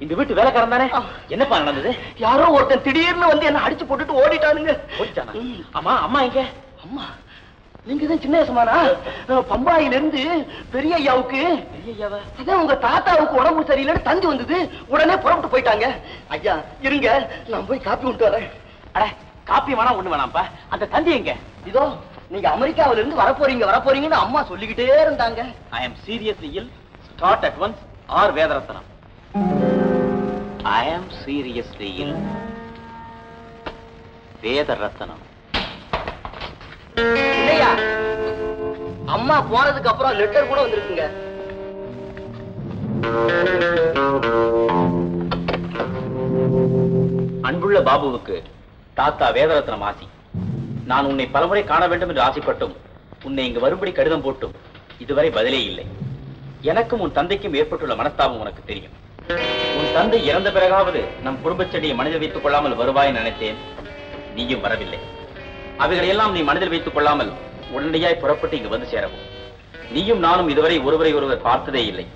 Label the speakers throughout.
Speaker 1: இந்த வீட்டு வேலைக்காரன் தானே? என்னப்பா நடந்தது?
Speaker 2: யாரோ ஒருத்தன் திடீர்னு வந்து என்ன அடிச்சு போட்டுட்டு ஓடிட்டானுங்க.
Speaker 1: அம்மா அம்மா எங்க?
Speaker 2: அம்மா நீங்க தான் சின்ன யசமானா? பம்பாயில இருந்து பெரிய ஐயாவுக்கு அதான் உங்க தாத்தாவுக்கு உடம்பு சரியில்லைன்னு தந்தி வந்தது. உடனே புறப்பட்டு போயிட்டாங்க. ஐயா இருங்க, நான் போய் காப்பி விட்டு வரேன்.
Speaker 1: அட காப்பி வேணா ஒண்ணு வேணாம்ப்பா. அந்த தந்தி எங்க?
Speaker 2: இதோ நீங்க அமெரிக்காவில இருந்து வரப்போறீங்கன்னு அம்மா சொல்லிக்கிட்டே இருந்தாங்க.
Speaker 1: I am seriously ill. Start at once or Vedaratnam. I am seriously ill. Vedaratnam.
Speaker 2: இல்லையா, அம்மா போனதுக்கு அப்புறம் லெட்டர் கூட வந்திருக்குங்க.
Speaker 1: அன்புள்ள பாபுவுக்கு தாத்தா வேதரத்னம் ஆசி. நான் உன்னை பலமுறை காண வேண்டும் என்று ஆசைப்பட்டும் உன்னை இங்கு வரும்படி கடிதம் போட்டும் இதுவரை பதிலே இல்லை. எனக்கும் உன் தந்தைக்கும் ஏற்பட்டுள்ள மனஸ்தாபம் உனக்கு தெரியும். உன் தந்தை இறந்த பிறகாவது நம் குடும்ப செடியை மனதில் வைத்துக் கொள்ளாமல் வருவாய் நினைத்தேன். நீயும் வரவில்லை. அவைகளையெல்லாம் நீ மனதில் வைத்துக் கொள்ளாமல் உடனடியாய் புறப்பட்டு இங்கு வந்து சேரவும். நீயும் நானும் இதுவரை ஒருவரை ஒருவர் பார்த்ததே இல்லை.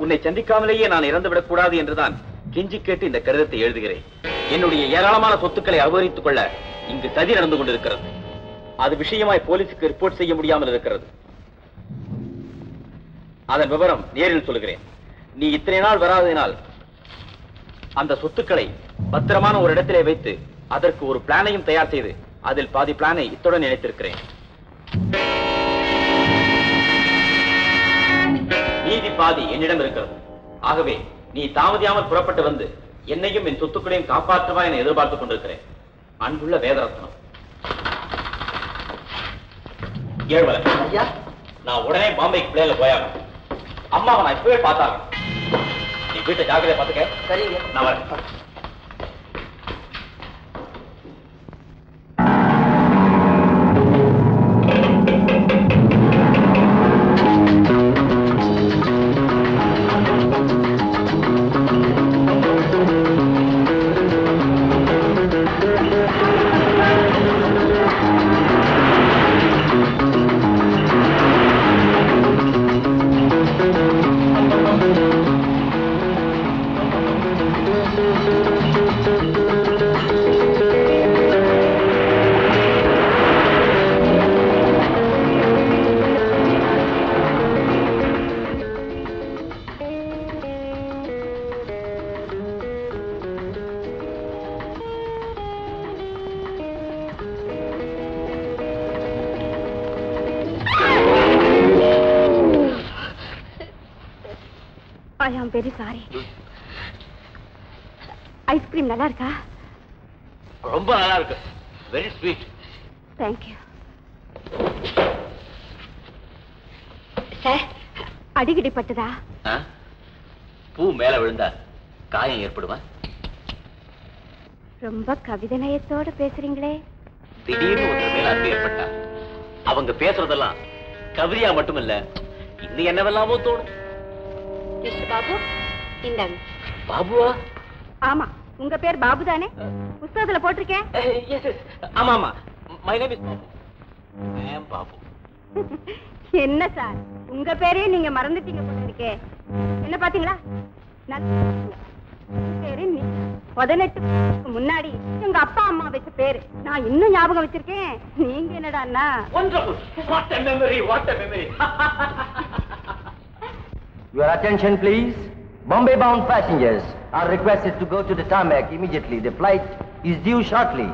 Speaker 1: உன்னை சந்திக்காமலேயே நான் இறந்துவிடக் கூடாது என்றுதான் கெஞ்சி கேட்டு இந்த கடிதத்தை எழுதுகிறேன். என்னுடைய ஏராளமான சொத்துக்களை அபகரித்துக் கொள்ள இங்கு சதி நடந்து கொண்டிருக்கிறது. அது விஷயமாய் போலீசுக்கு ரிப்போர்ட் செய்ய முடியாமல் இருக்கிறது. அதன் விவரம் நேரில் சொல்கிறேன். நீ இத்தனை நாள் வராததினால் அந்த சொத்துக்களை பத்திரமான ஒரு இடத்திலே வைத்து அதற்கு ஒரு பிளானையும் தயார் செய்து அதில் பாதி பிளானை இத்துடன் இணைத்திருக்கிறேன். நீதி பாதி என்னிடம் இருக்கிறது. ஆகவே நீ தாமதியாமல் புறப்பட்டு வந்து என்னையும் என் சொத்துக்களையும் காப்பாற்றுவா என எதிர்பார்த்துக் கொண்டிருக்கிறேன். அன்புள்ள வேதரத்னம். ஏழ்வலை, நான் உடனே பாம்பேக்கு பிள்ளைல போயாகணும். அம்மாவை நான் இப்பவே பார்த்தாகணும். நீ வீட்டை ஜாக்கிரதை பார்த்துக்க.
Speaker 2: சரிங்க,
Speaker 1: நான் வரேன்.
Speaker 3: ஐ ஆம் வெரி சாரி. ஐஸ்கிரீம் நல்லா இருக்கா?
Speaker 1: ரொம்ப நல்லா இருக்கு. Very sweet.
Speaker 3: தேங்க்யூ. சார், அடிக்கடி பட்டுதா?
Speaker 1: பூ மேல விழுந்தா காயம் ஏற்படுமா?
Speaker 3: ரொம்ப கவிதை நயத்தோட பேசுறீங்களே.
Speaker 1: திடீர்னு ஒருத்தர் மேல அன்பு ஏற்பட்டா அவங்க பேசுறதெல்லாம் கவிதையா மட்டுமில்ல, இன்னும் என்னவெல்லாமோ தோணும்.
Speaker 3: மிஸ்டர் பாபு, இந்தாங்க.
Speaker 1: பாபுவா?
Speaker 3: ஆமா, உங்க பேர் பாபு தானே? புத்தகத்துல போட்டிருக்கேன்.
Speaker 1: ஆமா ஆமா, மை நேம் இஸ் பாபு. ஐ அம் பாபு.
Speaker 3: என்ன சார், உங்க பேரையே நீங்க மறந்துட்டீங்க போல இருக்கே. என்ன பாத்தீங்களா? பேரு 18 முன்னாடி எங்க அப்பா அம்மா வச்ச பேரு நான் இன்னும் ஞாபகம் வச்சிருக்கேன். நீங்க என்னடா?
Speaker 1: What a memory, what a memory.
Speaker 4: Your attention please. Bombay bound passengers are requested to go to the tarmac immediately. The flight is due shortly.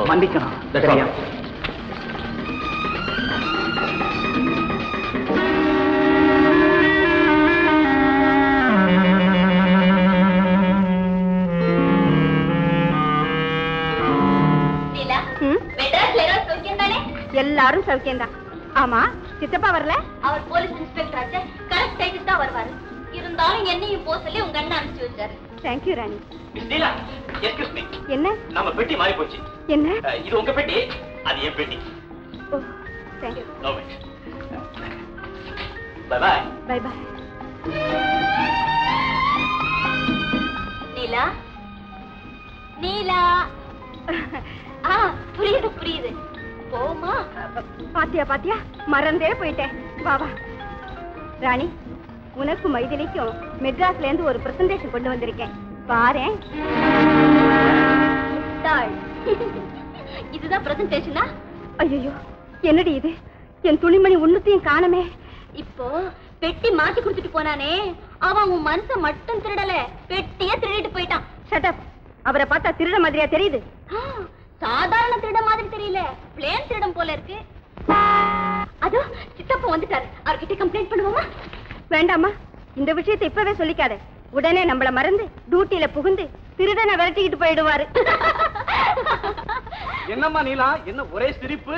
Speaker 2: மன்னிக்கணும். சரியா?
Speaker 3: எல்லாரும் சௌக்கியம்தான். ஆமா, சித்தப்பா வரல?
Speaker 5: அவர் போலீஸ் இன்ஸ்பெக்டர் ஆச்சு, கரெக்ட் டைத்துக்கு தான் வருவாரு. இருந்தாலும் என்னையும் போ சொல்லி உங்க அண்ணன் அனுப்பிச்சு வச்சாரு.
Speaker 3: தேங்க்யூ ராணி.
Speaker 1: மிஸ் லீலா, எக்ஸ்கியூஸ் மீ.
Speaker 3: என்ன?
Speaker 1: நம்ம பெட்டி மாறி போச்சு.
Speaker 3: என்ன?
Speaker 1: இது உங்க பெட்டி, அது என் பெட்டி.
Speaker 3: ஓ, thank you.
Speaker 1: No wait. Bye bye.
Speaker 3: Bye bye.
Speaker 5: Neela, Neela. புரியுது புரியுது. போமா.
Speaker 3: பாத்தியா பாத்தியா, மறந்தே போயிட்டேன். வா வா. ராணி, உனக்கு மைதிலிக்கும் மெட்ராஸ்ல இருந்து ஒரு பிரசன்டேஷன் கொண்டு வந்திருக்கேன். பாரேன்.
Speaker 5: இதுதான் பிரசன்டேஷனா?
Speaker 3: ஐயோ, என்னடி இது? என் துணிமணி ஒண்ணுத்தையும் காணமே.
Speaker 5: இப்போ பெட்டி மாத்தி கொடுத்துட்டு போனானே, அவன் உன் மனச மட்டும் திருடல, பெட்டியே திருடிட்டு போயிட்டான்.
Speaker 3: Shut up. அவரை பார்த்தா திருட மாதிரியா தெரியுது?
Speaker 5: சாதாரண திருட மாதிரி தெரியல, பிளேன் திருடம் போல இருக்கு. அதோ சித்தப்பா வந்துட்டாரு, அவர்கிட்ட கம்ப்ளைண்ட் பண்ணுவோமா?
Speaker 3: வேண்டாமா, இந்த விஷயத்தை இப்பவே சொல்லிக்காத. உடனே நம்மள மறந்து டியூட்டியில புகுந்து திருடனை விரட்டிக்கிட்டு போயிடுவாரு.
Speaker 2: என்னம்மா நீலா, என்ன ஒரே சிரிப்பு?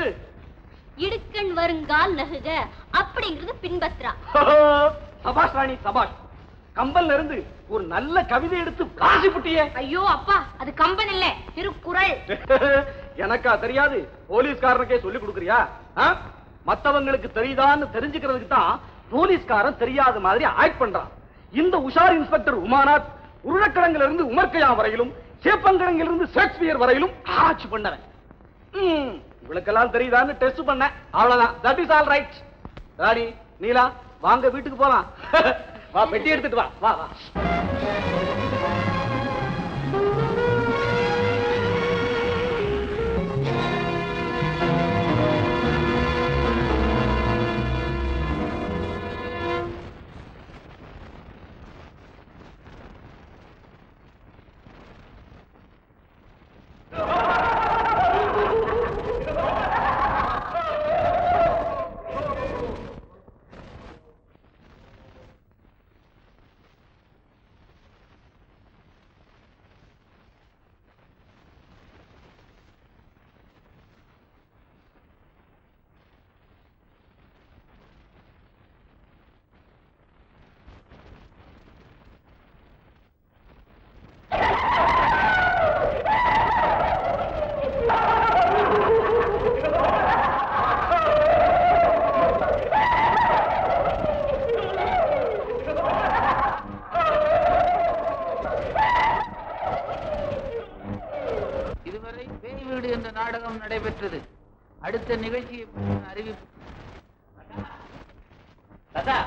Speaker 5: இடுக்கண் வருங்கால் நகுக அப்படிங்கிறது பின்பற்றா.
Speaker 2: சபாஷ் ராணி சபாஷ். கம்பல்ல இருந்து ஒரு நல்ல கவிதை எடுத்து காசி புட்டியே.
Speaker 5: ஐயோ அப்பா, அது கம்பன் இல்ல, திருக்குறள்.
Speaker 2: எனக்கா தெரியாது? போலீஸ்காரனுக்கே சொல்லி கொடுக்குறியா? மத்தவங்களுக்கு தெரியுதான்னு தெரிஞ்சுக்கிறதுக்கு தான் போலீஸ்காரன் தெரியாத மாதிரி ஆக்ட் பண்றான். இந்த உஷார் இன்ஸ்பெக்டர் உமானாத் உருளைக்கிழங்குல இருந்து உமர்கயா வரையிலும், சேப்பங்கிழங்குல இருந்து ஷேக்ஸ்பியர் வரையிலும் ஆராய்ச்சி பண்ணவன். உங்களுக்கெல்லாம் தெரியுதான்னு டெஸ்ட் பண்ண, அவ்வளவுதான். That is all right. Rani Neela, வாங்க வீட்டுக்கு போலாம். வா, பெட்டி எடுத்துட்டு வா. வா வா.
Speaker 6: நாடகம் நடைபெற்றது. அடுத்த நிகழ்ச்சியை பற்றின அறிவிப்பு.
Speaker 1: தாத்தா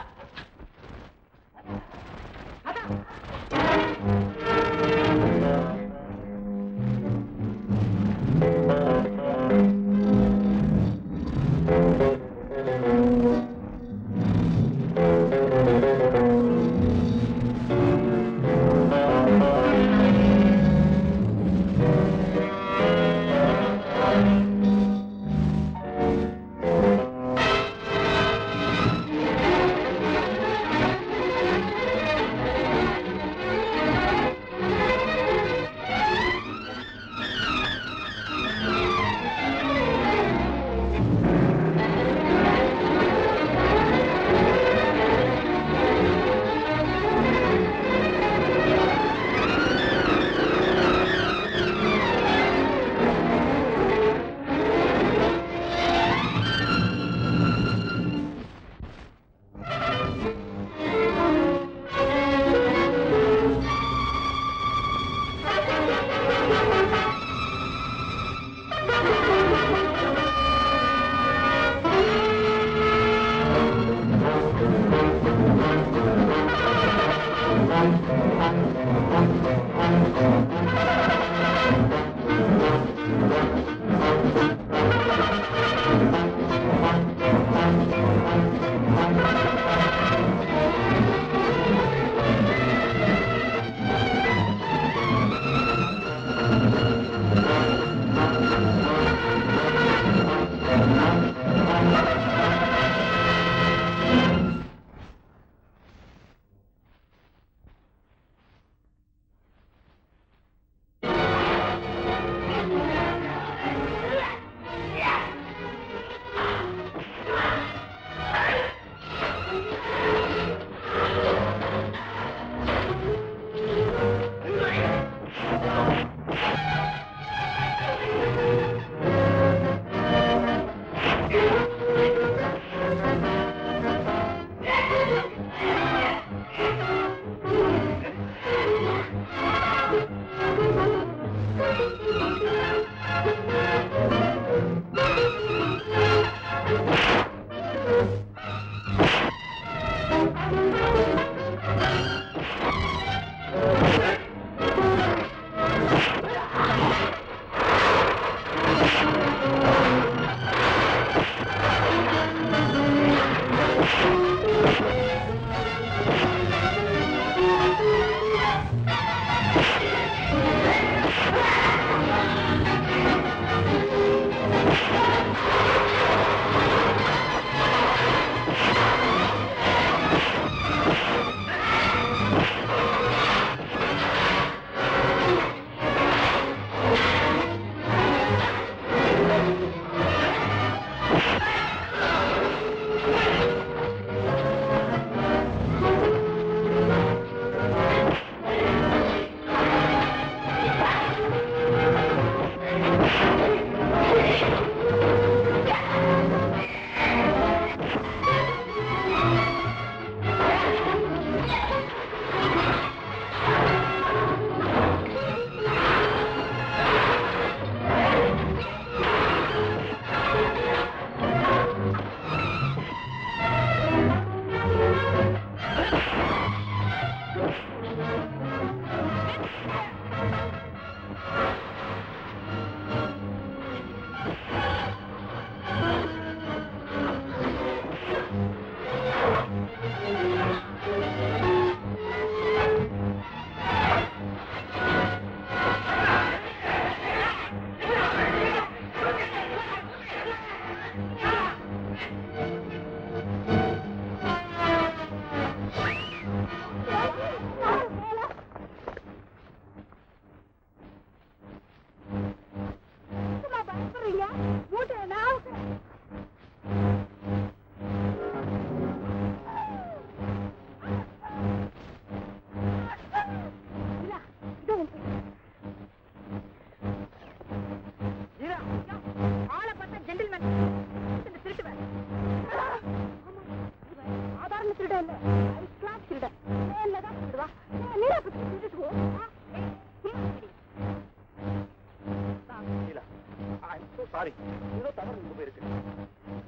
Speaker 2: சாரி, ஏதோ தவறு இங்க போயிருக்கு.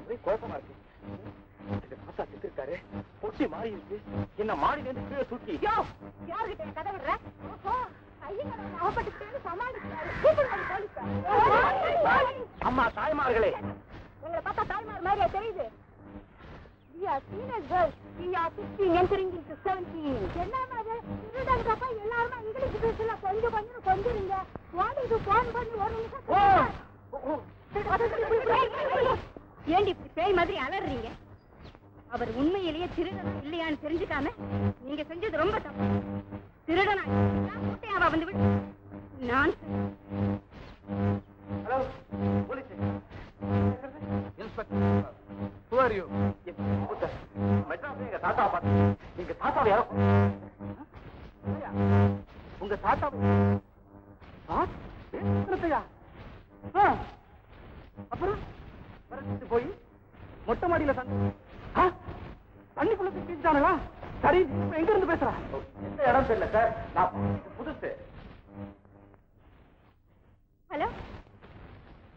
Speaker 2: ஒரே குழப்பமா இருக்கு. இந்த தாத்தா செத்துருக்காரு, பொட்டி மாறி இருக்கு. என்ன மாடியில இருந்து கீழே தூக்கி
Speaker 3: யாருகிட்ட கதை விடுற
Speaker 2: அம்மா தாய்மார்களே,
Speaker 3: உங்களை பார்த்தா தாய்மார் மாதிரியா தெரியுது. We are teenage girls. We are 16 entering into 17. எல்லாமே அது திருடங்கப்பா எல்லாரும் இங்கிலீஷ் பேசல. கொஞ்சம் கொஞ்சிருங்க. வாடிக்கு போன் பண்ணி ஒரு நிமிஷம் ஏண்டி இப்படி பேய் மாதிரி அலறீங்க? அவர் உண்மையிலேயே திருடனா இல்லையான்னு தெரிஞ்சுக்காம நீங்க செஞ்சது ரொம்ப தப்பு. திருடனா அவ வந்து விடு. நான்
Speaker 2: hello police inspector, who are you? Madras எங்க தாத்தா பார்த்து எங்க தாத்தாவை யாரோ உங்க தாத்தா அப்புறம் போய் மொட்டை மாடியில தண்ணிக்குள்ள தீட்டானுங்களா? சரி, எங்க இருந்து பேசுறா? எந்த இடம் தெரியல சார், நான் புதுசு.
Speaker 3: ஹலோ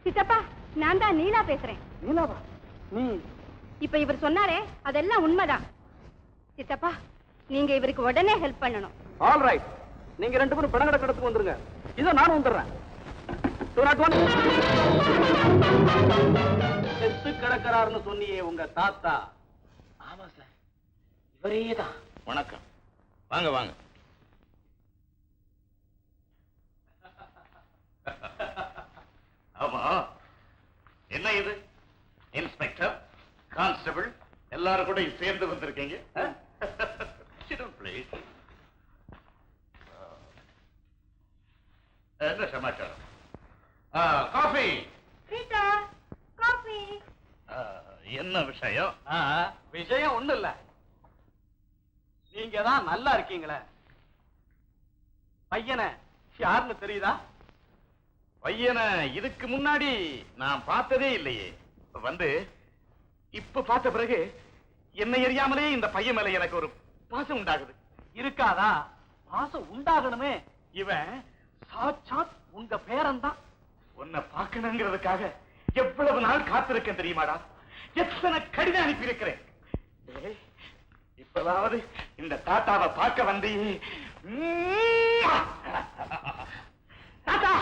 Speaker 3: சித்தப்பா, நான் தான் நீலா பேசுறேன்.
Speaker 2: நீலாவா? நீ
Speaker 3: இப்ப இவர் சொன்னாரே அதெல்லாம் உண்மைதான். சித்தப்பா, நீங்க இவருக்கு உடனே ஹெல்ப் பண்ணணும்.
Speaker 2: ஆல் ரைட், நீங்க 2 பேரும் பணம் கடத்துக்கு வந்துருங்க. இதோ நானும் வந்துடுறேன். செத்து கிடக்கிறாருன்னு சொன்னியே உங்க தாத்தா?
Speaker 1: ஆமா சார், இவரே தான்.
Speaker 7: வணக்கம், வாங்க வாங்க. ஆமா, என்ன இது? இன்ஸ்பெக்டர், கான்ஸ்டபிள் எல்லாரும் கூட சேர்ந்து வந்திருக்கீங்க. என்ன சமாச்சாரம்? காஃபி.
Speaker 3: காஃபி.
Speaker 7: என்ன விஷயம்?
Speaker 2: விஷயம் ஒண்ணு இல்ல, நீங்க தான் நல்லா இருக்கீங்களே. பையனை யாருன்னு தெரியுதா?
Speaker 7: பையனை இதுக்கு முன்னாடி நான் பார்த்ததே இல்லையே. வந்து இப்ப பார்த்த பிறகு என்னை எரியாமலே இந்த பையன் மேல எனக்கு ஒரு பாசம் உண்டாகுது.
Speaker 2: இருக்காதா? பாசம் உண்டாகணுமே. இவன் சாட்சாத் உங்க பேரன் தான்.
Speaker 7: உன்னை பார்க்கணுங்கிறதுக்காக எவ்வளவு நாள் காத்திருக்கேன் தெரியுமாடா? எத்தனை கடிதம் அனுப்பி இருக்கிறேன். இப்பதாவது இந்த தாத்தாவை பார்க்க வந்து தாத்தா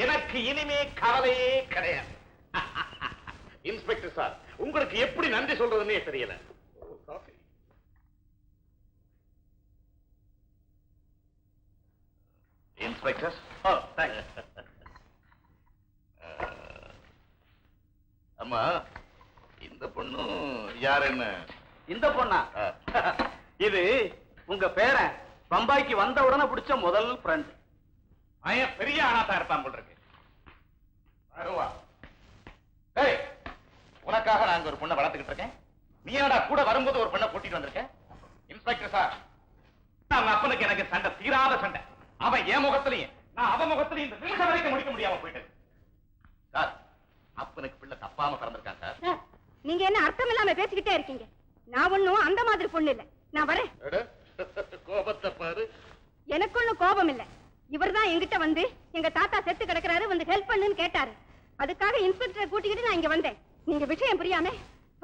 Speaker 7: எனக்கு இனிமே கவலையே கிடையாது. இன்ஸ்பெக்டர் சார், உங்களுக்கு எப்படி நன்றி சொல்றதுன்னே தெரியல. இன்ஸ்பெக்டர், அம்மா, இந்த பொண்ணு யார்? என்ன
Speaker 2: இந்த பொண்ணா? இது உங்க பேரன் பம்பாய்க்கு வந்த உடனே பிடிச்ச முதல் ஃப்ரெண்ட்.
Speaker 7: பையன் பெரிய ஆனாத்தான் இருப்பான் போல் இருக்கு. வருவா. ஏய், உனக்காக நான் ஒரு பொண்ணை வளர்த்துக்கிட்டு இருக்கேன். நீ என்னடா கூட வரும்போது ஒரு பொண்ணை கூட்டிட்டு வந்திருக்க? இன்ஸ்பெக்டர் சார், அவங்க அப்பனுக்கு எனக்கு சண்டை, தீராத சண்டை. அவன் என் முகத்திலையும் நான் அவன் முகத்திலையும் இந்த நிமிஷம் வரைக்கும் முடிக்க முடியாம போயிட்டது. சார், அப்பனுக்கு பிள்ளை தப்பாம பிறந்திருக்கான் சார்.
Speaker 3: நீங்க என்ன அர்த்தம் இல்லாம பேசிக்கிட்டே இருக்கீங்க? நான் ஒண்ணும் அந்த மாதிரி பொண்ணு இல்ல. நான் வரேன்.
Speaker 7: கோபத்தை பாரு.
Speaker 3: எனக்கு ஒண்ணும் கோபம் இல்ல. இவர்தான் என்கிட்ட வந்து எங்க தாத்தா செத்து கிடக்குறாரு, வந்து ஹெல்ப் பண்ணுன்னு கேட்டாரு. அதுக்காக இன்ஸ்பெக்டரை கூட்டிக்கிட்டு நான் இங்க வந்தேன். நீங்க விஷயம் புரியாம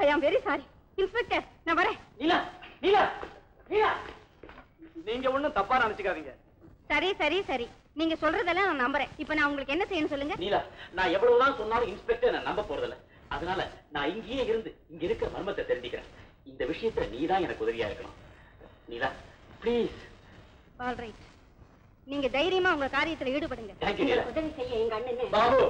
Speaker 3: ஐ ஆம் வெரி சாரி. இன்ஸ்பெக்டர், நான் வரேன்.
Speaker 2: நீலா, நீலா, நீலா, நீங்க ஒண்ணும் தப்பா நினைச்சுக்காதீங்க.
Speaker 3: சரி சரி சரி, நீங்க சொல்றதெல்லாம் நான் நம்புறேன். இப்ப நான் உங்களுக்கு என்ன செய்யணும் சொல்லுங்க.
Speaker 1: நீலா, நான் எவ்வளவுதான் சொன்னாலும் இன்ஸ்பெக்டர் நான் நம்ப போறதில்ல. அதனால நான் இங்கேயே இருந்து இங்க இருக்கிற மர்மத்தை தெரிஞ்சுக்கிறேன். இந்த விஷயத்துல நீதான் எனக்கு உதவியா இருக்கணும். நீலா, ப்ளீஸ்.
Speaker 3: ஆல் ரைட், நீங்க தைரியமா உங்க காரியத்துல ஈடுபடுங்க.
Speaker 1: Thank you, நீலா.
Speaker 3: உதவி செய்ய எங்க அண்ணன்.
Speaker 2: பாபு,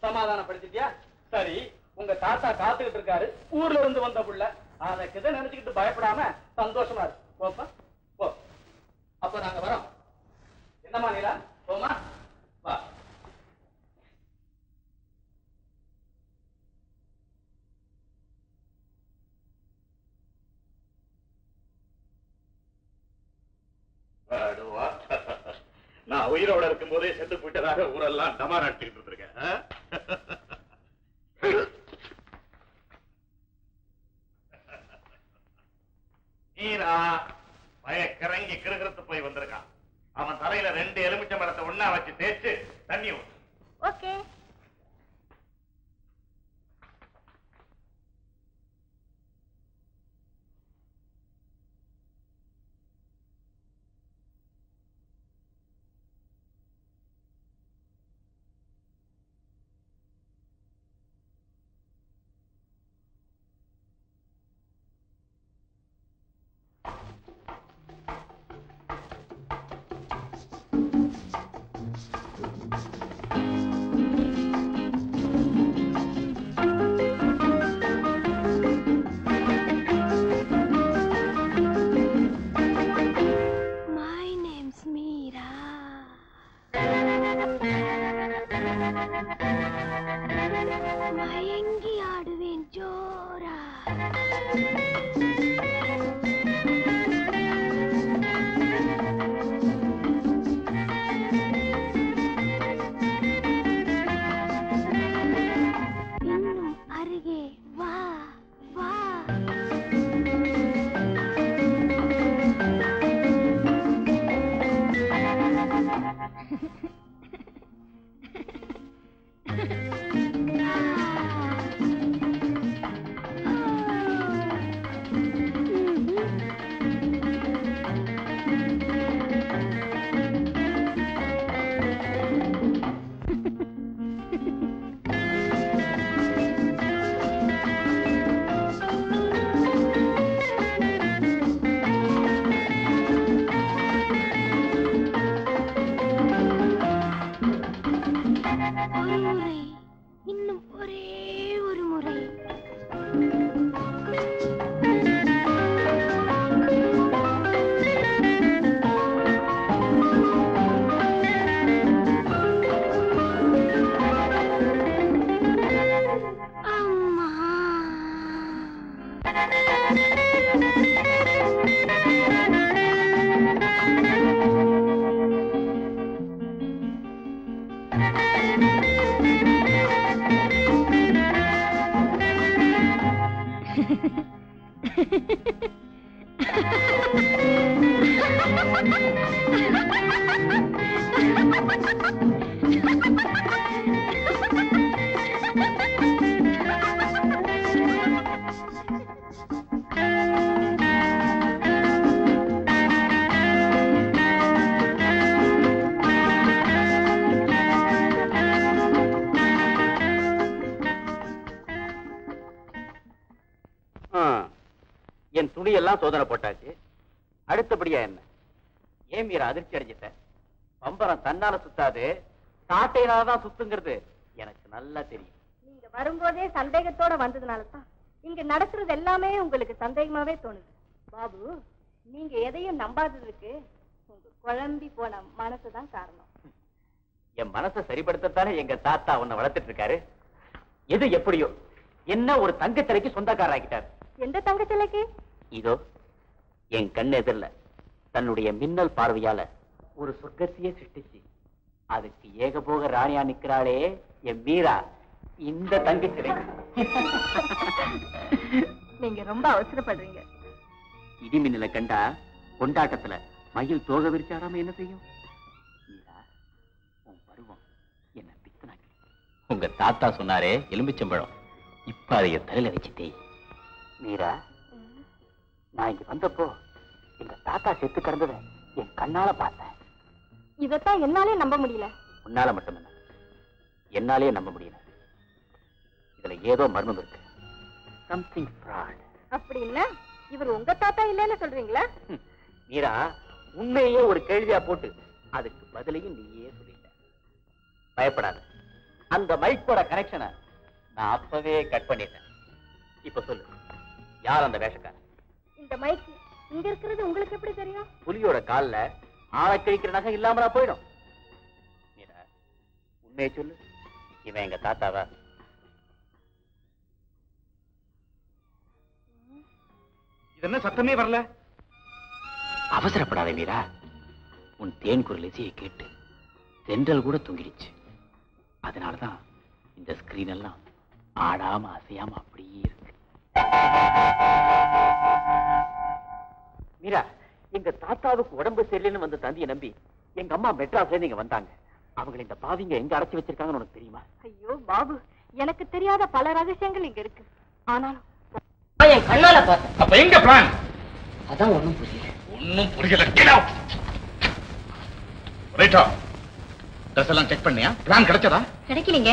Speaker 2: சமாதானப்படுத்திட்டியா? சரி, உங்க தாத்தா காத்துக்கிட்டு இருக்காரு. ஊர்ல இருந்து வந்த புள்ள. அதை கிட்ட நினைச்சுக்கிட்டு பயப்படாம சந்தோஷமா இருக்கு. போப்பா, போ. அப்ப நாங்க வரோம். என்னம்மா நீலா, போமா? வா.
Speaker 7: நான் உயிரோட இருக்கும் போதே செத்து போயிட்டதாக ஊரெல்லாம் டமாராட்டிட்டு இருந்திருக்கேன். மீரா பயக்கரங்கி கிருகிருத்து போய் வந்திருக்கான். அவன் தலையில 2 எலுமிச்சை மரத்தை ஒண்ணா வச்சு தேய்ச்சு தண்ணி ஊத்து.
Speaker 5: ஓகே.
Speaker 3: மயங்கி ஆடுவேன் ஜோரா. இன்னும் அருகே வா வா. ஒரு முறை, இன்னும் ஒரே ஒரு முறை. அம்மா.
Speaker 1: என் துணியெல்லாம் சோதனை போட்டாச்சு. அடுத்தபடியா என்ன? ஏன் மீரா அதிர்ச்சி அடைஞ்சிட்ட? பம்பரம் தன்னால சுத்தாது, சாட்டையினாலதான் சுத்துங்கிறது எனக்கு நல்லா தெரியும்.
Speaker 5: நீங்க வரும்போதே சந்தேகத்தோட வந்ததுனாலதான் இங்க நடக்கிறது எல்லாமே உங்களுக்கு சந்தேகமாவே தோணுது. பாபு, நீங்க எதையும் நம்பாததுக்கு உங்க குழம்பி போன மனசுதான் காரணம்.
Speaker 1: என் மனசை சரிப்படுத்தத்தானே எங்க தாத்தா உன்னை வளர்த்துட்டு இருக்காரு. எது எப்படியோ என்ன ஒரு தங்கச்சிலைக்கு சொந்தக்காரராக்கிட்டாரு.
Speaker 5: எந்த தங்கச்சிலைக்கு?
Speaker 1: இதோ என் கண் எதிரில தன்னுடைய மின்னல் பார்வையால ஒரு சொர்க்கத்தையே சிருஷ்டிச்சு அதுக்கு ஏகபோக ராணியா நிக்கிறாளே என் மீரா, இந்த தங்கச்சிலை.
Speaker 5: நீங்க ரொம்ப அவசரப்படுறீங்க.
Speaker 1: இடி மின்னலை கண்டா கொண்டாட்டத்துல மயில் தோகை விரிச்சாடாம என்ன செய்யும்? மீரா, உன் பருவம் என்ன பித்தனாக்கி. உங்க தாத்தா சொன்னாரே எலும்பிச்சம்பழம், இப்ப அதை என் தலையில வச்சுட்டே. மீரா, நான் இங்க வந்தப்போ எங்க தாத்தா செத்து கிடந்தத என் கண்ணால பார்த்தேன்.
Speaker 5: இதத்தான் என்னாலே நம்ப முடியல.
Speaker 1: உன்னால மட்டும் என்ன, என்னாலே நம்ப முடியல. இதுல ஏதோ மர்மம் இருக்கு. Something fraud.
Speaker 5: அப்படின்னா இவர் உங்க தாத்தா இல்லைன்னு சொல்றீங்களா?
Speaker 1: மீரா, உண்மையே ஒரு கேள்வியா போட்டு அதுக்கு பதிலையும் நீயே சொல்லிட்ட. பயப்படாத, அந்த மைக்கோட கனெக்ஷனை நான் அப்பவே கட் பண்ணிட்டேன். இப்ப சொல்லு, யார் அந்த வேஷக்காரன்?
Speaker 5: இந்த மைக் இங்க இருக்கிறது உங்களுக்கு எப்படி தெரியும்?
Speaker 1: புலியோட கால்ல ஆளை கழிக்கிற நகை இல்லாமலா போயிடும். மீரா, உண்மையை சொல்லு, இவன் எங்க தாத்தாவா?
Speaker 7: இது என்ன சத்தமே வரல?
Speaker 1: அவசரப்படாத மீரா, உன் தேன் குரல் இசையை கேட்டு தென்றல் கூட தூங்கிடுச்சு. அதனாலதான் இந்த ஸ்கிரீன் எல்லாம் ஆடாம அசையாம அப்படியே இருக்கு. எங்க தாத்தாவுக்கு உடம்பு சரியில்லைன்னு வந்து தந்தியை நம்பி எங்க அம்மா மெட்ராஸ்ல இங்க வந்தாங்க. அவங்க இந்த பாவிங்க எங்க அடைச்சு வச்சிருக்காங்கன்னு உனக்கு தெரியுமா?
Speaker 5: ஐயோ பாபு, எனக்கு தெரியாத பல ரகசியங்கள் இங்க இருக்கு. ஆனாலும்
Speaker 2: என் கண்ணால பார்த்தேன்.
Speaker 7: அப்ப எங்க பிளான்?
Speaker 2: அதான் ஒண்ணும் புரியல.
Speaker 7: ஒண்ணும் புரியல. Get out. ரைட்டா. ட்ரெஸ் எல்லாம் செக் பண்ணியா? பிளான் கிடைச்சதா?
Speaker 5: கிடைக்கலீங்க.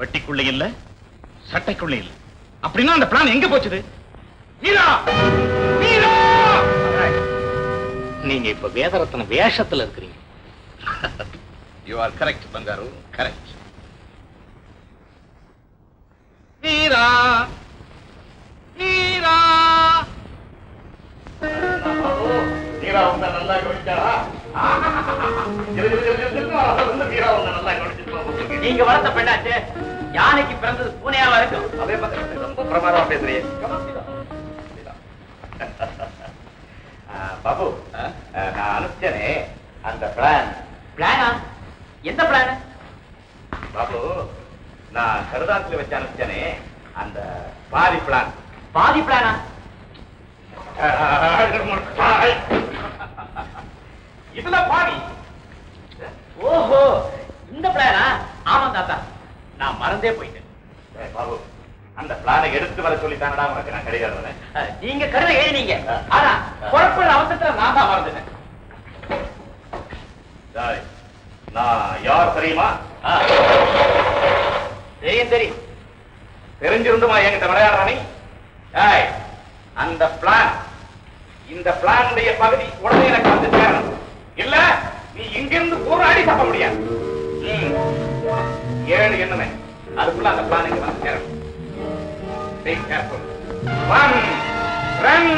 Speaker 7: பெட்டிக்குள்ள இல்ல, சட்டைக்குள்ள இல்ல. அப்படின்னா அந்த பிளான் எங்க போச்சுது? மீரா! மீரா!
Speaker 1: நீங்க இப்ப வேதரத்ன வேஷத்துல இருக்கிறீங்க.
Speaker 7: You are correct, Bangaru. Correct. Meera! Meera! Meera உன்னை நல்லா கவனிச்சாரா? மீரா உன்னை நல்லா கவனிச்சிருக்கா?
Speaker 1: நீங்க வளர்த்த பெண்ணாச்சு, யானைக்கு பிறந்தது பூனையாவா இருக்கும்.
Speaker 7: அதே மாதிரி ரொம்ப பிரமாதமா பேசுறீங்க. பாபு, நான் அனுப்பிச்சேனே அந்த பிளான்.
Speaker 1: பிளானா? எந்த பிளான்?
Speaker 7: பாபு, நான் கருதாத்துல வச்சு அனுப்பிச்சேனே அந்த பாதி பிளான்.
Speaker 1: பாதி பிளானா?
Speaker 7: இதுல பாதி.
Speaker 1: ஓஹோ, இந்த பிளானா? ஆமா தாத்தா, நான் மறந்தே போயிட்டேன்.
Speaker 7: பாபு, அந்த பிளானை எடுத்து வர சொல்லித்தானடா உனக்கு நான் கிடையாது.
Speaker 1: நீங்க கருதை எழுதினீங்க, ஆனா குழப்ப அவசரத்துல நான் தான் மறந்துட்டேன்.
Speaker 7: நான் யார் தெரியுமா?
Speaker 1: தெரியும் தெரியும்.
Speaker 7: தெரிஞ்சிருந்துமா என்கிட்ட விளையாடுற நீ? அந்த பிளான், இந்த பிளானுடைய பகுதி உடனே எனக்கு வந்து சேரணும். இல்ல நீ இங்கிருந்து ஒரு அடி தப்ப முடியாது. 7 எண்ணுமே, அதுக்குள்ள அந்த பிளான் இங்க வந்து சேரணும். Be careful. 1, 2,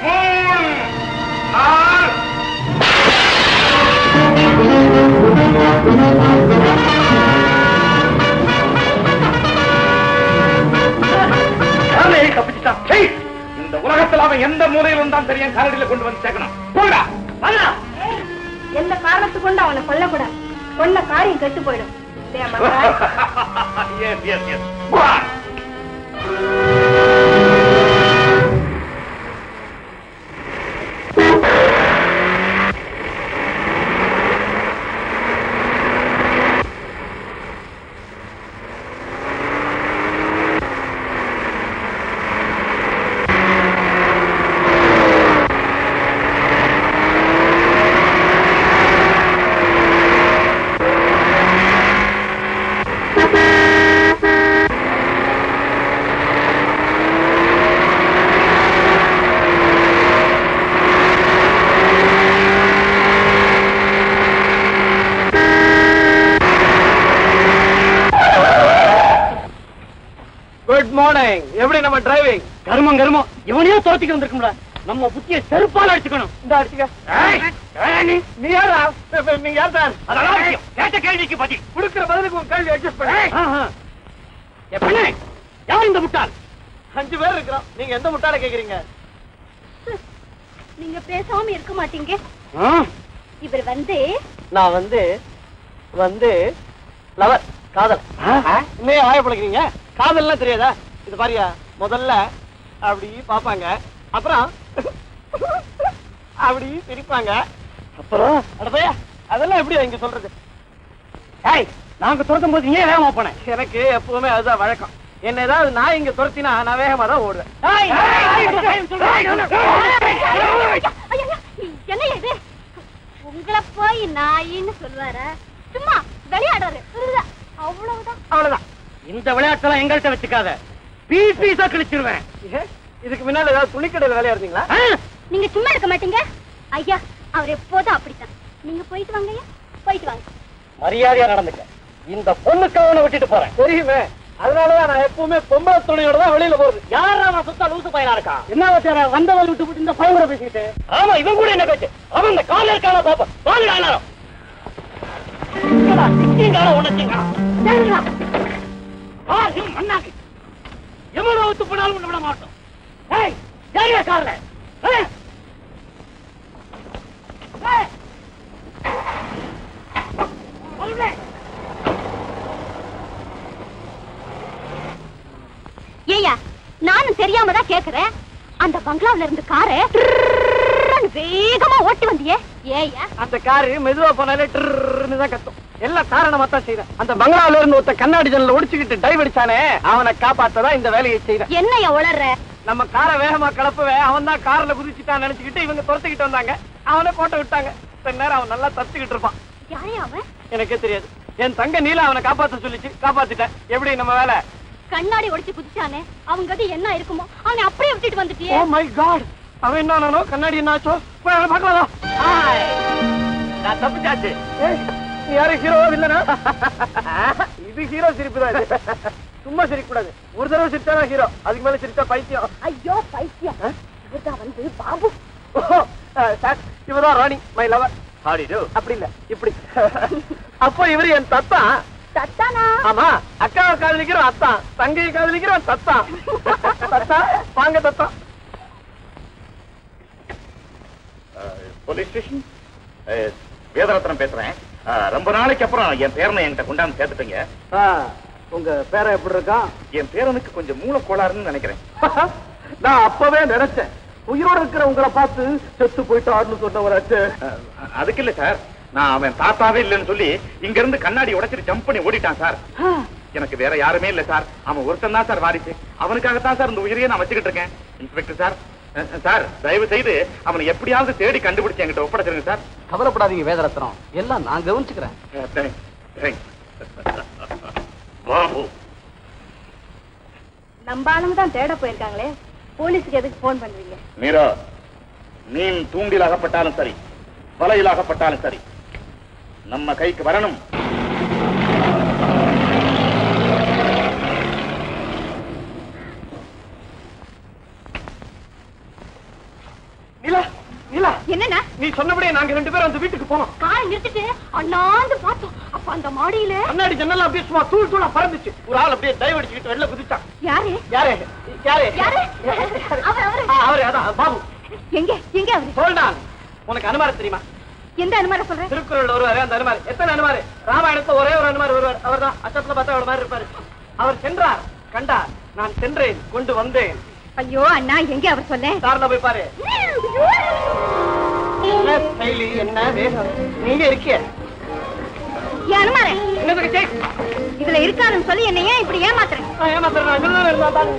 Speaker 7: 3, 4. இந்த உலகத்தில் அவன் எந்த மூலையில் இருந்தான் தெரியும், கரடியில கொண்டு வந்து சேர்க்கணும். போடா, வாடா.
Speaker 5: எந்த காரணத்துக்கு கொண்டு அவனை கொல்லக்கூடாது. கொன்ன காரியம் கெட்டு போயிடும்.
Speaker 7: Yes, yes, yes. Go on.
Speaker 2: Good morning. எப்படி நம்ம டிரைவிங்? கருமம் கருமம், இவனையே தோத்திக்க வந்திருக்கும்ல. நம்ம புத்திய செருப்பால அடிச்சுக்கணும். இந்த அடிச்சுக்க. நீ யாரா? நீங்க யார் சார்?
Speaker 7: அதெல்லாம் விஷயம். கேட்ட கேள்விக்கு பதில்.
Speaker 2: கொடுக்கிற பதிலுக்கு உங்க கேள்வி அட்ஜஸ்ட் பண்ணு. எப்படி? யார் இந்த முட்டாள்? 5 பேர் இருக்கிறோம். நீங்க எந்த முட்டாளை கேக்குறீங்க?
Speaker 5: நீங்க பேசாம இருக்க மாட்டீங்க. இவர்
Speaker 2: நான் வந்து லவர், காதல். இன்னும் ஆயப்பழக்கிறீங்க. காதல்லாம் தெரியாதா? இது பாரியா, முதல்ல அப்படி பாப்பாங்க, அப்புறம் அப்படி சிரிப்பாங்க, அப்புறம் அடப்பையா அதெல்லாம் எப்படி இங்க சொல்றது? நாங்க துரத்தும் போது ஏன் வேகமா போனேன்? எனக்கு எப்பவுமே அதுதான் வழக்கம். என்ன ஏதாவது நான் இங்க துரத்தினா நான் வேகமா தான் ஓடுவேன்.
Speaker 5: என்ன இது? உங்களை போய் நாயின்னு சொல்லுவார? சும்மா விளையாடுறாரு,
Speaker 2: அவ்வளவுதான். இந்த விளையாட்டெல்லாம் எங்கள்கிட்ட வச்சுக்காத. பீஸா கிழிச்சிருவேன். இதுக்கு முன்னால ஏதாவது துணிக்கடையில் வேலையா இருந்தீங்களா?
Speaker 5: நீங்க சும்மா இருக்க மாட்டீங்க ஐயா. அவர் எப்போதும் அப்படித்தான். நீங்க போயிட்டு வாங்க ஐயா, போயிட்டு வாங்க.
Speaker 2: மரியாதையா நடந்துக்க. இந்த பொண்ணுக்கு அவனை விட்டுட்டு போறேன். தெரியுமே, அதனாலதான் நான் எப்பவுமே பொம்பளை துணியோட தான் வெளியில போறது. யாரா நான் சுத்தா லூசு பையனா இருக்கா? என்ன வச்சார வந்தவள் விட்டு போட்டு இந்த பையன் பேசிக்கிட்டு? ஆமா, இவன் கூட என்ன பேச்சு? அவன் இந்த கால இருக்கான பாப்பா பாலுடா. எவ்வளவு ஒத்து போனாலும் விட மாட்டோம். கார்ல
Speaker 5: ஏயா, நானும் தெரியாம தான் கேக்குறேன். அந்த பங்களாவில இருந்து காரை கார் வேகமா ஓட்டி வந்தியே ஏயா?
Speaker 2: அந்த காரு மெதுவா போனாலே ட்ருன்னு தான் கத்தும். எல்லாம் காரணமா தான் செய்யறேன். அந்த பங்களால இருந்து ஒருத்த கண்ணாடி ஜன்னல ஒடிச்சுக்கிட்டு டைவ் அடிச்சானே, அவனை காப்பாத்ததான் இந்த வேலையை செய்யறேன்.
Speaker 5: என்னையா உளற?
Speaker 2: நம்ம காரை வேகமா கலப்புவேன், அவன் தான் கார்ல குதிச்சுட்டான் நினைச்சுக்கிட்டு இவங்க துரத்துக்கிட்டு வந்தாங்க. அவனை போட்ட விட்டாங்க. சில நேரம் அவன் நல்லா தத்துக்கிட்டு இருப்பான்.
Speaker 5: யாரையா அவன்?
Speaker 2: எனக்கே தெரியாது. என் தங்க நீலா அவனை காப்பாத்த சொல்லிச்சு, காப்பாத்திட்டேன். எப்படி நம்ம வேலை?
Speaker 5: கண்ணாடி உடைச்சு குதிச்சானே, அவங்க என்ன இருக்குமோ அவனை அப்படியே விட்டுட்டு வந்துட்டியே.
Speaker 2: ஓ மை காட், அவன் என்ன ஆனானோ? கண்ணாடி என்ன ஆச்சோ? போய் அவனை பார்க்கலாம்.
Speaker 4: நான் தப்பிச்சாச்சு.
Speaker 2: நீ யாரும் ஹீரோவா இல்லனா? இது ஹீரோ சிரிப்பு தான். சும்மா சிரிக்க கூடாது. ஒரு தடவை சிரிச்சா ஹீரோ, அதுக்கு மேல சிரிச்சா பைத்தியம்.
Speaker 5: ஐயோ பைத்தியம், இவர்தான் வந்து பாபு.
Speaker 2: சார், இவதான் ராணி, மை லவர். அப்படி இல்ல, இப்படி. அப்போ இவரு என் தத்தா.
Speaker 5: தத்தானா?
Speaker 2: ஆமா, அக்காவை காதலிக்கிறோம் அத்தான், தங்கையை காதலிக்கிறோம் தத்தா. தத்தா வாங்க தத்தா.
Speaker 7: போலீஸ் ஸ்டேஷன் வேதரத்னம் பேசுறேன். ரொம்ப நாளைக்கு அப்புறம் என் பேரனை என்கிட்ட கொண்டாந்து சேர்த்துட்டீங்க.
Speaker 2: உங்க பேரை எப்படி இருக்கான்?
Speaker 7: என் பேரனுக்கு கொஞ்சம் மூல கோளாறுன்னு நினைக்கிறேன்.
Speaker 2: நான் அப்பவே நினைச்சேன், உயிரோட இருக்கிற உங்களை பார்த்து செத்து போயிட்டாருன்னு சொன்னவராச்சு.
Speaker 7: அதுக்கு இல்ல சார், நான் அவன் தாத்தாவே இல்லைன்னு சொல்லி இங்க இருந்து கண்ணாடி உடைச்சிட்டு ஜம்ப் பண்ணி ஓடிட்டான் சார். எனக்கு வேற யாருமே இல்ல சார், அவன் ஒருத்தன் தான் சார் வாரிசு. அவனுக்காகத்தான் சார் இந்த உயிரையே நான் வச்சுக்கிட்டு இருக்கேன். இன்ஸ்பெக்டர் சார், சார் தயவு செய்து அவனை எப்படியாவது தேடி கண்டுபிடிச்சு என்கிட்ட ஒப்படைச்சிருங்க சார்.
Speaker 1: கவலைப்படாதீங்க வேதரத்னம், எல்லாம் நான் கவனிச்சுக்கிறேன்.
Speaker 7: பாபு,
Speaker 5: நம்பாலும் தான் தேட போயிருக்காங்களே, போலீஸுக்கு எதுக்கு போன் பண்றீங்க?
Speaker 7: மீரா, மீன் தூண்டில் அகப்பட்டாலும் சரி, வலையில் அகப்பட்டாலும் சரி, நம்ம கைக்கு வரணும்.
Speaker 2: நீலா, நீலா,
Speaker 5: என்னன்னா?
Speaker 2: நீ சொன்னபடியே நாங்க 2 பேரும் அந்த வீட்டுக்கு போனோம்.
Speaker 5: காரை நிறுத்திட்டு அண்ணாந்து பார்த்தோம். அப்ப அந்த மாடியில
Speaker 2: கண்ணாடி ஜன்னல் அப்படியே சும்மா தூள் தூளா பறந்துச்சு. ஒரு ஆள் அப்படியே டைவ் அடிச்சுக்கிட்டு வெளில குதிச்சான்.
Speaker 5: யாரு?
Speaker 2: யாரு? யாரு?
Speaker 5: யாரு? அவரு.
Speaker 2: அவரு அதான் பாபு.
Speaker 5: எங்க எங்க அவரு?
Speaker 2: சொல்டான். உனக்கு அனுமாரம் தெரியுமா?
Speaker 5: எந்த அனுமாரம் சொல்ற?
Speaker 2: திருக்குறள் வருவாரு, அந்த அனுமாரி. எத்தனை அனுமாரி? ராமாயணத்துல ஒரே ஒரு அனுமாரி வருவார். அவர் தான் அச்சத்துல பார்த்தா அவரு மாதிரி இருப்பாரு. அவர் சென்றார், கண்டார், நான் சென்றேன், கொண்டு வந்தேன்.
Speaker 5: ஐயோ அண்ணா, எங்க அவர் சொல்ல?
Speaker 2: கார்ல போய் பாரு. என்ன ஸ்டைலு, என்ன வேகம். நீங்க இருக்கிய
Speaker 5: அனுமாரே,
Speaker 2: என்னதுக்கு செக்?
Speaker 5: இதுல இருக்காருன்னு சொல்லி என்ன ஏன் இப்படி ஏமாத்துறேன்?
Speaker 2: நான் ஏமாத்துறேன், நான் இதுல இருந்தா தான்.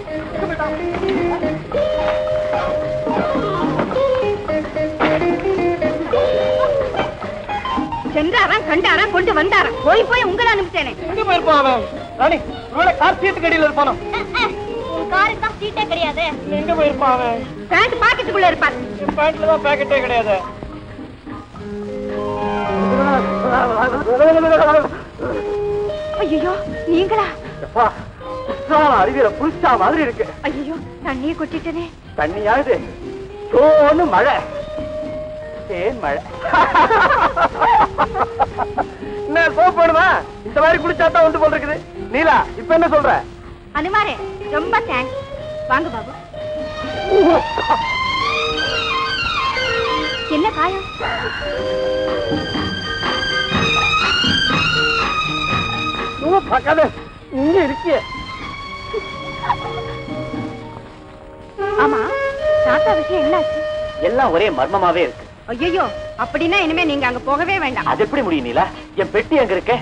Speaker 5: சென்றாராம், கண்டாராம், கொண்டு வந்தாராம். போய் போய் உங்களை அனுப்பிச்சேனே.
Speaker 2: எங்க போயிருப்பான் அவன்? ராணி, ஒருவேளை கார் சீட்டு கடியில இருப்பானோ?
Speaker 5: உன் காருக்கு தான் சீட்டே கிடையாது.
Speaker 2: எங்க போயிருப்பான் அவன்?
Speaker 5: பேண்ட் பாக்கெட்டுக்குள்ள இருப்பார்.
Speaker 2: பேண்ட்ல தான் பாக்கெட்டே கிடையாது.
Speaker 5: ஐயோ, நீங்களா?
Speaker 2: அறிவியல புதுசா மாதிரி இருக்கு.
Speaker 5: ஐயோ, தண்ணியை கொட்டிட்டனே.
Speaker 2: தண்ணியாவது சோன்னு மழை, தேன் மழை. என்ன சோப்படுமா? இந்த மாதிரி குளிச்சாத்தான் வந்து போல் இருக்குது. நீலா, இப்ப என்ன சொல்ற?
Speaker 5: அனுமாரே, ரொம்ப தேங்க்ஸ். வாங்க பாபு. என்ன காயம்?
Speaker 2: பார்க்காத, இங்க இருக்கிய.
Speaker 5: ஆமா, தாத்தா விஷயம் என்னாச்சு?
Speaker 1: எல்லாம் ஒரே மர்மமாவே இருக்கு.
Speaker 5: ஐயோ, அப்படின்னா இனிமே நீங்க அங்க போகவே வேண்டாம்.
Speaker 1: அது எப்படி முடியும் நீலா? என் பெட்டி அங்க இருக்க.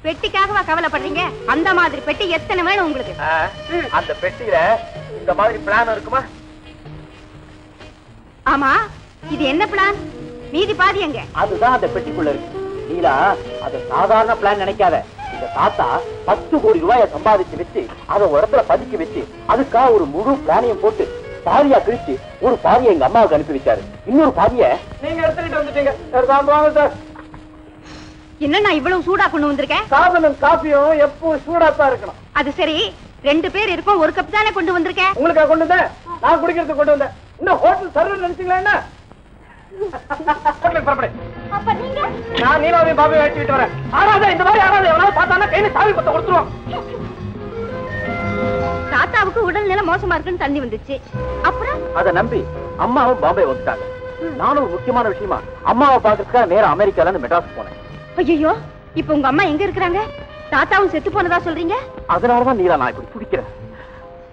Speaker 5: பெட்டிக்காகவா கவலைப்படுறீங்க? அந்த மாதிரி பெட்டி எத்தனை வேணும் உங்களுக்கு?
Speaker 2: அந்த பெட்டியில இந்த மாதிரி பிளான் இருக்குமா?
Speaker 5: ஆமா, இது என்ன பிளான்? மீதி பாதி எங்க?
Speaker 1: அதுதான் அந்த பெட்டிக்குள்ள இருக்கு. நீலா, அது சாதாரண பிளான் நினைக்காத. இந்த தாத்தா 10 கோடி ரூபாயை சம்பாதிச்சு வச்சு அதை ஒரு இடத்துல பதுக்கி வச்சு அதுக்காக ஒரு முழு பிளானையும் போட்டு பாதியா பிரிச்சு ஒரு பாதியை எங்க அம்மாவுக்கு அனுப்பி வச்சாரு. இன்னொரு பாதிய
Speaker 2: நீங்க எடுத்துக்கிட்டு வந்துட்டீங்க.
Speaker 5: என்ன நான் இவ்வளவு சூடா கொண்டு வந்திருக்கேன்?
Speaker 2: சாதனம் காப்பியும் எப்போ சூடாத்தான் இருக்கணும்.
Speaker 5: அது சரி, 2 பேர் இருக்கும், 1 கப் தானே கொண்டு வந்திருக்கேன்.
Speaker 2: உங்களுக்கா கொண்டு வந்தேன்? நான் குடிக்கிறதுக்கு கொண்டு வந்தேன். இன்னும் ஹோட்டல் சர்வர் நினைச்சீங்களா என்ன?
Speaker 5: அப்ப நீங்க?
Speaker 2: நான் நீலாவையும் பாபையும் அழைச்சிட்டு வரேன். ஆறாத, இந்த மாதிரி ஆறாத. எவனாவது பார்த்தானா கையில சாவி பத்த கொடுத்துருவோம்.
Speaker 5: தாத்தாவுக்கு உடல்நிலை மோசமா இருக்குன்னு தண்ணி வந்துச்சு. அப்புறம்
Speaker 1: அதை நம்பி அம்மாவும் பாம்பே வந்துட்டாங்க. நானும் ஒரு முக்கியமான விஷயமா அம்மாவை பாக்குறதுக்காக நேரம் அமெரிக்கால இருந்து மெட்ராஸ் போனேன்.
Speaker 5: ஐயோ, இப்ப உங்க அம்மா எங்க இருக்கிறாங்க? தாத்தாவும் செத்து போனதா சொல்றீங்க?
Speaker 1: அதனாலதான் நீலா நான் இப்படி துடிக்கிறேன்.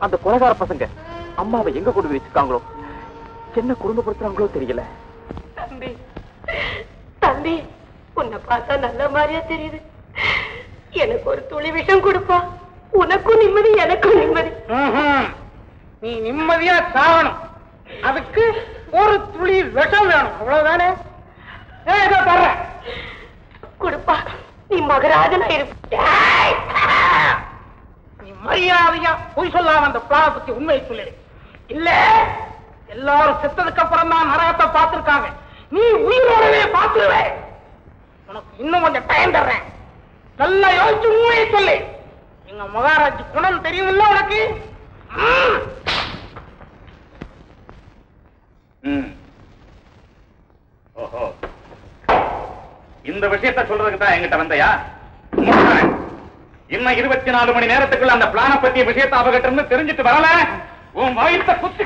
Speaker 1: அந்த கொலைகார பசங்க அம்மாவை எங்க கொண்டு போய் வச்சிருக்காங்களோ, என்ன குடும்பப்படுத்துறாங்களோ தெரியல.
Speaker 3: தம்பி தம்பி, உன்னை பார்த்தா நல்ல மாதிரியா தெரியுது. எனக்கு ஒரு துளி விஷம் கொடுப்பா. உனக்கும் நிம்மதி, எனக்கும் நிம்மதி.
Speaker 6: நீ நிம்மதியா சாகணும், அதுக்கு ஒரு துளி விஷம் வேணும், அவ்வளவுதானே?
Speaker 3: கொடுப்பா, நீ மகராஜனா இருப்ப.
Speaker 6: நீ மரியாதையா பொய் சொல்லாம அந்த பிளான பத்தி உண்மையை சொல்லு. இல்ல எல்லாரும் செத்ததுக்கு அப்புறம் தான் நரகத்தை பார்த்திருக்காங்க, நீ உயிரோடவே பார்த்துருவே. உனக்கு இன்னும் கொஞ்சம் டைம் தர்றேன், நல்லா யோசிச்சு உண்மையை சொல்லு. எங்க மகாராஜ் குணம் தெரியுமில்ல உனக்கு?
Speaker 7: ஓஹோ, இந்த விஷயத்தை சொல்றதுக்கு தான் என்கிட்ட வந்தையா? இன்னும் 24 மணி நேரத்துக்குள்ள அந்த பிளான பத்திய விஷயத்தை அவகிட்ட இருந்து தெரிஞ்சுட்டு வரல, உன் வயிற்ற குத்தி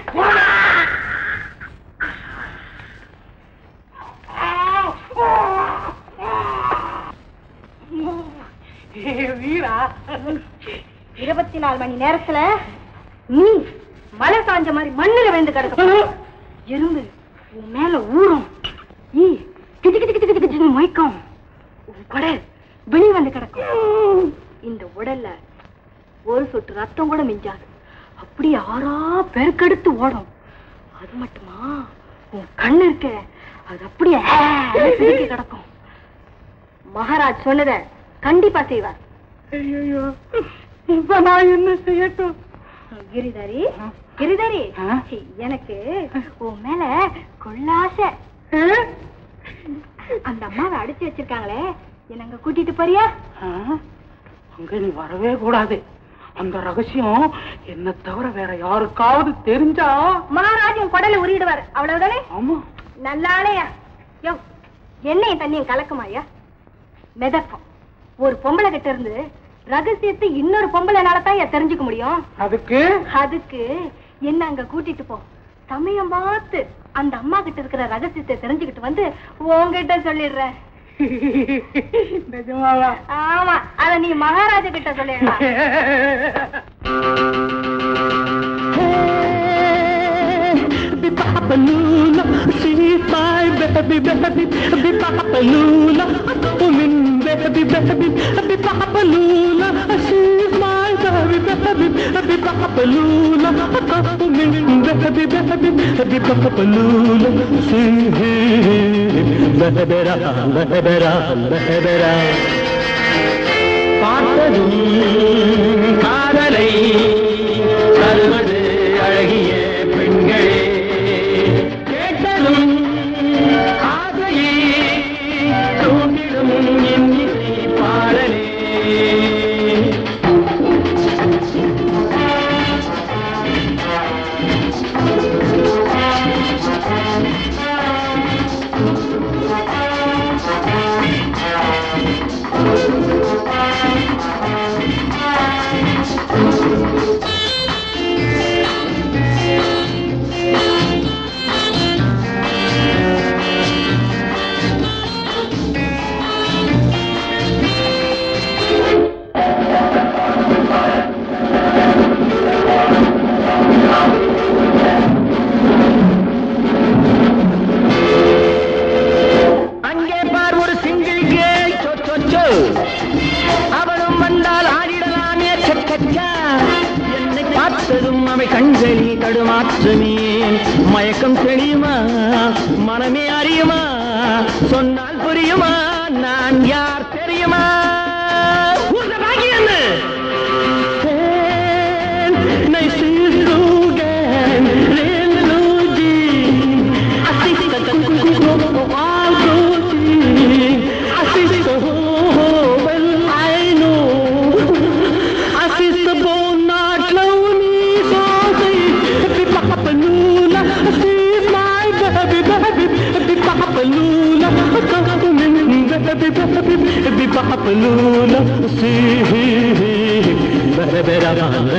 Speaker 6: வீரா.
Speaker 5: 24 மணி நேரத்துல நீ மலை சாஞ்ச மாதிரி மண்ணுல விழுந்து கிடக்க. எறும்பு உன் மேல ஊறும், கிச்சு கிச்சு கிச்சு கிச்சு கிச்சு மயக்கம், உன் குடல் வெளியே வந்து கிடக்கும். இந்த உடல்ல ஒரு சொட்டு ரத்தம் கூட மிஞ்சாது, அப்படி ஆறா பெருக்கெடுத்து ஓடும். அது மட்டுமா, உன் கண்ணு இருக்க அது அப்படியே பிடிக்க கிடக்கும். மகாராஜ் சொன்னத கண்டிப்பா செய்வார்.
Speaker 6: ஐயோ, இப்ப நான் என்ன செய்யட்டும்?
Speaker 5: கிரிதாரி, கிரிதாரி, எனக்கு உன் மேல கொள்ளாசை. அந்த அம்மாவை அடிச்சு வச்சிருக்காங்களே, என்ன அங்க கூட்டிட்டு போறியா?
Speaker 6: அங்க நீ வரவே கூடாது. அந்த ரகசியம் என்ன தவிர வேற யாருக்காவது தெரிஞ்சா
Speaker 5: மகாராஜ் உன் குடலை உருகிடுவாரு, அவ்வளவுதானே?
Speaker 6: ஆமா.
Speaker 5: நல்லாலையா? யோ, எண்ணெயும் தண்ணியும் கலக்குமாயா? மிதக்கும். ஒரு பொம்பளை கிட்ட இருந்து ரகசியத்தை இன்னொரு பொம்பளைனாலதான் தெரிஞ்சுக்க முடியும். அதுக்கு என்ன அங்க கூட்டிட்டு போ. சமயம் பார்த்து அந்த அம்மா கிட்ட இருக்கிற ரகசியத்தை தெரிஞ்சுக்கிட்டு வந்து உன்கிட்ட சொல்லிடுறேன்.
Speaker 6: நிஜமாவா?
Speaker 5: ஆமா, அத நீ மகாராஜா கிட்ட சொல்லிடலாம்.
Speaker 8: Bipapalula, she's my baby, baby, Bipapalula, woman, baby, baby, Bipapalula, she's my baby, baby, Bipapalula, woman, baby, baby, Bipapalula, behbera, behbera, behbera. பார்த்ததும் காதலை தருவது அழகிய பெண்களே, கேட்டதும் ஆசையை தூண்டிடும் என் இசை பாடலே. கண்களில் தடுமாற்றமே மயக்கம் தெரியுமா, மனமே அறியுமா, சொன்னால் புரியுமா, நான் யார் தெரியுமா? Bipapalula, see, behbera,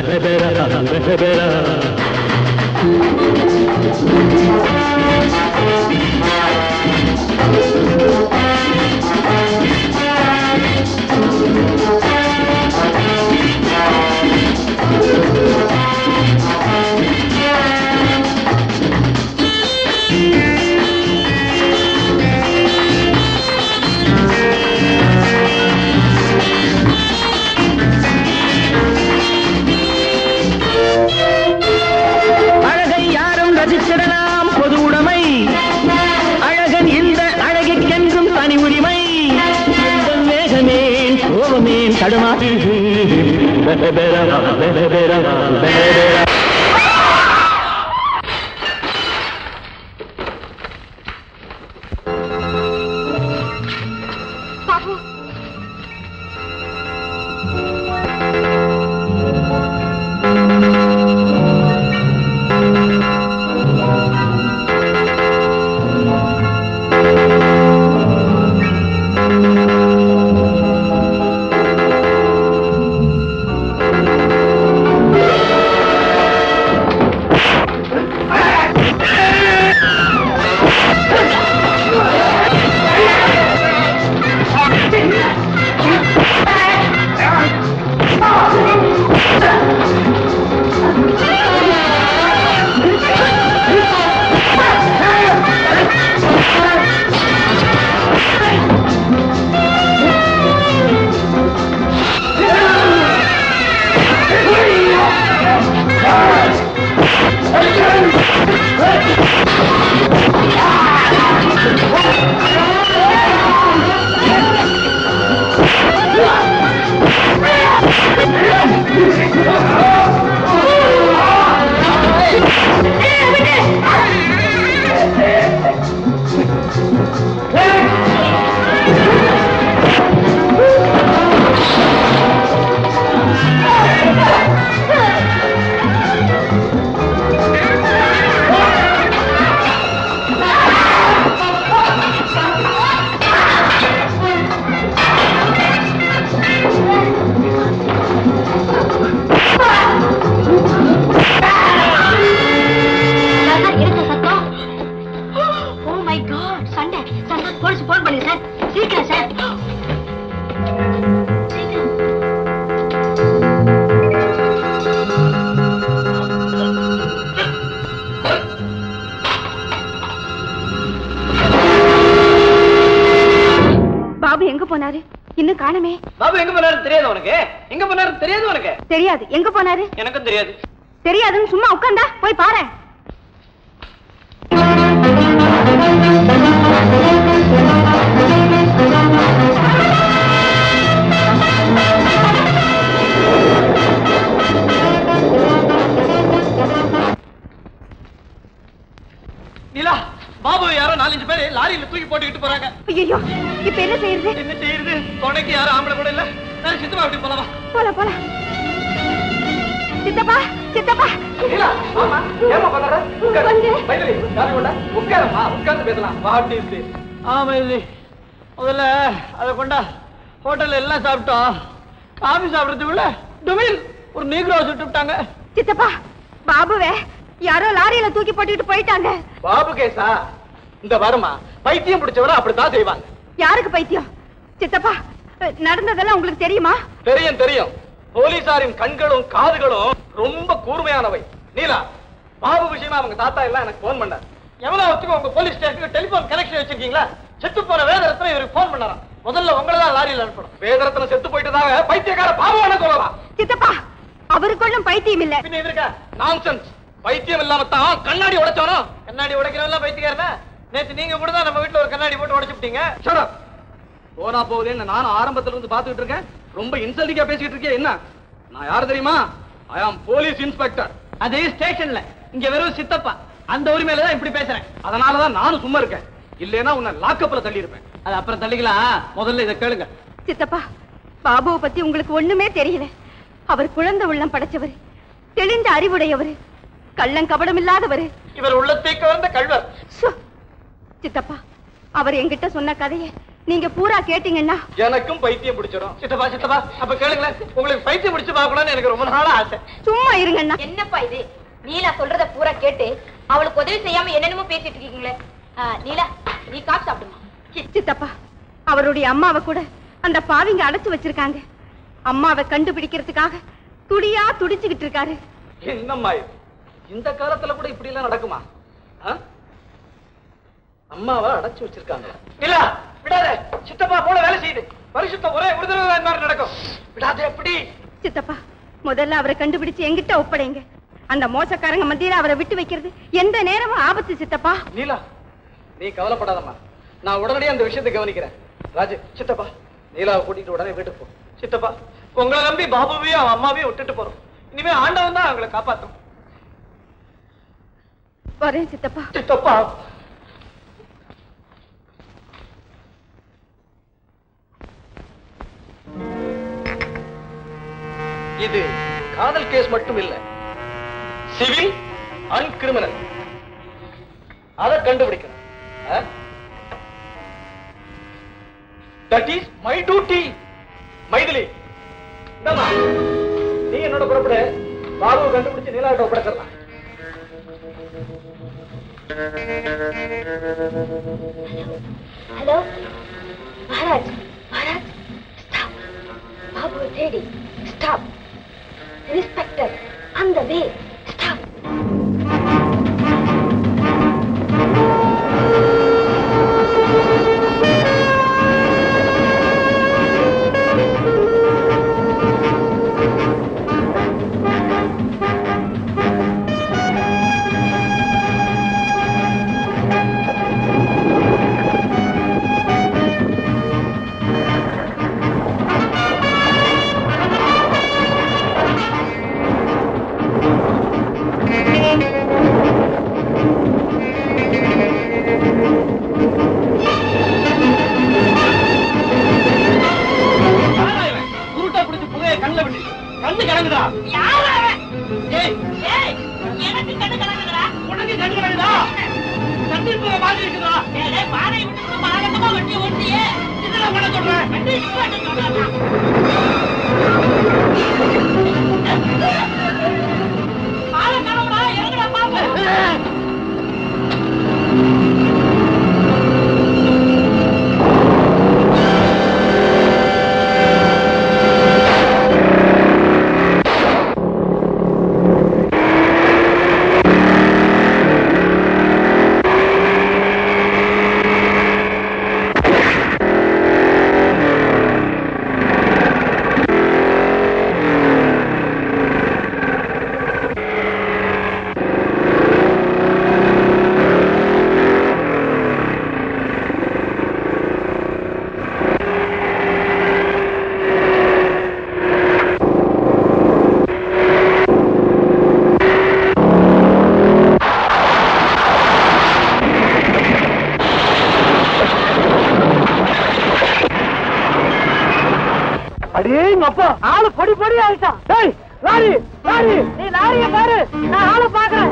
Speaker 8: behbera, behbera.
Speaker 3: Babu போனாரு? இன்னும் காணமே.
Speaker 2: பாபு எங்க போனாரு தெரியாது உனக்கு? எங்க போனாரு தெரியாது உனக்கு?
Speaker 3: தெரியாது. எங்க போனாரு?
Speaker 2: எனக்கும் தெரியாது.
Speaker 3: தெரியாதுன்னு சும்மா உட்கார்ந்தா போய் பாரு.
Speaker 2: நீலா, பாபு யாரோ 4-5 பேர் லாரியில தூக்கி போட்டுக்கிட்டு போறாங்க.
Speaker 3: ஐயோ, இப்ப என்ன செய்யறது?
Speaker 2: என்ன செய்யறது? துணைக்கு யாரும் ஆம்பளை கூட இல்ல. நான் சித்தப்பா அப்படி போலவா?
Speaker 3: போலாம். சித்தப்பா, சித்தப்பா.
Speaker 2: நீலா, ஆமா. ஏமா பண்ற? உட்காரு. பைதலி, கால் கொண்டா. உட்காருமா, உட்கார்ந்து பேசலாம். வா அப்படி இருக்கு. ஆமா இது. முதல்ல அத கொண்டா. ஹோட்டல்ல எல்லாம் சாப்பிட்டோம். காபி சாப்பிடுறதுக்குள்ள டுமில் ஒரு நீக்ரோ சுட்டு விட்டாங்க.
Speaker 3: சித்தப்பா, பாபுவே யாரோ லாரியில தூக்கி போட்டுட்டு போயிட்டாங்க.
Speaker 2: பாபு கேசா? இந்த வருமா பைத்தியம் பிடிச்சவரை அப்படித்தான் செய்வாங்க.
Speaker 3: யாருக்கு பைத்தியம்? சித்தப்பா, நடந்ததெல்லாம் உங்களுக்கு தெரியுமா?
Speaker 2: தெரியும். போலீசாரின் கண்களும் காதுகளும் ரொம்ப கூர்மையானவை. நீலா, பாபு விஷயமா அவங்க தாத்தா எல்லாம் எனக்கு போன் பண்ணார். எவ்வளவு உங்க போலீஸ் ஸ்டேஷனுக்கு டெலிபோன் கனெக்ஷன் வச்சிருக்கீங்களா? செத்து போன வேதரத்னம் இவருக்கு போன் பண்ணாராம். முதல்ல உங்களதான் லாரியில் அனுப்பணும். வேதரத்னம் செத்து போயிட்டதாக பைத்தியக்கார பாபுவான சொல்லலாம்.
Speaker 3: சித்தப்பா, அவருக்குள்ளும் பைத்தியம் இல்ல.
Speaker 2: பின்ன இருக்கா? நான்சென்ஸ். பைத்தியம் இல்லாம தான் கண்ணாடி உடைச்சவனோ. கண்ணாடி உடைக்கிறவெல்லாம் பைத்தியக்காரனா? நேத்து நீங்க கூட தான் நம்ம வீட்டுல ஒரு கண்ணாடி போட்டு உடைச்சுட்டீங்க. போனா போகுதுன்னு நானும் ஆரம்பத்துல இருந்து பாத்துக்கிட்டு இருக்கேன். ரொம்ப இன்சல்டிங்கா பேசிக்கிட்டு இருக்கேன். என்ன? நான் யாரு தெரியுமா? ஐ ஆம் போலீஸ் இன்ஸ்பெக்டர். அதே ஸ்டேஷன்ல இங்க வெறும் சித்தப்பா. அந்த உரிமையில தான் இப்படி பேசுறேன். அதனாலதான் நானும் சும்மா இருக்கேன். இல்லைன்னா உன்னை லாக்கப்ல தள்ளி இருப்பேன். அது அப்புறம் தள்ளிக்கலாம். முதல்ல இதை கேளுங்க.
Speaker 3: சித்தப்பா, பாபுவை பத்தி உங்களுக்கு ஒண்ணுமே தெரியல. அவர் குழந்தை உள்ளம் படைச்சவர், தெளிந்த அறிவுடையவர், கள்ளம் கபடம் இல்லாதவர்.
Speaker 2: இவர் உள்ளத்தை கவர்ந்த கள்வர்.
Speaker 3: சித்தப்பா, அவர் என்கிட்ட சொன்ன கதையை நீங்க பூரா கேட்டீங்கன்னா
Speaker 2: எனக்கும் பைத்தியம் பிடிச்சிடும். சித்தப்பா அப்ப கேளுங்களேன். உங்களுக்கு பைத்தியம் பிடிச்சு பார்க்கணும்னு எனக்கு ரொம்ப நாளா ஆசை.
Speaker 3: சும்மா இருங்கண்ணா.
Speaker 5: என்னப்பா இது? நீலா சொல்றத பூரா கேட்டு அவளுக்கு உதவி செய்யாம என்னென்னமோ பேசிட்டு இருக்கீங்களே. நீலா, நீ காசு சாப்பிடுமா?
Speaker 3: சித்தப்பா, அவருடைய அம்மாவை கூட அந்த பாவிங்க அடைச்சு வச்சிருக்காங்க. அம்மாவை கண்டுபிடிக்கிறதுக்காக துடியா துடிச்சுக்கிட்டு இருக்காரு.
Speaker 2: என்னம்மா இது? இந்த காலத்துல கூட இப்படி எல்லாம் நடக்குமா? அம்மாவை அடைச்சு வச்சிருக்காங்க. இல்ல விடாத. சித்தப்பா போல வேலை செய்யுது. பரிசுத்தம் ஒரே ஒரு தடவை மாதிரி நடக்கும். விடாத. எப்படி?
Speaker 3: சித்தப்பா, முதல்ல அவரை கண்டுபிடிச்சு எங்கிட்ட ஒப்படைங்க. அந்த மோசக்காரங்க மத்தியில அவரை விட்டு வைக்கிறது எந்த நேரமும் ஆபத்து. சித்தப்பா.
Speaker 2: நீலா, நீ கவலைப்படாதம்மா. நான் உடனடியே அந்த விஷயத்தை கவனிக்கிறேன். ராஜு, சித்தப்பா நீலாவை கூட்டிட்டு உடனே வீட்டுக்கு போ. சித்தப்பா உங்களை நம்பி பாபுவையும் அவன் அம்மாவையும் விட்டுட்டு போறோம். இனிமே ஆண்டவன் தான் அவங்களை காப்பாத்தணும்.
Speaker 5: வரேன் சித்தப்பா.
Speaker 2: சித்தப்பா, இது காதல் கேஸ் மட்டும் இல்ல, சிவில் அண்ட் கிரிமினல். அதை கண்டுபிடிக்கணும். That is my duty. Mythili, நீ என்னோட புறப்பட பாபுவை கண்டுபிடிச்சு நீலாட்ட ஒப்படைச்சிடலாம்.
Speaker 5: Hello Maharaj, Maharaj stop. பாபு தேடி ஸ்டாப். இன்ஸ்பெக்டர் அந்த வே ஸ்டாப்.
Speaker 2: அப்பா ஆளு பொடி பொடி ஆயிட்டான். டேய் லாரி லாரி, நீ லாரிய பாரு, நான் ஆளை பாக்குறேன்.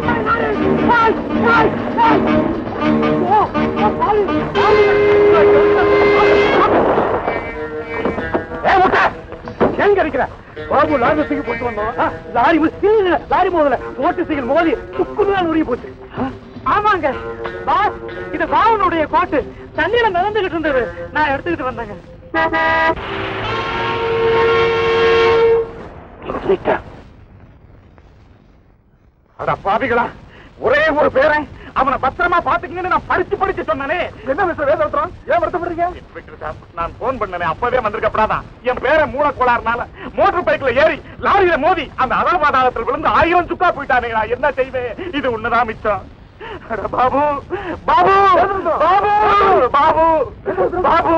Speaker 2: எங்க இருக்கிற பாபு? லாரி தூக்கி போட்டு வந்தோம். லாரி லாரி மோதல மோட்டர் சைக்கிள் மோதி துக்குதான் உருகி போச்சு. ஆமாங்க பாஸ், இது பாவனுடைய கோட்டு தண்ணியில மிதந்துகிட்டு இருந்தது, நான் எடுத்துக்கிட்டு வந்தேங்க. அட பாவிகளா, ஒரே ஒரு பேரன், அவனை பத்திரமா பாத்துக்கீங்கன்னு நான் படிச்சு சொன்னேனே. என்ன மிஸ்டர் வேதவத்ரம், ஏன் வருத்தப்படுறீங்க? இன்ஸ்பெக்டர் சார், நான் போன் பண்ணனே, அப்பவே வந்திருக்கப்படாதான். என் பேரை மூலக்கோளாறுனால மோட்டர் பைக்ல ஏறி லாரியில மோதி அந்த அகபாதாளத்தில் விழுந்து 1000 சுக்கா போயிட்டானே. நான் என்ன செய்வேன்? இது உன்னதான் மிச்சம். பாபு பாபு பாபு பாபு பாபு,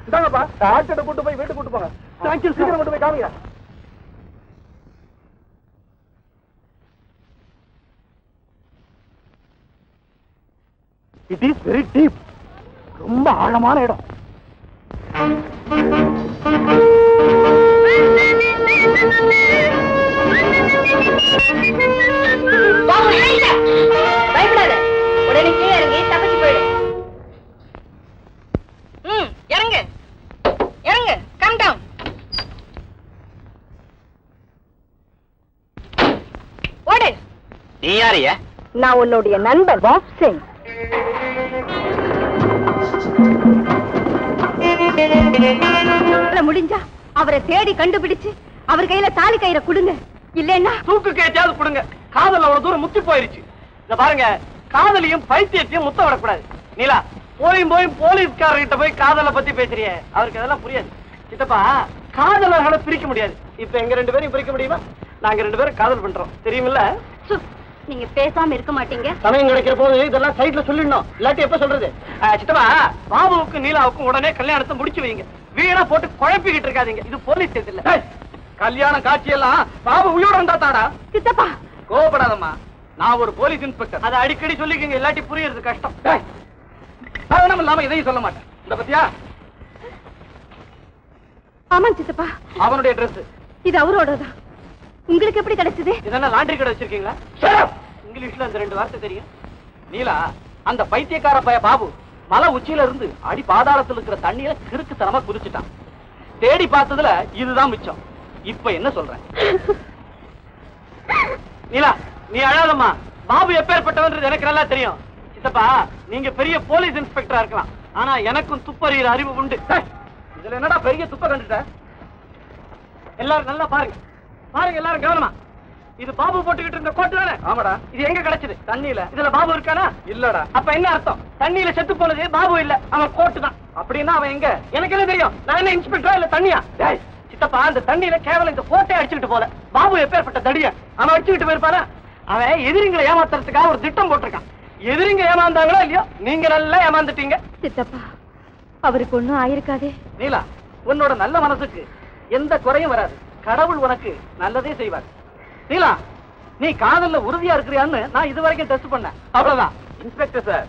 Speaker 2: இந்தாங்கப்பா, டாக்டர் கூட்டு போய் வீட்டுக்கு கூட்டு போங்க. தேங்க்யூ, சீக்கிரம் கொண்டு போய் காமிங்க. இட் இஸ் வெரி டீப், ரொம்ப ஆழமான இடம்.
Speaker 5: பயப்படாத, உடனே கீழே இறங்கி தப்பிச்சு போயிடும். இறங்கு இறங்கு, கம் டவுன். ஓடு.
Speaker 1: நீ யாரையா?
Speaker 5: நான் உன்னுடைய நண்பர் பாப் சிங். முடிஞ்சா அவரை தேடி கண்டுபிடிச்சு அவர் கையில தாலி கயிறை கொடுங்க, இல்லன்னா
Speaker 2: தூக்கு கேட்டாவது கொடுங்க. காதல் அவ்வளவு தூரம் முத்தி போயிருச்சு. இத பாருங்க, காதலியும் பைத்தியத்தையும் முத்த விடக்கூடாது. நீலா, போயும் போலீஸ்காரர்கிட்ட போய் காதலை பத்தி பேசுறிய, அவருக்கு அதெல்லாம் புரியாது. சித்தப்பா, காதலர்களை பிரிக்க முடியாது. இப்ப எங்க 2 பேரையும் பிரிக்க முடியுமா? நாங்க 2 பேரும் காதல் பண்றோம், தெரியுமில்ல?
Speaker 5: நீங்க பேசாம இருக்க மாட்டீங்க.
Speaker 2: சமயம் கிடைக்கிற போது இதெல்லாம் சைட்ல சொல்லிடணும், இல்லாட்டி எப்ப சொல்றது? சித்தப்பா, பாபுவுக்கும் நீலாவுக்கும் உடனே கல்யாணத்தை முடிச்சு வைங்க. வீணா போட்டு குழப்பிக்கிட்டு இருக்காதீங்க. இது போலீஸ் ஸ்டேஷன் இல்ல. கல்யாண காட்சியெல்லாம் பாபு உயிரோட இருந்தா தாடா.
Speaker 5: சித்தப்பா
Speaker 2: கோபப்படாதம்மா, நான் ஒரு போலீஸ் இன்ஸ்பெக்டர். அதை அடிக்கடி சொல்லிக்கங்க, இல்லாட்டி புரியறது கஷ்டம். காரணம் இல்லாம இதையும் சொல்ல மாட்டேன். இந்த பத்தியா
Speaker 5: ஆமா சித்தப்பா,
Speaker 2: அவனுடைய ட்ரெஸ்
Speaker 5: இது அவரோடதான். உங்களுக்கு எப்படி கிடைச்சது?
Speaker 2: இதெல்லாம் லாண்டரி கடை வச்சிருக்கீங்களா? இங்கிலீஷ்ல அந்த 2 வார்த்தை தெரியும். நீலா, அந்த பைத்தியக்கார பைய பாபு மலை உச்சியில இருந்து அடி பாதாளத்தில் இருக்கிற தண்ணியில கிறுக்குத்தனமா குதிச்சுட்டான். தேடி பார்த்ததுல இதுதான் மிச்சம். இப்ப என்ன சொல்றேன்? நீலா, நீ அழாதம்மா. பாபு எப்பேற்பட்டவன்றது எனக்கு நல்லா தெரியும். சித்தப்பா, நீங்க பெரிய போலீஸ் இன்ஸ்பெக்டரா இருக்கலாம், ஆனா எனக்கும் துப்பறிகிற அறிவு உண்டு. இதுல என்னடா பெரிய துப்ப கண்டுட்ட? எல்லாரும் நல்லா பாருங்க, பாருங்க எல்லாரும் கவனமா. இது பாபு போட்டுக்கிட்டு இருந்த கோட்டு தானே? ஆமாடா. இது எங்க கிடைச்சது? தண்ணியில. இதுல பாபு இருக்கானா? இல்லடா. அப்ப என்ன அர்த்தம்? தண்ணியில செத்து போனது பாபு இல்ல, அவன் கோட்டு தான். அப்படின்னா அவன் எங்க? எனக்கு என்ன தெரியும்? நான் என்ன இன்ஸ்பெக்டரா இல்ல தண்ணியா? சித்தப்பா, அந்த தண்ணியில கேவலம் இந்த கோட்டையை அடிச்சுக்கிட்டு போல. பாபு எப்பேற்பட்ட தடிய அவன் அடிச்சுக்கிட்டு போயிருப்பானா? அவன் எதிரிங்களை ஏமாத்துறதுக்காக ஒரு திட்டம் போட்டிருக்கான். எதிரிங்க ஏமாந்தாங்களோ இல்லையோ, நீங்க நல்லா ஏமாந்துட்டீங்க.
Speaker 5: சித்தப்பா, அவருக்கு ஒண்ணும் ஆயிருக்காதே.
Speaker 2: நீலா, உன்னோட நல்ல மனசுக்கு எந்த குறையும் வராது. கடவுள் உனக்கு நல்லதே செய்வார். நீலா, நீ காதல்ல உறுதியா இருக்கிறியான்னு நான் இதுவரைக்கும் டெஸ்ட் பண்ணேன். அவ்வளவுதான். இன்ஸ்பெக்டர் சார்,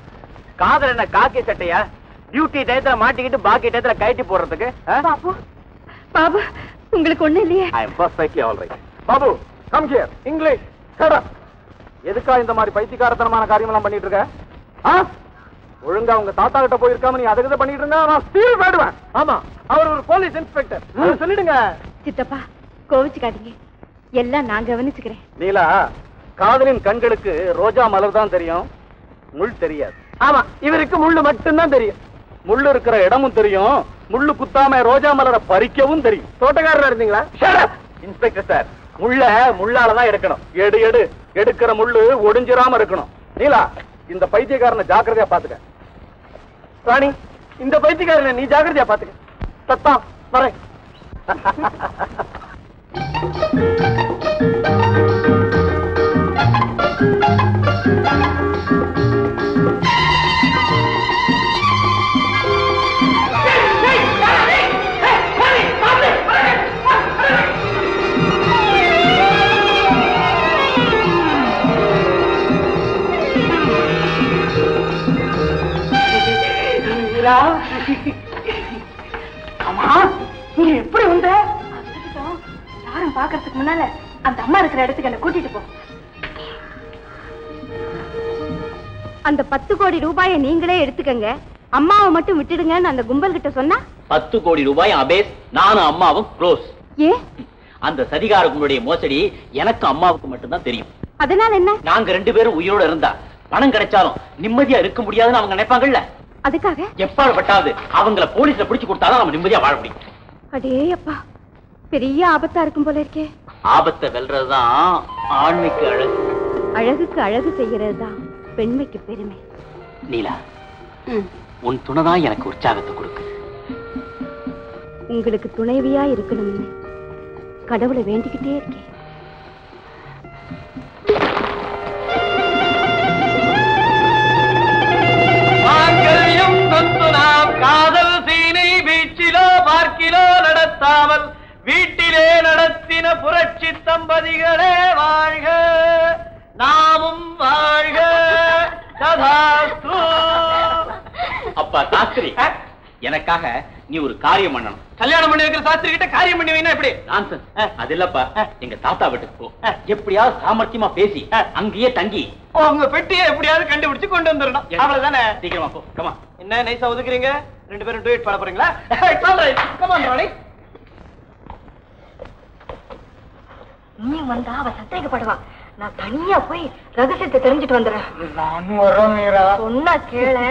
Speaker 2: காதல் என்ன காக்கி சட்டையா? டியூட்டி டயத்துல மாட்டிக்கிட்டு பாக்கி டயத்துல கைட்டி போடுறதுக்கு?
Speaker 5: பாபு, பாபு, உங்களுக்கு ஒண்ணு இல்லையே?
Speaker 2: I am perfectly all right. Babu, come here. English shut up. எதுக்கா இந்த மாதிரி பைத்தியக்காரத்தனமான காரியம் எல்லாம் பண்ணிட்டு இருக்க? ஒழுங்கா உங்க தாத்தா கிட்ட போயிருக்காம நீ அதுக்கு பண்ணிட்டு இருந்தா நான் ஸ்டீல் போடுவேன். ஆமா, அவர் ஒரு போலீஸ் இன்ஸ்பெக்டர். சொல்லிடுங்க.
Speaker 5: சித்தப்பா, கோவிச்சுக்காதீங்க, எல்லாம் நான் கவனிச்சுக்கிறேன்.
Speaker 2: நீலா, காதலின் கண்களுக்கு ரோஜா மலர் தான் தெரியும், முள் தெரியாது. ஆமா, இவருக்கு முள்ளு மட்டும்தான் தெரியும். முள்ளு இருக்கிற இடமும் தெரியும், முள்ளு குத்தாம ரோஜா மலரை பறிக்கவும் தெரியும். தோட்டக்காரரா இருந்தீங்களா? இன்ஸ்பெக்டர் சார், முள்ள முள்ளாலதான் எடுக்கணும். எடுக்கிற முள்ளு ஒடிஞ்சிராம இருக்கணும். நீலா, இந்த பைத்தியக்காரனை ஜாக்கிரதையா பாத்துக்க. ராணி, இந்த பைத்தியக்காரனை நீ ஜாக்கிரதையா பாத்துக்க. சத்தா வரேன். அம்மா, நீ எப்படி வந்த?
Speaker 5: யாரும் பாக்குறதுக்கு முன்னால அந்த அம்மா இருக்கிற இடத்துக்கு என்ன கூட்டிட்டு போ. அந்த 10 கோடி ரூபாயை நீங்களே எடுத்துக்கங்க, அம்மாவை மட்டும் விட்டுடுங்கன்னு அந்த கும்பல் கிட்ட சொன்னா
Speaker 1: 10 கோடி ரூபாய் அபேஸ், நானும் அம்மாவும் க்ளோஸ்.
Speaker 5: ஏ,
Speaker 1: அந்த சதிகார கும்பலுடைய மோசடி எனக்கு அம்மாவுக்கு மட்டும்தான் தெரியும்.
Speaker 5: அதனால என்ன?
Speaker 1: நாங்க 2 பேரும் உயிரோட இருந்தா பணம் கிடைச்சாலும் நிம்மதியா இருக்க முடியாதுன்னு அவங்க நினைப்பாங்கல்ல.
Speaker 5: அதுக்காக
Speaker 1: எப்பாடுபட்டாவது அவங்கள போலீஸ்ல பிடிச்சு கொடுத்தாதான் நம்ம நிம்மதியா வாழ முடியும்.
Speaker 5: அடே அப்பா, பெரிய ஆபத்தா இருக்கும் போல இருக்கே.
Speaker 1: ஆபத்தை வெல்றதுதான் ஆண்மைக்கு அழகு.
Speaker 5: அழகுக்கு அழகு செய்யறதுதான் பெண்மைக்கு பெருமை.
Speaker 1: நீலா, உன் துணைதான் எனக்கு உற்சாகத்தை கொடுக்கு.
Speaker 5: உங்களுக்கு துணைவியா இருக்கணும்னு கடவுளை வேண்டிக்கிட்டே இருக்கேன்.
Speaker 2: காதல் சீனை வீச்சிலோ பார்க்கிலோ நடத்தாமல் வீட்டிலே நடத்தின புரட்சி தம்பதிகளே வாழ்க, நாமும் வாழ்க. அப்பா சாஸ்திரி, எனக்காக நீ ஒரு காரியம் பண்ணணும். கல்யாணம் பண்ணி வைக்கிற சாஸ்திரி கிட்ட காரியம் பண்ணி வைனா எப்படி? நான்சென்ஸ். அது இல்லப்பா, எங்க தாத்தா வீட்டுக்கு போ. எப்படியாவது சாமர்த்தியமா பேசி அங்கேயே தங்கி உங்க பெட்டியை எப்படியாவது கண்டுபிடிச்சு கொண்டு வந்துடணும். அவ்வளவுதானே? சீக்கிரமா போ. கமா. என்ன நைஸா ஒதுக்குறீங்க? 2 பேரும் டூயட் பாட போறீங்களா?
Speaker 5: நீ வந்தா அவ சந்தேகப்படுவா. நான் தனியா போய் ரகசியத்தை தெரிஞ்சுட்டு வந்துடுறேன்.
Speaker 6: நானும் வரோம் மீரா.
Speaker 5: சொன்னா கேளு.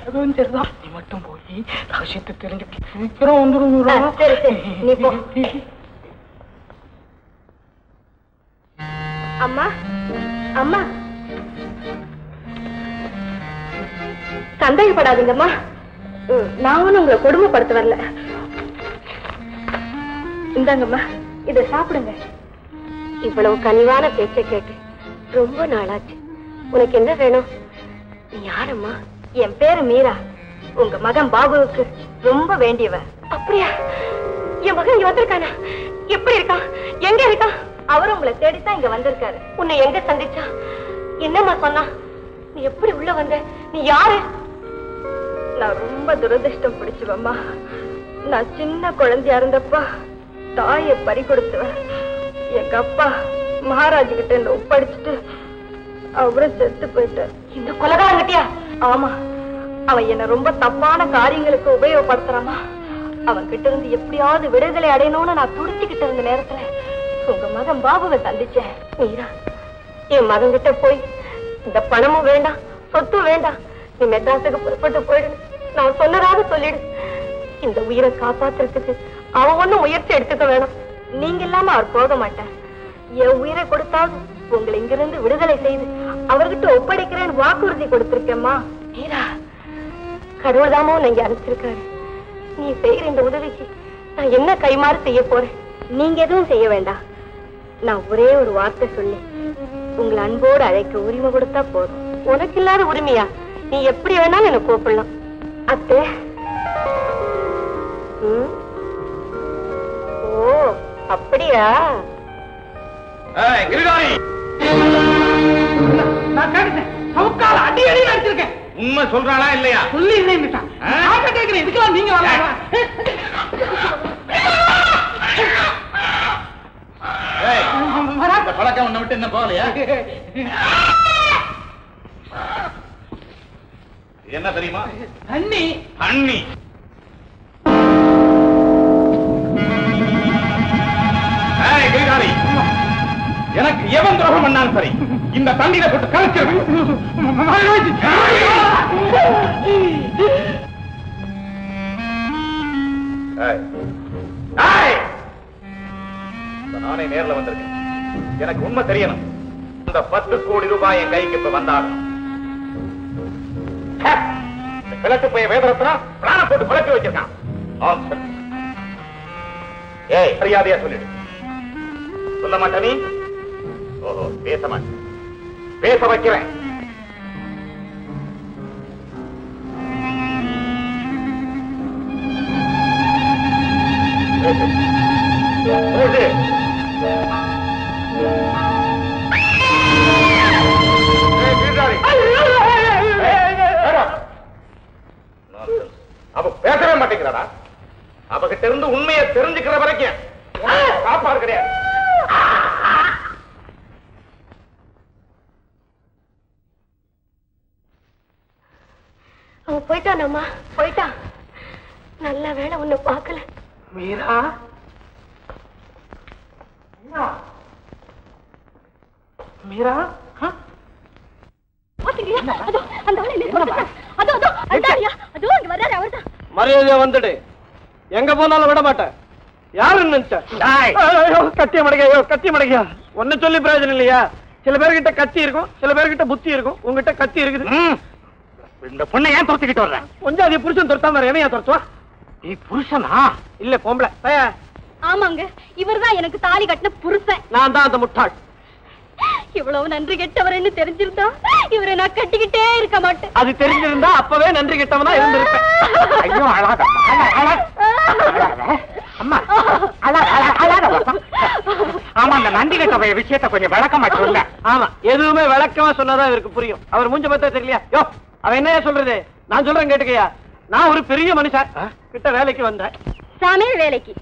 Speaker 6: அதுவும் சரிதான், நீ மட்டும் போய் ரகசியத்தை தெரிஞ்சுட்டு சீக்கிரம் வந்துடும் மீரா.
Speaker 5: சரி சரி, நீ போ. அம்மா, அம்மா, சந்தேகப்படாதீங்கம்மா, நான் ஒன்னும் உங்களை கொடுமைப்படுத்த வரல. இந்தாங்கம்மா, இதை சாப்பிடுங்க. இவ்வளவு கனிவான பேச்சை கேட்டு ரொம்ப நாளாச்சு. உனக்கு என்ன வேணும்? நீ யாரம்மா? என் பேரு மீரா. உங்க மகன் பாபுவுக்கு ரொம்ப வேண்டியவ. அப்படியா? என் மகன் இங்க வந்திருக்கானா? எப்படி இருக்கான்? எங்க இருக்கான்? அவர் உங்களை தேடித்தான் இங்க வந்திருக்காரு. உன்னை எங்க சந்திச்சா? என்னம்மா சொன்னா? நீ எப்படி உள்ள வந்த? நீ யாரு? நான் ரொம்ப துரதிருஷ்டம் பிடிச்சுவம்மா. நான் சின்ன குழந்தையா இருந்தப்பா தாயை பறி கொடுத்துவேன். எங்க அப்பா மகாராஜ் கிட்ட என்ன ஒப்படைச்சிட்டு அவரும் செத்து போயிட்டார். இந்த கொலைகாரங்கிட்டியா? ஆமா, அவன் என்ன ரொம்ப தப்பான காரியங்களுக்கு உபயோகப்படுத்துறாமா. அவன் கிட்ட இருந்து எப்படியாவது விடுதலை அடையணும்னு நான் துடிச்சுக்கிட்டு இருந்த நேரத்துல உங்க மகன் பாபுவை சந்திச்சேன். மீரா, என் மகன் கிட்ட போய் இந்த பணமும் வேண்டாம், சொத்தும் வேண்டாம், நீ மெட்ராஸுக்கு புறப்பட்டு போயிடு, நான் சொன்னதாக சொல்லிடு. இந்த உயிரை காப்பாத்துறதுக்கு அவன் ஒண்ணும் முயற்சி எடுத்துக்க வேணும். நீங்க இல்லாம அவர் போக மாட்டார். என் உயிரை கொடுத்தாவது உங்களை இங்கிருந்து விடுதலை செய்து அவர்கிட்ட ஒப்படைக்கிறேன்னு வாக்குறுதி கொடுத்திருக்கேம்மா. மீரா, கடவுள் தாமோ நீங்க அனுப்பிச்சிருக்காரு. நீ செய்யற இந்த உதவிக்கு நான் என்ன கைமாறு செய்ய போறேன்? நீங்க எதுவும் செய்ய வேண்டாம். நான் ஒரே ஒரு வார்த்தை சொல்லி உங்களை அன்போடு அழைக்க உரிமை கொடுத்தா போதும். உனக்கு இல்லாத உரிமையா? நீ எப்படி வேணாலும் எனக்கு கூப்பிடலாம். அத்தை. ஓ, அப்படியா?
Speaker 6: நான் கேட்டேன், சவுக்கால அடி அடி அடிச்சிருக்கேன்.
Speaker 7: உண்மை சொல்றாளா இல்லையா?
Speaker 6: சொல்லி இல்லைன்னுட்டான். கேட்கிறேன், இதுக்கெல்லாம் நீங்க வரலாம்.
Speaker 7: இந்த பழக்கம் உன்னை விட்டு என்ன போகலையா? என்ன தெரியுமா?
Speaker 6: தண்ணி.
Speaker 7: தண்ணி. கிரிகாரி, எனக்கு எவன் துரோகம் பண்ணாலும் சரி, இந்த தண்ணீரை போட்டு கலைச்சிருவேன். நானே நேர்ல வந்திருக்கேன். எனக்கு உண்மை தெரியணும். அந்த 10 கோடி ரூபாய் என் கைக்கு இப்ப வந்தாலும் கிழக்கு போய் வேதரத்னா பிளான போட்டு குழப்பி வச்சிருக்கான். ஏய், மரியாதையா சொல்லிடு. சொல்ல மாட்ட நீ? ஓஹோ, பேச மாட்டேன். பேச வைக்கிறேன். அவ பேசவே மாட்டேங்கிறாடா. அவகிட்ட இருந்து உண்மையை தெரிஞ்சுக்கிற வரைக்கும் காப்பாடு கிடையாது.
Speaker 5: அவன் போயிட்டானம்மா, போயிட்டான். நல்ல வேளை உன்னை பார்க்கல.
Speaker 6: மீரா, மீரா,
Speaker 2: மரியாதையா வந்துடு. எங்க போனாலும் விட மாட்டேன். யாருன்னு நினைச்ச? கத்திய மடக்கையோ, கத்திய மடக்கையா? ஒன்னு சொல்லி பிரயோஜனம் இல்லையா? சில பேர்கிட்ட கத்தி இருக்கும், சில பேர்கிட்ட புத்தி இருக்கும். உங்ககிட்ட கத்தி இருக்குது.
Speaker 6: இந்த பொண்ணை ஏன் துரத்திக்கிட்டு வர்ற?
Speaker 2: கொஞ்சம் அது புருஷன் துரத்தாம வேற ஏன் துரத்துவா?
Speaker 6: நீ புருஷனா?
Speaker 2: இல்ல, பொம்பளை.
Speaker 5: ஆமாங்க, இவர்தான் எனக்கு தாலி கட்டின புருஷன்.
Speaker 2: நான் தான் அந்த முட்டாள்.
Speaker 5: இவ்வளவு நன்றி கெட்டவர்னு தெரிஞ்சிருந்தா இவரை நான் கட்டிக்கிட்டே இருக்க மாட்டேன்.
Speaker 2: அது தெரிஞ்சிருந்தா அப்பவே நன்றி கெட்டவனா இருந்திருப்பேன்.
Speaker 6: ஐயோ, அழாத அம்மா, ஆமா, அந்த நன்றி கெட்ட விஷயத்தை கொஞ்சம் விளக்கமா சொல்ல.
Speaker 2: ஆமா, எதுவுமே விளக்கமா சொன்னாதான் இவருக்கு புரியும். அவர் மூஞ்ச பார்த்தா தெரியலையா? யோ, அவன் என்னையா சொல்றது? நான் சொல்றேன் கேட்டுக்கையா. நான் ஒரு பெரிய மனுஷன் கிட்ட வேலைக்கு வந்தேன்.
Speaker 5: சமையல் வேலைக்கு.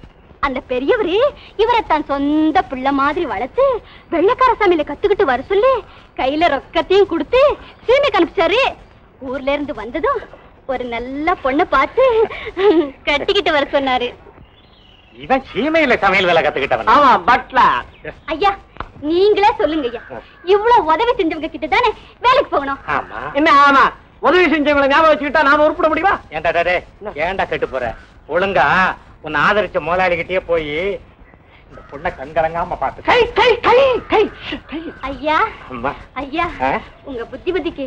Speaker 5: அந்த பெரியவரு இவரை தான் சொந்த பிள்ளை மாதிரி வளர்த்து வெள்ளக்கார சமையல கத்துக்கிட்டு வர சொல்லி கையில ரொக்கத்தையும் கொடுத்து சீமைக்கு அனுப்பிச்சாரு. ஊர்ல இருந்து வந்ததும் ஒரு நல்ல பொண்ணை பார்த்து கட்டிக்கிட்டு வர சொன்னாரு.
Speaker 6: இவன் சீமையில சமையல் வேலை கத்துக்கிட்டவன்.
Speaker 2: ஆமா, பட்லர்.
Speaker 5: ஐயா, நீங்களே சொல்லுங்க ஐயா, இவ்வளவு உதவி செஞ்சவங்க கிட்ட தானே வேலைக்கு போகணும்.
Speaker 6: ஆமா.
Speaker 2: என்ன ஆமா, உதவி செஞ்சவங்களை ஞாபகம் வச்சுக்கிட்டா நாம உருப்பிட முடியுமா?
Speaker 6: ஏன்டா கெட்டு போற? ஒழுங்கா உன்னை ஆதரிச்ச முதலாளி கிட்டே போய் இந்த பொண்ணை கண்கலங்காம பார்த்து.
Speaker 5: ஐயா, ஐயா, உங்க புத்திமதிக்கு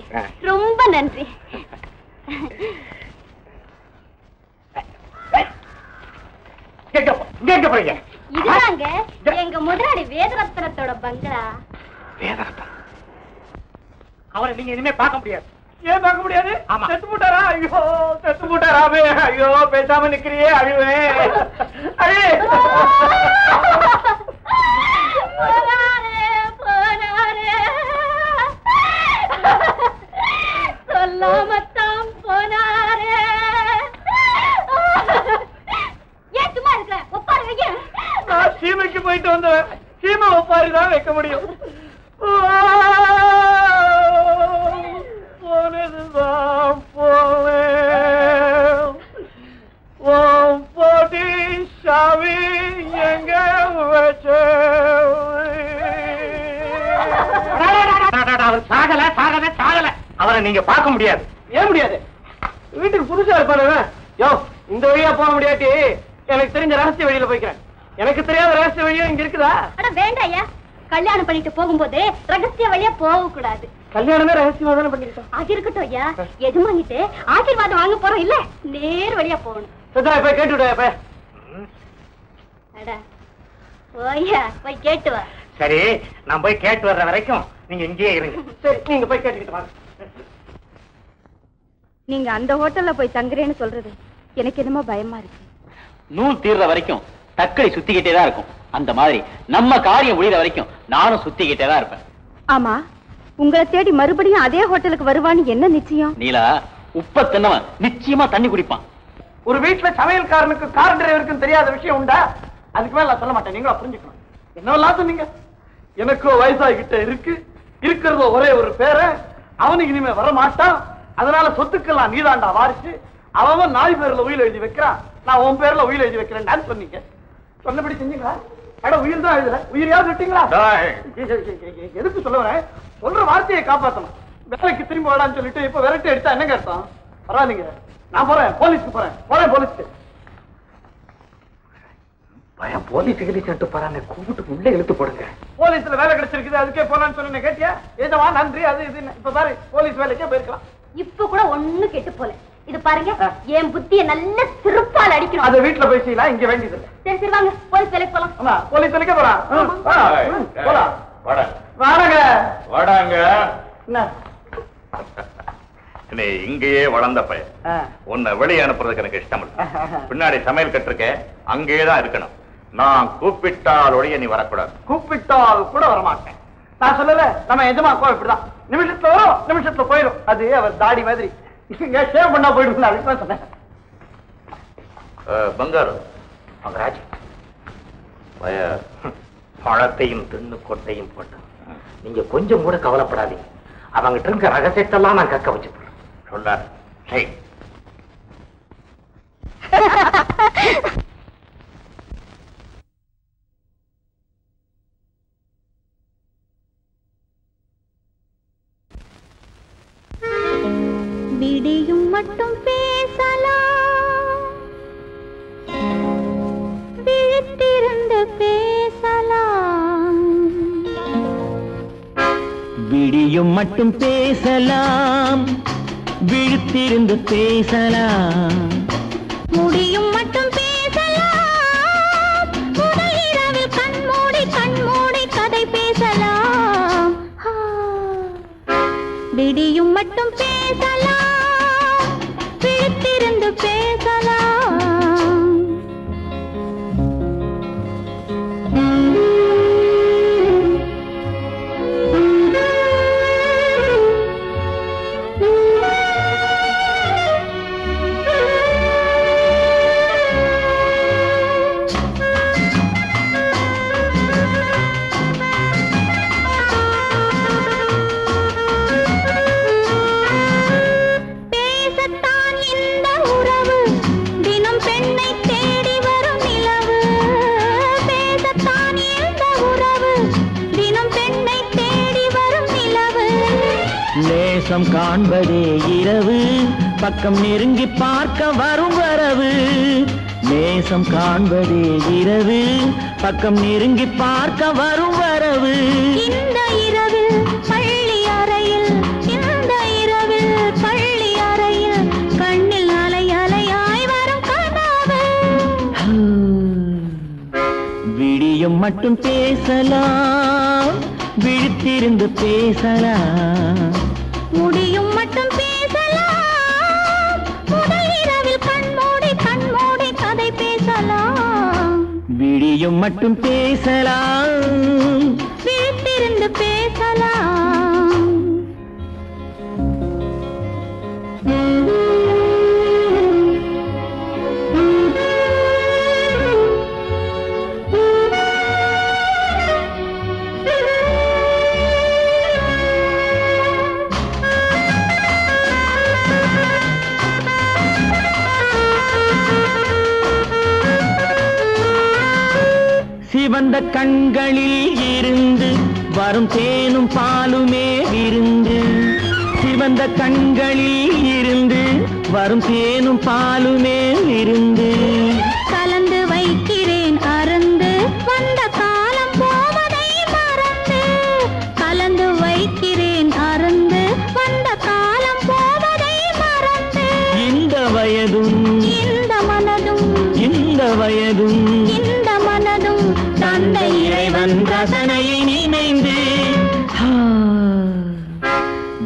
Speaker 5: ரொம்ப நன்றி. இதுதாங்க எங்க முதலாளி வேதரத்னத்தோட பங்களா.
Speaker 6: வேதரத்னம் அவரை நீங்க இனிமே பார்க்க முடியாது. ஏன் பார்க்க முடியாது? செத்து போட்டாரா? ஐயோ செத்து போட்டாராமே. ஐயோ பேசாம நிக்கிறியே, அழுவேன். அழு.
Speaker 3: சொல்லாமத்தான் போனாரே. ஏன் சும்மா இருக்க? ஒப்பாரு வைக்க.
Speaker 6: நான் சீமைக்கு போயிட்டு வந்தேன். சீமை ஒப்பாரி தான் வைக்க முடியும். போனதுதான் போவேன். போட்டி சாவி எங்க வச்சு சாகல சாகல சாகல. அவரை நீங்க பார்க்க முடியாது. ஏன் முடியாது? வீட்டுக்கு புதுசா இருப்பாரு. யோ, இந்த வழியா போக முடியாட்டி எனக்கு தெரிஞ்ச ரகசிய வழியில போய்க்கிறேன். எனக்கு தெரியாத ரகசிய வழியா இங்க இருக்குதா?
Speaker 3: அட வேண்டாம் ஐயா, கல்யாணம் பண்ணிட்டு போகும்போது ரகசிய வழியா போக கூடாது.
Speaker 6: கல்யாணமே ரகசியமா தானே பண்ணிக்கிட்டோம்.
Speaker 3: அது இருக்கட்டும் ஐயா, எஜமானிட்டு ஆசீர்வாதம் வாங்க போறோம் இல்ல, நேர் வழியா போகணும்.
Speaker 6: சதா போய் கேட்டு விட.
Speaker 3: அட போய்யா, போய் கேட்டு வா.
Speaker 6: சரி, நான் போய் கேட்டு வர்ற வரைக்கும் நீங்க இங்கேயே இருங்க. சரி, நீங்க போய் கேட்டுக்கிட்டு வாங்க.
Speaker 5: நீங்க அந்த ஹோட்டல்ல போய் தங்குறேன்னு சொல்றது எனக்கு என்னமோ பயமா இருக்கு.
Speaker 1: நூல் தீர்ற வரைக்கும் தக்களி சுத்திக்கிட்டே தான் இருக்கும். அந்த மாதிரி நம்ம காரியம் முடிகிற வரைக்கும் நானும் சுத்திக்கிட்டே தான் இருப்பேன்.
Speaker 5: ஆமா, உங்களை தேடி மறுபடியும் அதே ஹோட்டலுக்கு வருவான்னு என்ன நிச்சயம்?
Speaker 1: நீலா, உப்ப தின்னவன் நிச்சயமா தண்ணி குடிப்பான்.
Speaker 6: ஒரு வீட்டுல சமையல்காரனுக்கு கார் டிரைவருக்கும் தெரியாத விஷயம் உண்டா? அதுக்கு மேல நான் சொல்ல மாட்டேன், நீங்களும் புரிஞ்சுக்கணும். என்னவெல்லாம் சொன்னீங்க? எனக்கோ வயசாகிட்ட இருக்கு, இருக்கிறதோ ஒரே ஒரு பேரை, அவனுக்கு இனிமே வர மாட்டான், அதனால சொத்துக்கெல்லாம் நீதாண்டா வாரிசு, அவன் நாய் பேர்ல உயிர் எழுதி வைக்கிறான், நான் உன் பேர்ல உயிர் எழுதி வைக்கிறேன் சொன்னீங்க. சொன்னபடி செஞ்சீங்களா? அட உயிர் தான் எழுதல, உயிரையாவது விட்டீங்களா? எதுக்கு சொல்ல வரேன்? சொல்ற வார்த்தையை காப்பாத்தணும். வேலைக்கு திரும்பி வாடான்னு சொல்லிட்டு இப்ப விரட்டி எடுத்தா என்னங்க அர்த்தம்? பரவாயில்லைங்க, நான் போறேன், போலீஸ்க்கு போறேன் போலீஸ்க்கு. பயம் போலீஸ் போறாங்க, கூப்பிட்டு உள்ள இழுத்து போடுங்க. போலீஸ்ல வேலை கிடைச்சிருக்குது, அதுக்கே போலான்னு சொன்ன கேட்டியா? ஏதவா நன்றி, அது இது. இப்ப பாரு, போலீஸ் வேலைக்கே போயிருக்கலாம்.
Speaker 3: இப்ப கூட ஒண்ணு கெட்டு போல. இது பாருங்க, என் புத்திய நல்ல திருப்பால் அடிக்கணும்.
Speaker 6: அது வீட்டுல போய் செய்யலாம், இங்க வேண்டியது.
Speaker 3: சரி சரி வாங்க, போலீஸ் வேலைக்கு போலாம்.
Speaker 6: ஆமா, போலீஸ் வேலைக்கே போலாம். போலாம். வாடங்க
Speaker 7: வாடாங்க.
Speaker 6: என்ன
Speaker 7: நீ இங்கேயே வளர்ந்த பையன், உன்னை வெளியே அனுப்புறதுக்கு எனக்கு இஷ்டம் இல்லை. பின்னாடி சமையல் கட்டிருக்க, அங்கேயேதான் இருக்கணும். நான் கூப்பிட்டால் ஒழிய நீ வரக்கூடாது.
Speaker 6: கூப்பிட்டால் கூட வரமாட்டேன். நான் சொல்லல, நம்ம எஜமாக்கோ இப்படிதான், நிமிஷத்துல வரும், நிமிஷத்துல போயிடும். அது அவர் தாடி மாதிரி, இங்க ஷேவ் பண்ணா போயிடும். அதுக்கு சொன்னேன்.
Speaker 7: பங்காரு
Speaker 6: மகராஜ்,
Speaker 2: பழத்தையும் தின்னு கொட்டையும் போட்டு நீங்க கொஞ்சம் கூட கவலைப்படாதீங்க. அவங்கிட்ட இருக்க ரகசியத்தெல்லாம் நான் கக்க வச்சு
Speaker 7: சொல்லார்.
Speaker 3: விடியும் மட்டும் பேசலாம், விழித்திருந்து பேசலாம்.
Speaker 8: விடியும் மட்டும் பேசலாம், விழித்திருந்து பேசலாம்.
Speaker 3: முடியும் மட்டும் பேசலாம், முதல் இரவில் கண்மூடி கதை பேசலாம். விடியும் மட்டும் பேசலாம், விழித்திருந்து பேசலாம்.
Speaker 8: நேசம் காண்பதே இரவு, பக்கம் நெருங்கி பார்க்க வரும் வரவு. நேசம் காண்பதே இரவு, பக்கம் நெருங்கி பார்க்க வரும் வரவு.
Speaker 3: இந்த இரவில் பள்ளி அறையில், இந்த இரவில் பள்ளி அறையில் கண்ணில் அலை அலையாய் வரும் கனவு.
Speaker 8: விடியும் மட்டும் பேசலாம், விழித்திருந்து பேசலாம்.
Speaker 3: முடியும் மட்டும் பேச
Speaker 8: விடியும் மட்டும் பேசலாம்,
Speaker 3: வீட்டிலிருந்து பேசலாம்.
Speaker 8: சிவந்த கண்களில் இருந்து வரும் தேனும் பாலுமே விருந்து. சிவந்த கண்களில் இருந்து வரும் தேனும் பாலுமே விருந்து.
Speaker 3: கலந்து வைக்கிறேன் அருந்து வந்த காலம் போவதை மறந்து. கலந்து வைக்கிறேன் அருந்து வந்த காலம் போவதை மறந்து.
Speaker 8: இந்த வயதும்
Speaker 3: இந்த மனதும்
Speaker 8: இந்த வயதும்
Speaker 3: இந்த மனதும்
Speaker 8: தந்தை இறைவன் ரசனையை நினைந்து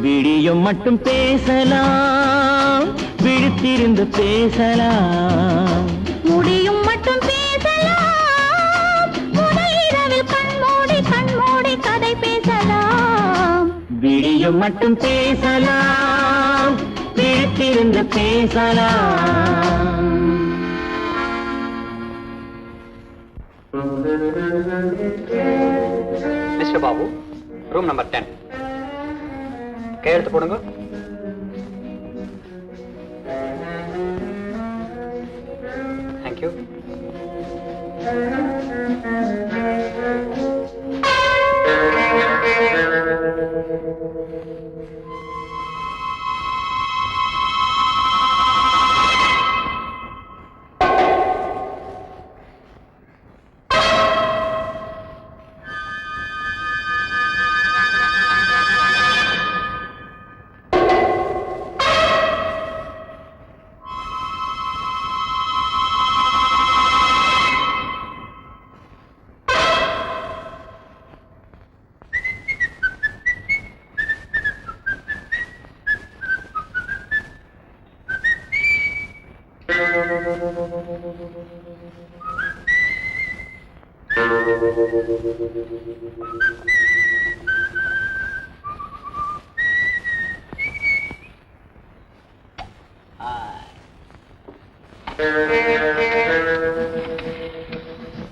Speaker 8: விடியும் மட்டும் பேசலாம், விழித்திருந்து பேசலாம்.
Speaker 3: முடியும் மட்டும் பேசலாம். முதல் இரவில் கண்மூடி கதை பேசலாம்.
Speaker 8: விடியும் மட்டும் பேசலாம், விழித்திருந்து பேசலாம்.
Speaker 2: Mister Babu, room number 10. கையெழுத்து போடுங்க. Thank you.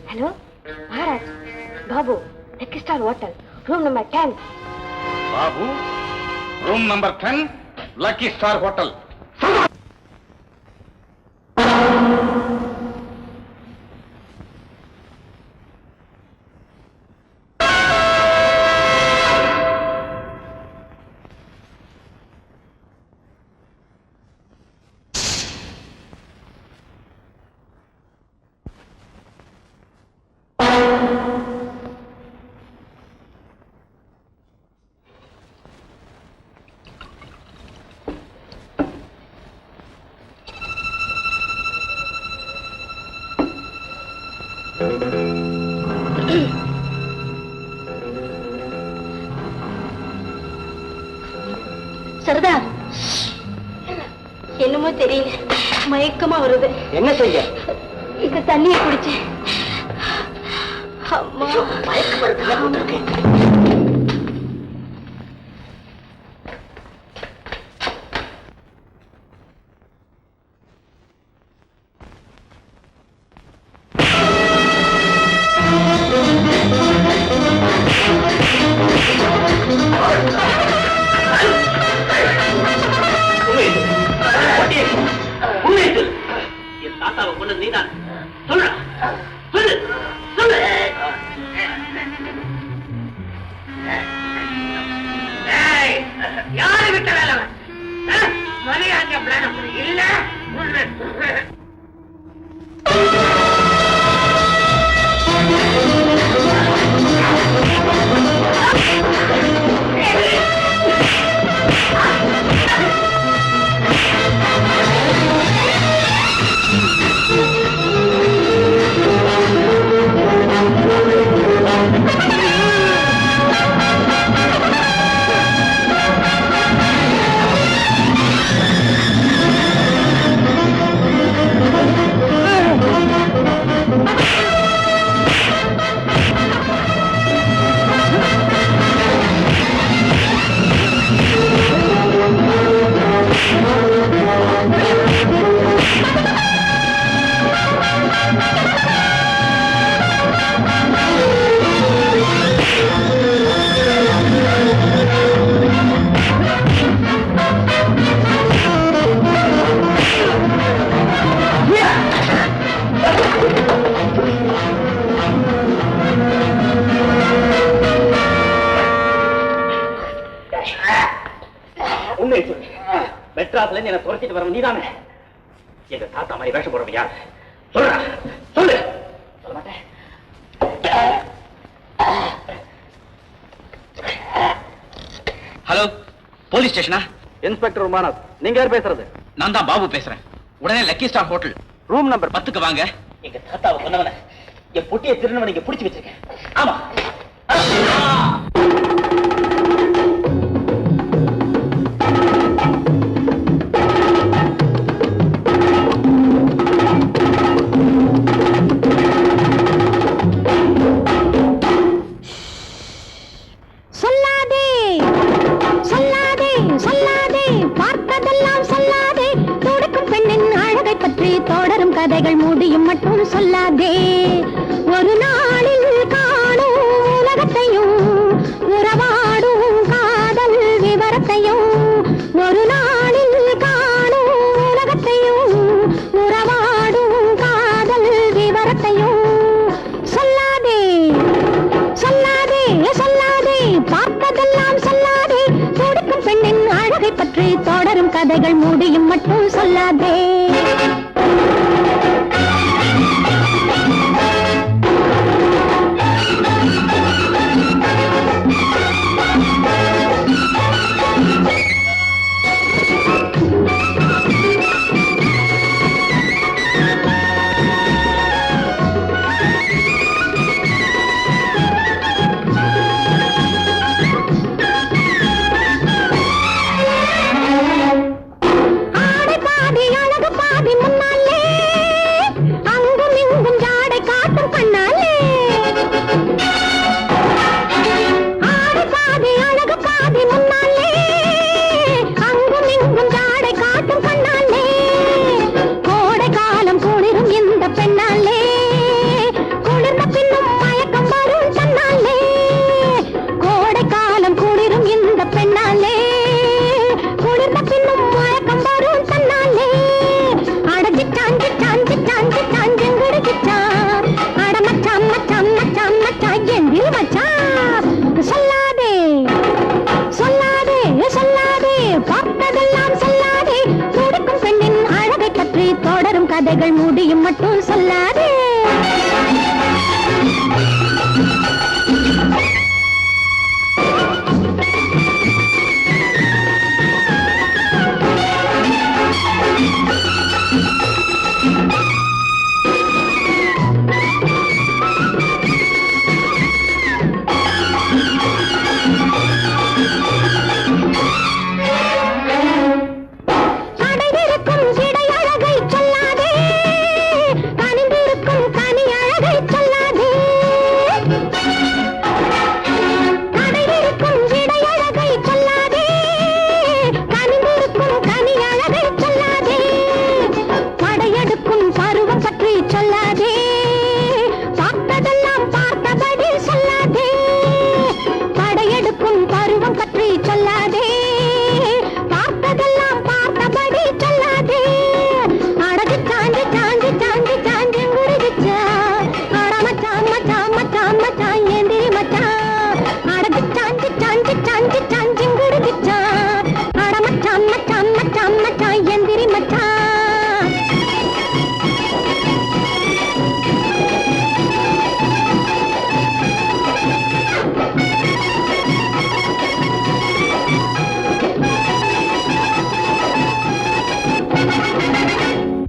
Speaker 5: Hello, Maharaj. Babu, Lucky Star Hotel, room number 10.
Speaker 7: Babu, room number 10, lucky star hotel.
Speaker 5: Sardar, என்னமோ தெரியல, மயக்கமா வருது.
Speaker 2: என்ன செய்ய?
Speaker 5: இந்த தண்ணியை குடிச்சேன். அம்மா,
Speaker 2: மயக்கம் வருது.
Speaker 1: என் தாத்தாவை கொண்டு நீதான் சொல்ற, சொல்லு சொல்லு. யாரு விட்ட வேலை மரியாதை பிளான் இல்ல. உண்மையை சொல்லு. மெட்ராஸ்ல இருந்து என்ன துரத்திட்டு வர நீதானே? எங்க தாத்தா மாதிரி வேஷம் போடுறது யார்? சொல்ற, சொல்லு. சொல்ல மாட்டேன். ஹலோ, போலீஸ் ஸ்டேஷனா?
Speaker 2: இன்ஸ்பெக்டர் உமானாத், நீங்க யார் பேசுறது?
Speaker 1: நான் தான் பாபு பேசுறேன். உடனே lucky star hotel
Speaker 2: room number
Speaker 1: 10க்கு வாங்க. எங்க தாத்தாவை கொன்னவன, என் பொட்டியை திருநவனை இங்க பிடிச்சு வச்சிருக்கேன். ஆமா.
Speaker 3: சொல்லாதே சொல்லாதே சொல்லாதே, பார்த்ததெல்லாம் சொல்லாதே, துடிக்கும் பெண்ணின் அழகை பற்றி தொடரும் கதைகள் முடியும் மட்டும் சொல்லாதே. ஒரு நாளில் காணும் உலகத்தையும் உறவாடும் காதல் விவரத்தையும், ஒரு நாளில் காணும் உலகத்தையும் உறவாடும் காதல் விவரத்தையும் சொல்லாதே சொல்லாதே சொல்லாதே, பார்த்ததெல்லாம் சொல்லாதே, துடிக்கும் பெண்ணின் அழகை பற்றி தொடரும் கதைகள் முடியும் மட்டும் சொல்லாதே. ஆடை பாதி அழகு பாதி முன்னாலே, அங்கும் இங்கும் ஜாடை காட்டும் கண்ணாலே. ஆடை பாதி அழகு பாதி முன்னாலே, அங்கும் இங்கும் ஜாடை காட்டும் கண்ணாலே. கோடை காலம் குளிரும் இந்த பெண்ணாலே, குளிர்ந்த பின்னும் மயக்கம் வரும் தன்னாலே. கோடை காலம் குளிரும் இந்த பெண்ணாலே, குளிர்ந்த பின்னும் மயக்கம் வரும் தன்னாலே. அடஜி சாஞ்சி சாஞ்சி சாஞ்சி சாஞ்சிங்குடு கிச்சான், அட மச்சான் மச்சான் மச்சான் மச்சான் எந்திரி மச்சான். சொல்லாதே சொல்லாதே சொல்லாதே, பார்த்ததெல்லாம் சொல்லாதே, துடிக்கும் பெண்ணின் அழகை பற்றி தொடரும் கதைகள் முடியும் மட்டும் சொல்லாதே. அடைந்திருக்கும் சிடை அழகை சொல்லாதே, கனிந்திருக்கும் கனி அழகை சொல்லாதே. அடைந்திருக்கும் சிடை அழகை சொல்லாதே, கனிந்திருக்கும் கனி அழகை சொல்லாதே. படையெடுக்கும் பருவம் பற்றி சொல்லாதே, பார்த்ததெல்லாம் பார்த்தபடி சொல்லாதே. படையெடுக்கும் பருவம் பற்றி சொல்லாதே, பார்த்ததெல்லாம் பார்த்தபடி சொல்லாதே. அடகு சாஞ்சி சாஞ்சி சாஞ்சி சாஞ்சி முருகிச்சா, அட மச்சான் மச்சான் மச்சான் மச்சான் ஏந்திரி மச்சான். அடகு சாஞ்சி சாஞ்சி சாஞ்சி சாஞ்சி முருகிச்சா, அட மச்சான் மச்சான் மச்சான் மச்சான் ஏந்திரி மச்சான்.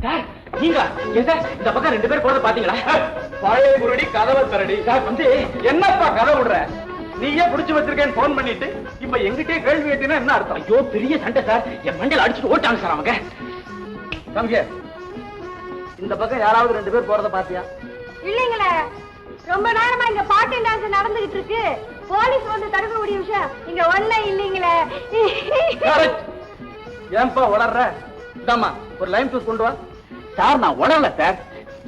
Speaker 1: சார், நீங்க எங்க இந்த பக்கம் 2 பேர் போறத பாத்தீங்களா?
Speaker 2: பழைய குருடி கதவை திரடி. சார் வந்து என்னப்பா கதை விடுற? நீயே புடிச்சு வச்சிருக்கேன்னு போன் பண்ணிட்டு இப்ப எங்கிட்டே கேள்வி கேட்டீங்கன்னா என்ன அர்த்தம்?
Speaker 1: ஐயோ, பெரிய சண்டை சார். என் மண்டையில அடிச்சுட்டு ஓட்டாங்க சார் அவங்க.
Speaker 2: தம்பிய, இந்த பக்கம் யாராவது 2 பேர் போறத பாத்தியா?
Speaker 3: இல்லைங்களே, ரொம்ப நேரமா இங்க பாட்டு டான்ஸ் நடந்துகிட்டு இருக்கு. போலீஸ் வந்து தடுக்கக்கூடிய விஷயம் இங்க ஒண்ணே இல்லைங்களே.
Speaker 2: ஏன்பா உளர்ற? இதாம்மா ஒரு லைம் ஜூஸ் கொண்டு வா.
Speaker 1: சார், நான் உடல சார்.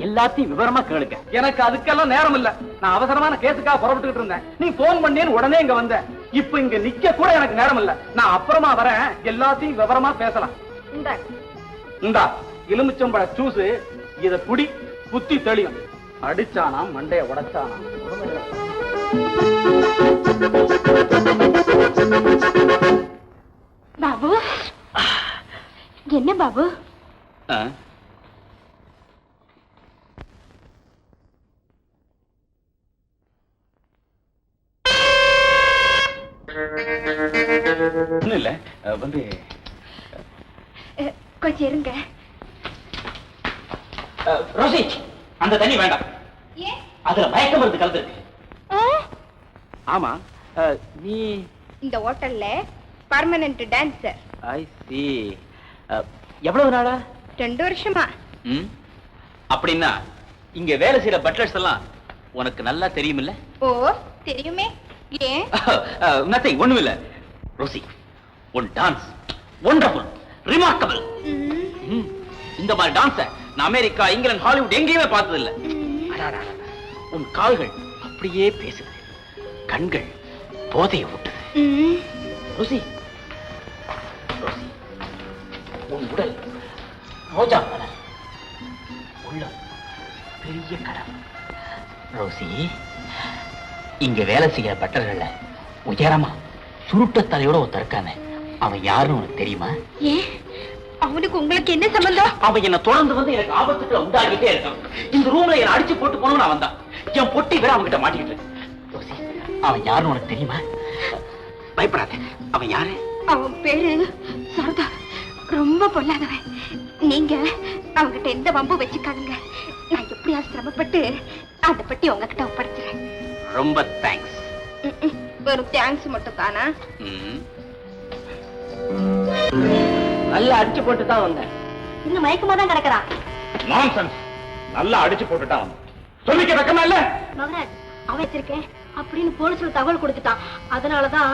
Speaker 1: எல்லாத்தையும் விவரமா கேளுங்க.
Speaker 2: எனக்கு அதுக்கெல்லாம் நேரம் இல்ல. நான் அவசரமான கேஸுக்காக புறப்பட்டுக்கிட்டு இருந்தேன். நீ போன் பண்ணேன்னு உடனே இங்க வந்த. இப்ப இங்க நிக்க கூட எனக்கு நேரம் இல்ல. நான் அப்புறமா வரேன், எல்லாத்தையும் விவரமா பேசலாம். இந்தா எலுமிச்சம்பழ ஜூஸ், இத குடி, குத்தி தெளியும். அடிச்சானா மண்டைய உடைச்சானா.
Speaker 3: பாபு என்ன பாபு?
Speaker 1: ஒண்ணும் இல்ல வந்து
Speaker 3: கொஞ்சம் இருங்க.
Speaker 1: ரோசி, அந்த தண்ணி வேண்டாம். அதுல மயக்க மருந்து கலந்துருக்கு. ஆமா, நீ
Speaker 3: இந்த ஹோட்டல்ல பர்மனன்ட் டான்சர்.
Speaker 1: ஐ சி. எவ்வளவு நாளா?
Speaker 3: 2 வருஷமா.
Speaker 1: அப்படின்னா இங்க வேலை செய்யற பட்லர்ஸ் எல்லாம் உனக்கு நல்லா தெரியுமில்ல?
Speaker 3: ஓ, தெரியுமே. ஏன்?
Speaker 1: நத்திங், ஒண்ணுமில்ல. ரோசி, உன் டான்ஸ் வண்டர்ஃபுல், ரிமார்க்கபிள். இந்த மாதிரி டான்ஸ நான் அமெரிக்கா, இங்கிலாந்து, ஹாலிவுட் எங்கேயுமே பார்த்தது இல்ல. உன் கால்கள் அப்படியே பேசுது, கண்கள் போதையை ஊட்டுது. ரோசி, ரோசி, உன் உடல் ரோஜா மலர், உள்ளம் பெரிய கடல். ரோசி, இங்க வேலை செய்யற பட்டர்கள்ல உயரமா சுருட்ட தலையோட ஒருத்தர் இருக்கானே, அவன் யாருன்னு உனக்கு தெரியுமா?
Speaker 3: ஏன்? அவனுக்கு உங்களுக்கு என்ன சம்பந்தம்?
Speaker 1: அவன் என்ன தொடர்ந்து வந்து எனக்கு ஆபத்துக்களை உண்டாகிட்டே இருக்கான். இந்த ரூம்ல என்ன அடிச்சு போட்டு போனவன் அவன் தான். என் பொட்டி வேற அவன்கிட்ட மாட்டிக்கிட்டு. ரோசி, அவன் யாருன்னு உனக்கு தெரியுமா? பயப்படாத. அவன் யாரு?
Speaker 3: அவன் பேரு சரதா. ரொம்ப பொல்லாதவன். நீங்க அவங்கிட்ட எந்த வம்பு வச்சுக்காதுங்க. நான் எப்படியா சிரமப்பட்டு அந்த பட்டி உங்ககிட்ட ஒப்படைச்சிறேன்.
Speaker 1: ரொம்ப தேங்க்ஸ்.
Speaker 3: வெறும் தேங்க்ஸ் மட்டும் தானா?
Speaker 2: நல்லா அடிச்சு போட்டு தான் வந்தேன்.
Speaker 5: இன்னும் மயக்கமா தான் கிடக்குறான்.
Speaker 7: நான்சென்ஸ். நல்லா அடிச்சு போட்டுட்டான். சொல்லிக்க வெக்கமா இல்ல?
Speaker 5: மகராஜ், அவன் வச்சிருக்கேன் அப்படின்னு போலீஸ்ல தகவல் கொடுத்துட்டான். அதனாலதான்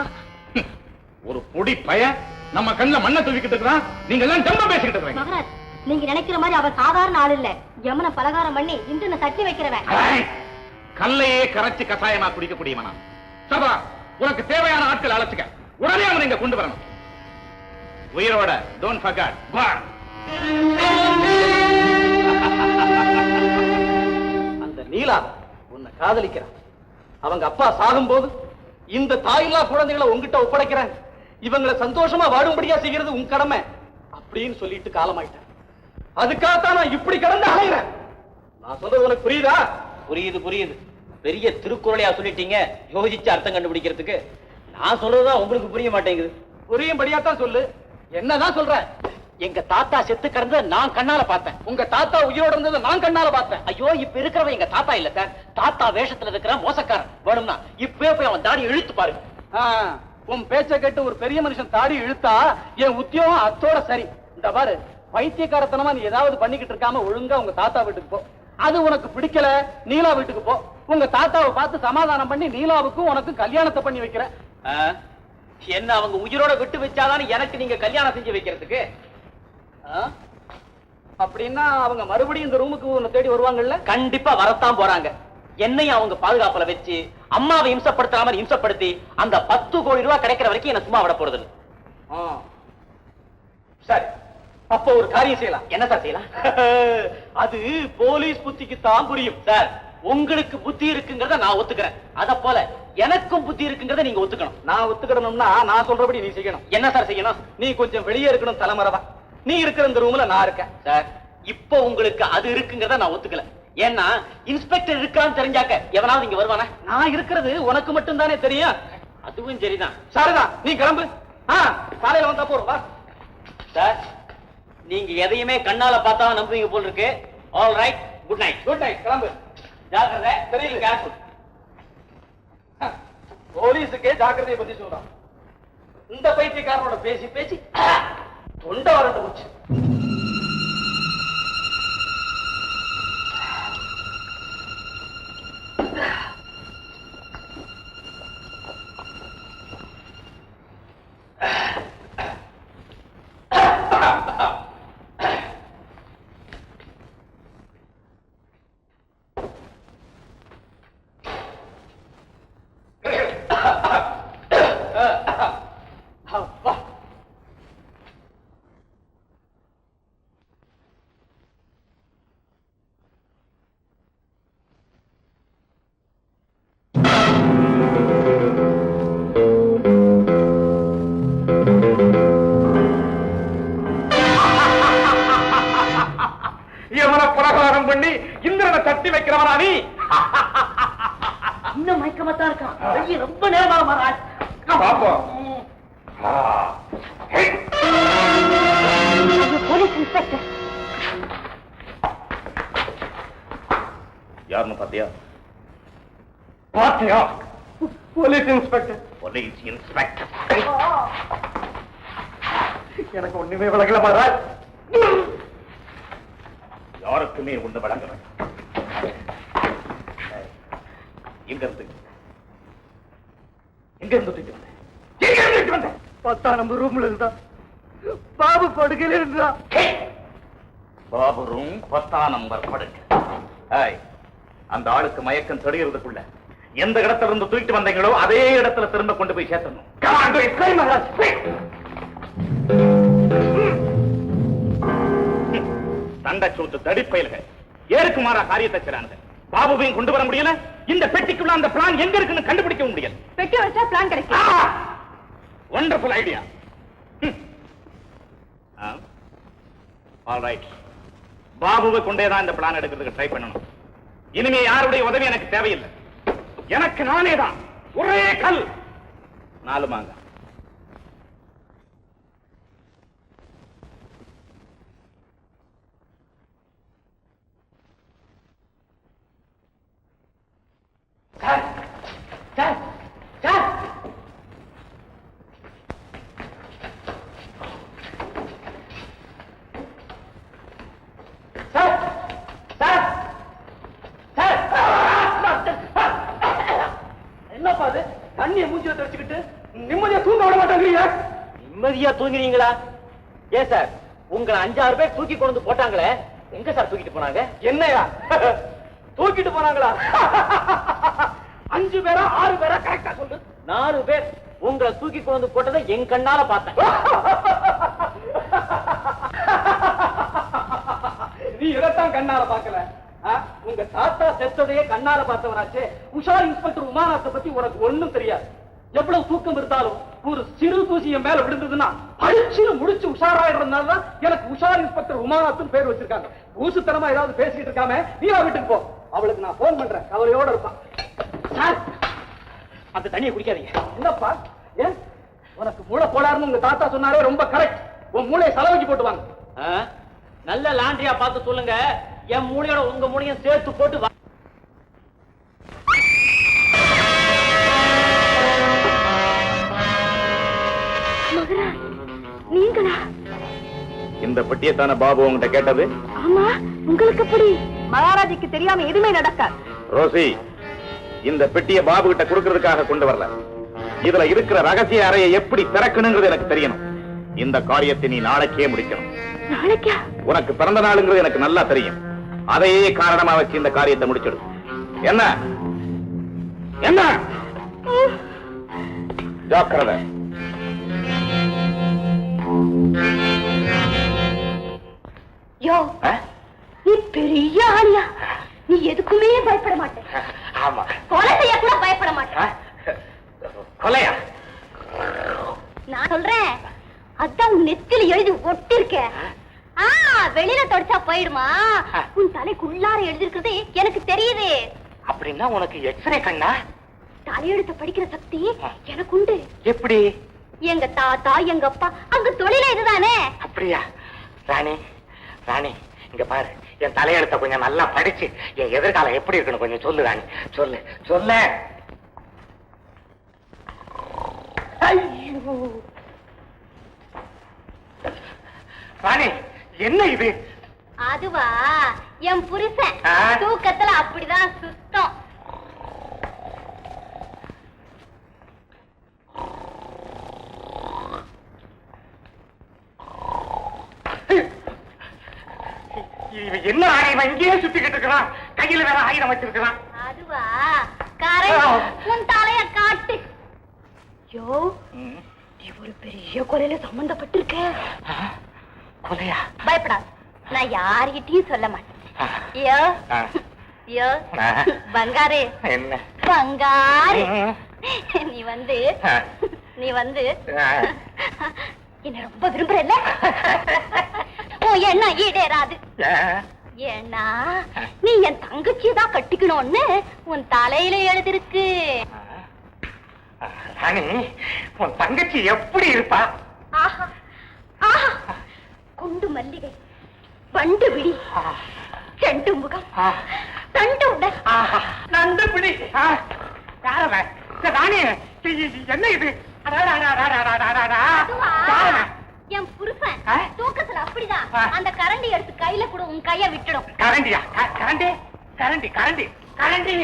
Speaker 7: ஒரு பொடி பையன் நம்ம கண்ணுல மண்ணை தூக்கிட்டு இருக்கிறான். நீங்க எல்லாம் ஜம்ப பேசிக்கிட்டு இருக்கீங்க.
Speaker 5: மகராஜ், நீங்க நினைக்கிற மாதிரி அவன் சாதாரண ஆள் இல்ல. யமன பலகாரம் பண்ணி இன்று சட்டி வைக்கிறவன்.
Speaker 7: கல்லையே கரைச்சு கசாயமா குடிக்கக்கூடியவனா? சபா, உனக்கு தேவையான ஆட்கள் அழைச்சுக்க. உடனே அவனை இங்க கொண்டு வரணும். உயிரோட டோன்ட் ஃபர்கெட்.
Speaker 2: அந்த நீலா உன்னை காதலிக்கிறான். அவங்க அப்பா சாகும்போது இந்த தாயில்லா குழந்தைகளை உங்ககிட்ட ஒப்படைக்கிறாங்க. இவங்களை சந்தோஷமா வாடும்படியா செய்கிறது உன் கடமை அப்படின்னு சொல்லிட்டு காலமாயிட்டேன். அதுக்காகத்தான் நான் இப்படி கடந்து அலைகிறேன். நான் சொல்றது உனக்கு புரியுதா?
Speaker 1: புரியுது, புரியுது. பெரிய திருக்குறளையா சொல்லிட்டீங்க யோசிச்சு அர்த்தம் கண்டுபிடிக்கிறதுக்கு. நான் சொல்றதுதான் உங்களுக்கு புரிய மாட்டேங்குது.
Speaker 2: புரியும்படியாத்தான் சொல்லு. என்னதான் சொல்ற?
Speaker 1: எங்க தாத்தா செத்து கிடந்தத நான் கண்ணால பார்த்தேன்.
Speaker 2: உங்க தாத்தா உயிரோட இருந்ததை நான் கண்ணால பார்த்தேன்.
Speaker 1: ஐயோ, இப்ப இருக்கிறவன் எங்க தாத்தா இல்ல சார். தாத்தா வேஷத்துல இருக்கிற மோசக்காரன். வேணும்னா இப்பவே போய் அவன் தாடி இழுத்து பாருங்க.
Speaker 2: உன் பேச்ச கேட்டு ஒரு பெரிய மனுஷன் தாடி இழுத்தா என் உத்தியோகம் அத்தோட சரி. இந்த பாரு, பைத்தியக்காரத்தனமா நீ ஏதாவது பண்ணிக்கிட்டு இருக்காம ஒழுங்கா உங்க தாத்தா வீட்டுக்கு போ. அது உனக்கு பிடிக்கல, நீலா வீட்டுக்கு போ. உங்க தாத்தாவை பார்த்து சமாதானம் பண்ணி நீலாவுக்கும் உனக்கு கல்யாணத்தை பண்ணி வைக்கிறேன்.
Speaker 1: என்ன அவங்க உயிரோட விட்டு வச்சாதான் எனக்கு நீங்க கல்யாணம் செஞ்சு வைக்கிறதுக்கு?
Speaker 2: அப்படின்னா அவங்க மறுபடியும் இந்த ரூமுக்கு உன்னை தேடி வருவாங்கல்ல?
Speaker 1: கண்டிப்பா வரத்தான் போறாங்க. என்னையும் அவங்க பாதுகாப்புல வச்சு அம்மாவை இம்சப்படுத்தாம இம்சப்படுத்தி அந்த 10 கோடி ரூபாய் கிடைக்கிற வரைக்கும் என்ன சும்மா விட போறது.
Speaker 2: சரி, அப்ப ஒரு காரியம் செய்யலாம்.
Speaker 1: என்ன சார் செய்யலாம்?
Speaker 2: அது போலீஸ் புத்திக்கு தான் புரியும்.
Speaker 1: சார், உங்களுக்கு புத்தி இருக்குங்கிறத நான் ஒத்துக்கிறேன். அத போல எனக்கும் புத்தி இருக்குங்கிறத நீங்க ஒத்துக்கணும்.
Speaker 2: நான் ஒத்துக்கணும்னா நான் சொல்றபடி நீ செய்யணும்.
Speaker 1: என்ன சார் செய்யணும்?
Speaker 2: நீ கொஞ்சம் வெளியே இருக்கணும், தலைமறைவா. நீ இருக்கிற இந்த ரூம்ல நான் இருக்கேன்.
Speaker 1: சார், இப்போ உங்களுக்கு அது இருக்குங்கிறத நான் ஒத்துக்கல. ஏன்னா இன்ஸ்பெக்டர் இருக்கான்னு தெரிஞ்சாக்க எவனாவது இங்க வருவானா?
Speaker 2: நான் இருக்கிறது உனக்கு மட்டும் தானே தெரியும்.
Speaker 1: அதுவும் சரிதான்.
Speaker 2: சரிதான், நீ கிளம்பு. காலையில வந்தா போறோம். வா
Speaker 1: சார், நீங்க எதையுமே கண்ணால பார்த்தா நம்புவீங்க போல் இருக்கு. All right, good night.
Speaker 2: Good night, கிளம்பு.
Speaker 1: ஜாக்கிரதை.
Speaker 2: தெரியல, கேர்ஃபுல். போலீஸுக்கே ஜாக்கிரதையை பத்தி சொல்றான். இந்த பைத்தியக்காரனோட பேசி பேசி தொண்டை வரண்டு போச்சு.
Speaker 7: விவகாரம் பண்ணி இந்திரனை தட்டி வைக்கிறவனா நீ?
Speaker 2: இன்னும் மயக்கமாத்தான் இருக்கான். வெளியே ரொம்ப நேரமாக மகாராஜ்.
Speaker 7: பாப்போம்.
Speaker 3: Police inspector.
Speaker 7: யாருன்னு பாத்தியா?
Speaker 2: பாத்தியா? Police inspector.
Speaker 7: Police inspector.
Speaker 2: எனக்கு ஒண்ணுமே விளங்கல மகாராஜ்.
Speaker 7: யாருக்குமே ஒண்ணு வழங்க வேண்டாம். எங்க இருந்து தூக்கிட்டு வந்த? எங்க இருந்து தூக்கிட்டு வந்த?
Speaker 2: 10ஆம் நம்பர் ரூம்ல இருந்தா. பாபு படுக்கையில இருந்தா.
Speaker 7: பாபு ரூம் 10ஆம் நம்பர் படுக்கை. அந்த ஆளுக்கு மயக்கம் தெளிகிறதுக்குள்ள எந்த இடத்துல இருந்து தூக்கிட்டு வந்தீங்களோ அதே இடத்துல திரும்ப கொண்டு போய் சேர்த்தணும். தண்டை சூத்து தடிப்பயல்கள் ஏருக்கு மாறா காரியத்தை செய்றாங்க. பாபுவையும் கொண்டு வர முடியல. இந்த பெட்டிக்குள்ள அந்த பிளான் எங்க இருக்குன்னு கண்டுபிடிக்க முடியல.
Speaker 5: பெட்டி வச்சா பிளான் கிடைக்கும்.
Speaker 7: Wonderful idea. ஆல்ரைட், பாபுவை கொண்டேதான் இந்த பிளான் எடுக்கிறதுக்கு ட்ரை பண்ணணும். இனிமே யாருடைய உதவி எனக்கு தேவையில்லை. எனக்கு நானே தான். ஒரே கல் 4 மாங்க.
Speaker 2: என்னப்பா அது? தண்ணியை மூஞ்சில தெளிச்சுக்கிட்டு நிம்மதியா தூங்க விட மாட்டாங்க.
Speaker 4: நிம்மதியா தூங்கினீங்களா? ஏன் சார், உங்களை 5-6 பேர் தூக்கி கொண்டு போட்டாங்களே, எங்க சார் தூக்கிட்டு போனாங்க?
Speaker 2: என்னையா தூக்கிட்டு போனாங்களா? 5 பேரா 6 பேரா கரெக்டா சொல்லு.
Speaker 4: 4 பேர் உங்களை தூக்கி கொண்டு போட்டதை என் கண்ணால பார்த்தேன்.
Speaker 2: நீ இதைத்தான் கண்ணால பாக்கல. உங்க தாத்தா செத்ததையே கண்ணால பார்த்தவராச்சே. உஷார் இன்ஸ்பெக்டர் உமாநாத்தை பத்தி உனக்கு ஒண்ணும் தெரியாது. எவ்வளவு தூக்கம் இருந்தாலும் ஒரு சிறு தூசி என் மேல விழுந்ததுன்னா அழிச்சு முடிச்சு உஷாராயிடுறதுனாலதான் எனக்கு உஷார் இன்ஸ்பெக்டர் உமாநாத்துன்னு பேர் வச்சிருக்காங்க. ஊசுத்தனமா ஏதாவது பேசிக்கிட்டு இருக்காம நீ வீட்டுக்கு போ. அவளுக்கு நான் போன் பண்றேன். கவலையோட இருப்பான். சார், அந்த தண்ணியை குடிக்காதீங்க. என்னப்பா, ஏன் உனக்கு மூளை போடாருன்னு உங்க தாத்தா சொன்னாரே, ரொம்ப கரெக்ட். உன் மூளையை செலவுக்கு போட்டு வாங்க.
Speaker 4: நல்ல லாண்டரியா பார்த்து சொல்லுங்க. என் மூளையோட உங்க மூளையும் சேர்த்து போட்டு வா.
Speaker 3: நீங்களா?
Speaker 7: இந்த பெட்டியை தானே பாபு உங்ககிட்ட கேட்டது?
Speaker 3: ஆமா, உங்களுக்கு எப்படி?
Speaker 5: மகாராஜிக்கு தெரியாம எதுவுமே நடக்காது.
Speaker 7: ரோசி, இந்த பெட்டியை பாபு கிட்ட கொடுக்கறதுக்காக கொண்டு வரல. இதுல இருக்கிற ரகசிய அறையை எப்படி திறக்கணுங்கிறது எனக்கு தெரியணும். இந்த காரியத்தை நீ நாளைக்கே முடிக்கணும்.
Speaker 3: நாளைக்கா?
Speaker 7: உனக்கு பிறந்த நாளுங்கிறது எனக்கு நல்லா தெரியும். அதையே காரணமா வச்சு இந்த காரியத்தை முடிச்சிடு. என்ன என்ன ஜாக்கிரதை.
Speaker 3: யோ, நீ பெரிய ஆளியா? நீ எதுக்குமே பயப்பட மாட்டேன்.
Speaker 7: ஆமா,
Speaker 3: கொலை செய்ய கூட பயப்பட மாட்டேன்.
Speaker 7: கொலையா?
Speaker 3: நான் சொல்றேன், அதான் உன் நெத்தில எழுதி ஒட்டிருக்க. வெளியில தொடச்சா போயிடுமா? உன் தலைக்குள்ளார எழுதிருக்கிறது எனக்கு தெரியுது.
Speaker 7: அப்படின்னா உனக்கு எக்ஸ்ரே கண்ணா?
Speaker 3: தலையெழுத்த படிக்கிற சக்தி எனக்கு உண்டு.
Speaker 7: எப்படி?
Speaker 3: எங்க தாத்தா எங்க அப்பா அங்க தொழில இதுதானே.
Speaker 7: அப்படியா? ராணி, ராணி, இங்க பாரு. என் தலையெழுத்த கொஞ்சம் நல்லா படிச்சு என் எதிர்காலம் எப்படி இருக்கணும் கொஞ்சம் சொல்லு ராணி. சொல்லு சொல்ல. ராணி, என்ன இது?
Speaker 3: அதுவா, என் புருஷன் தூக்கத்துல அப்படிதான் சுத்தம்.
Speaker 7: என்ன ஆயுதம் இங்கேயே சுத்திக்கிட்டு இருக்கிறான்? கையில வேற ஆயுதம் வச்சிருக்கிறான்.
Speaker 3: அதுவா, உன் தலைய காட்டு. யோ, நீ ஒரு பெரிய கொலையில சம்பந்தப்பட்டிருக்க.
Speaker 7: கொலையா?
Speaker 3: பயப்படாது, நான் யார்கிட்டயும் சொல்ல மாட்டேன். யோ பங்காரு,
Speaker 7: என்ன
Speaker 3: பங்காரு, நீ வந்து என்ன ரொம்ப விரும்புறல்ல? உன் எண்ணம் ஈடேறாது.
Speaker 5: ஏன்னா நீ என் தங்கச்சி தான் கட்டிக்கணும்னு உன் தலையில எழுதிருக்கு.
Speaker 6: ராணி, உன் தங்கச்சி எப்படி இருப்பா?
Speaker 5: ஆஹா ஆஹா, குண்டு மல்லிகை, வண்டு விழி, செண்டு முகம், தண்டு உடல்,
Speaker 6: நண்டு பிடி. ராணி, என்ன இது?
Speaker 5: என் புருஷன் தூக்கத்துல அப்படிதான் அந்த கரண்டி எடுத்து கையில கூட உன் கைய விட்டுடும்.
Speaker 6: கரண்டியா? கரண்டி கரண்டி கரண்டி கரண்டி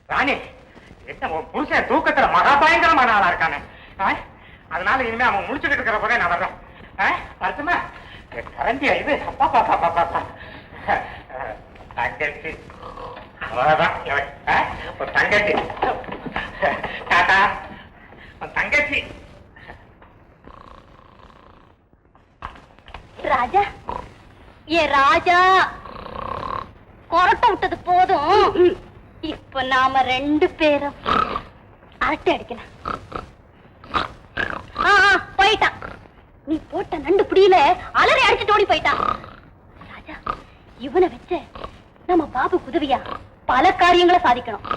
Speaker 6: ராணி, என்ன உன் புருஷன் தூக்கத்துல மகா பயங்கரமான ஆளா இருக்கானே. அதனால இனிமே அவன் முடிச்சுட்டு இருக்கிற போதே நான் வர்றேன். வருத்தமா கரண்டியா இது? அப்பா பாப்பா பாப்பா தங்கச்சி, அவ்வளவுதான் தங்கச்சி. தாத்தா, தங்கச்சி.
Speaker 5: ராஜா, ஏ ராஜா, கொரட்டை விட்டது போதும். இப்ப நாம 2 பேரும் அரட்டை அடிக்கலாம். போயிட்டான். நீ போட்ட நண்டு புடியில அலறி அடிச்சுட்டு ஓடி போயிட்டான். ராஜா, இவனை வச்ச நம்ம பாபு உதவியா பல காரியங்களை சாதிக்கணும்.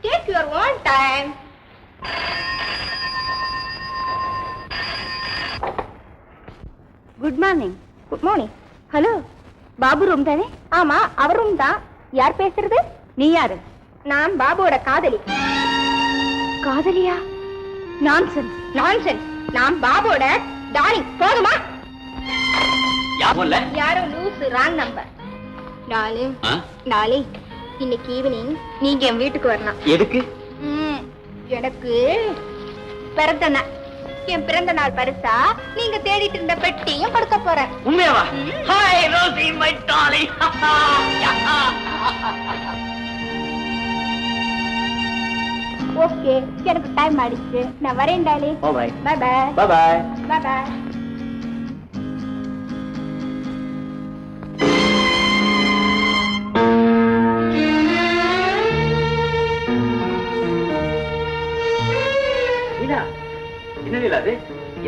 Speaker 5: Take your own time. Good morning. Good morning. Hello. Babu room தானே? ஆமா, அவர் ரூம் தான். யார் பேசுறது? நீ யாரு? நான் பாபுவோட காதலி. காதலியா? நான்சென்ஸ். நான்சென்ஸ். நான் பாபுவோட டார்லிங். போதுமா? யாரோ லூஸ் ராங் நம்பர். நாளை இன்னைக்கு ஈவினிங் நீங்க என் வீட்டுக்கு வரலாம்.
Speaker 1: எதுக்கு?
Speaker 5: எனக்கு பிறந்த நாள். என் பிறந்த நாள் பரிசா நீங்க தேடிட்டு இருந்த பெட்டியும் கொடுக்க போறேன்.
Speaker 1: உண்மையாவா? Hi Rosie, my darling.
Speaker 5: Okay, எனக்கு டைம் ஆயிடுச்சு. நான் வரேன் darling. Bye bye.
Speaker 1: Bye bye.
Speaker 5: Bye bye.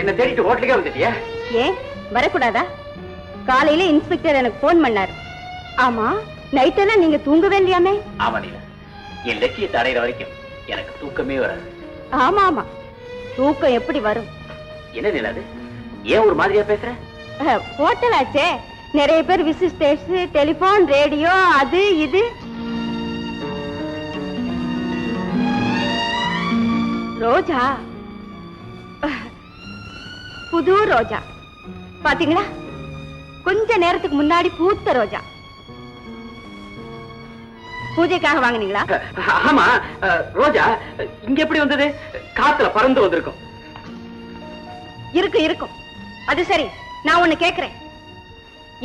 Speaker 1: என்ன தேடிட்டு ஹோட்டலுக்கே வந்துட்டியா?
Speaker 5: ஏன் வரக்கூடாதா? காலையில இன்ஸ்பெக்டர் எனக்கு போன் பண்ணாரு. ஆமா, நைட் எல்லாம் நீங்க தூங்கவே இல்லையாமே?
Speaker 1: ஆமா நீலா, என் லட்சியத்தை அடையிற வரைக்கும் எனக்கு தூக்கமே வராது.
Speaker 5: ஆமா ஆமா, தூக்கம் எப்படி வரும்?
Speaker 1: என்ன நீலா அது? ஏன் ஒரு மாதிரியா பேசுற?
Speaker 5: ஹோட்டல் ஆச்சே, நிறைய பேர் விசிட்டர்ஸ், டெலிபோன், ரேடியோ, அது இது. ரோஜா, புது ரோஜா பாத்தீங்களா? கொஞ்ச நேரத்துக்கு முன்னாடி பூத்த ரோஜா. பூஜைக்காக வாங்குனீங்களா?
Speaker 1: ஆமா. ரோஜா இங்க எப்படி வந்தது? காத்துல பறந்து வந்திருக்கும்.
Speaker 5: இருக்கும். அது சரி, நான் ஒண்ணு கேக்குறேன்.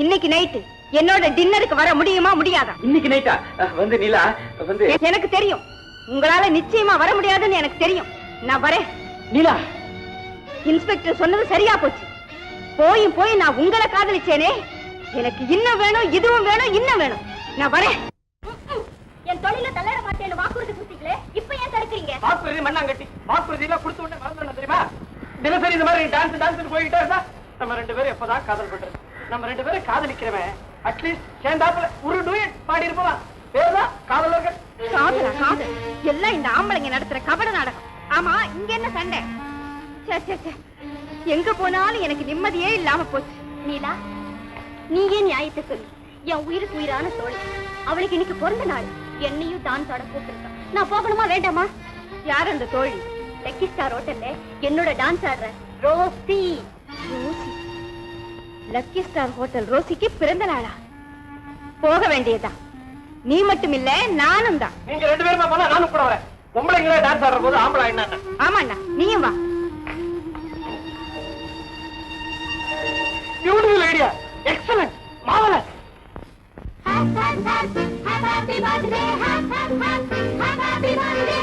Speaker 5: இன்னைக்கு நைட்டு என்னோட டின்னருக்கு வர முடியுமா முடியாதா?
Speaker 1: இன்னைக்கு நைட்டா? வந்து நீலா வந்து
Speaker 5: எனக்கு தெரியும், உங்களால நிச்சயமா வர முடியாதுன்னு எனக்கு தெரியும். நான் வரேன்.
Speaker 1: நீலா,
Speaker 5: இன்ஸ்பெக்டர் சொன்னது சரியா போச்சு. போய் நான் உங்களை காதலிச்சேனே, எனக்கு இன்னும் வேணும், இதுவும் வேணும், இன்னும் வேணும். நான் வரேன். என் தொழில தள்ளிட மாட்டேன்னு வாக்குறுதி கொடுத்தீங்களே, இப்ப ஏன் தடுக்கிறீங்க?
Speaker 6: வாக்குறுதி மண்ணாங்கட்டி. வாக்குறுதி எல்லாம் கொடுத்த உடனே மறந்துடணும் தெரியுமா? தினசரி இந்த மாதிரி டான்ஸ் போய்கிட்டே இருந்தா நம்ம 2 பேரும் எப்பதான் காதல் பண்றது? நம்ம 2 பேரும் காதலிக்கிறவன் அட்லீஸ்ட் சேர்ந்தாப்புல ஒரு டூயட் பாடி இருப்போம். பேருதான் காதலர்கள்.
Speaker 5: காதல் எல்லாம் இந்த ஆம்பளைங்க நடத்துற கபட நாடகம். ஆமா, இங்க என்ன சண்டை? எங்க போனாலும் எனக்கு நிம்மதியே இல்லாம போச்சு. நீலா, நீ ஏன் நியாயத்தை சொல்லு. என் உயிருக்கு உயிரான தோழி, அவளுக்கு இன்னைக்கு பிறந்த நாள். என்னையும் டான்ஸ் ஆட கூப்பிட்டுருக்கான். நான் போகணுமா வேண்டாமா? யார் அந்த தோழி? லக்கி ஸ்டார் ஹோட்டல்ல என்னோட டான்ஸ் ஆடுற ரோசி. லக்கி ஸ்டார் ஹோட்டல் ரோசிக்கு பிறந்த நாளா? போக வேண்டியதா? நீ மட்டும் இல்ல நானும் தான்.
Speaker 2: நீங்க 2 பேருமா போனா நானும் கூட வரேன். பொம்பளைங்களே டான்ஸ் ஆடுற போது ஆம்பளை என்ன?
Speaker 5: ஆமாண்ணா, நீயும் வா.
Speaker 2: Beautiful idea, excellent, marvellous.
Speaker 3: Happy birthday, happy birthday, happy birthday, happy birthday.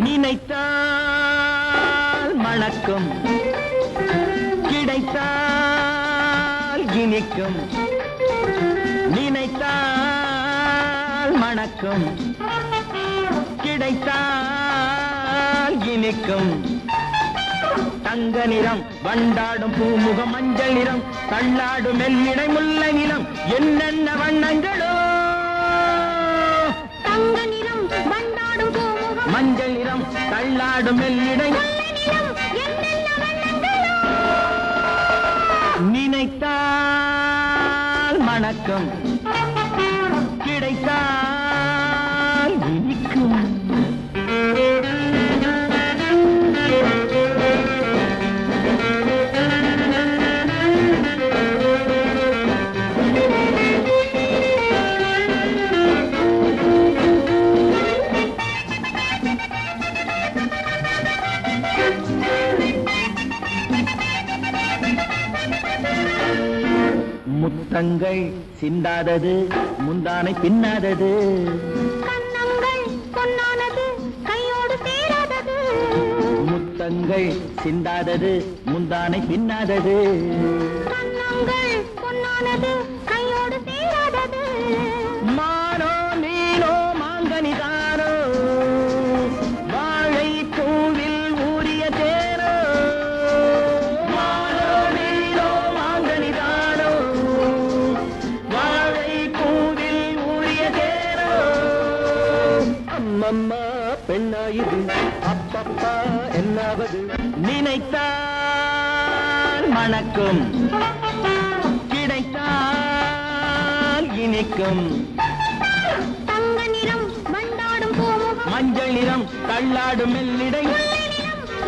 Speaker 8: நினைத்தால் மணக்கும், கிடைத்தால் இனிக்கும். நினைத்தால் மணக்கும், கிடைத்தால் இனிக்கும். தங்க நிறம் வண்டாடும் பூமுகம், மஞ்சள் நிறம் தள்ளாடும் மெல்லிடை முல்லை நிறம், என்னென்ன வண்ணங்களோ.
Speaker 3: தங்க நிறம் வண்டாடும் பூமுகம்,
Speaker 8: மஞ்சள் நிறம் தள்ளாடும் மெல்லிடை, நினைத்தால் மணக்கும், கிடைத்தால் இனிக்கும். முத்தங்கள் சிந்தாதது, முந்தானை பின்னாதது.
Speaker 3: கண்ணங்கள் பொன்னானது, கையோடு சேராதது.
Speaker 8: முத்தங்கள் சிந்தாதது, முந்தானை பின்னாதது.
Speaker 3: கண்ணங்கள் பொன்னானது, கையோடு சேராதது.
Speaker 8: மானோ மீனோ மாங்கனிதானோ, வாழை பூவில் ஊறிய தேனோ. மானோ மீனோ மாங்கனிதானோ, வாழை பூவில் ஊறிய தேனோ. அம்மம்மா பெண்ணாயுது, அப்பப்பா என்னாவது. நினைத்தால் மணக்கும், கிடைத்தால் இனிக்கும்.
Speaker 3: தங்க நிறம் வண்டாடும் பூமுகம்,
Speaker 8: மஞ்சள் நிறம் தள்ளாடும் மெல்லிடை,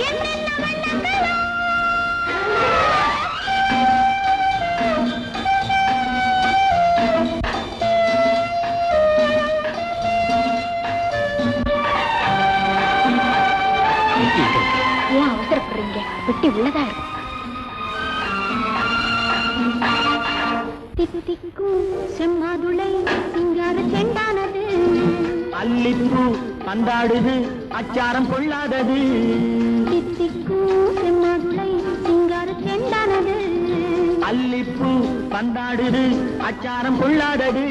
Speaker 3: என்னென்ன வண்ணங்களோ. ஏன் அவசரப்படுறீங்க? பெட்டி உள்ளதா இருக்கும். தித்திக்கும் செம்மாதுளை சிங்கார செண்டானது.
Speaker 8: அல்லிப்பூ பந்தாடுது, அச்சாரம் கொள்ளாதது.
Speaker 3: தித்திக்கும் செம்மாதுளை சிங்கார செண்டானது.
Speaker 8: அல்லிப்பூ பந்தாடுது, அச்சாரம் கொள்ளாதது.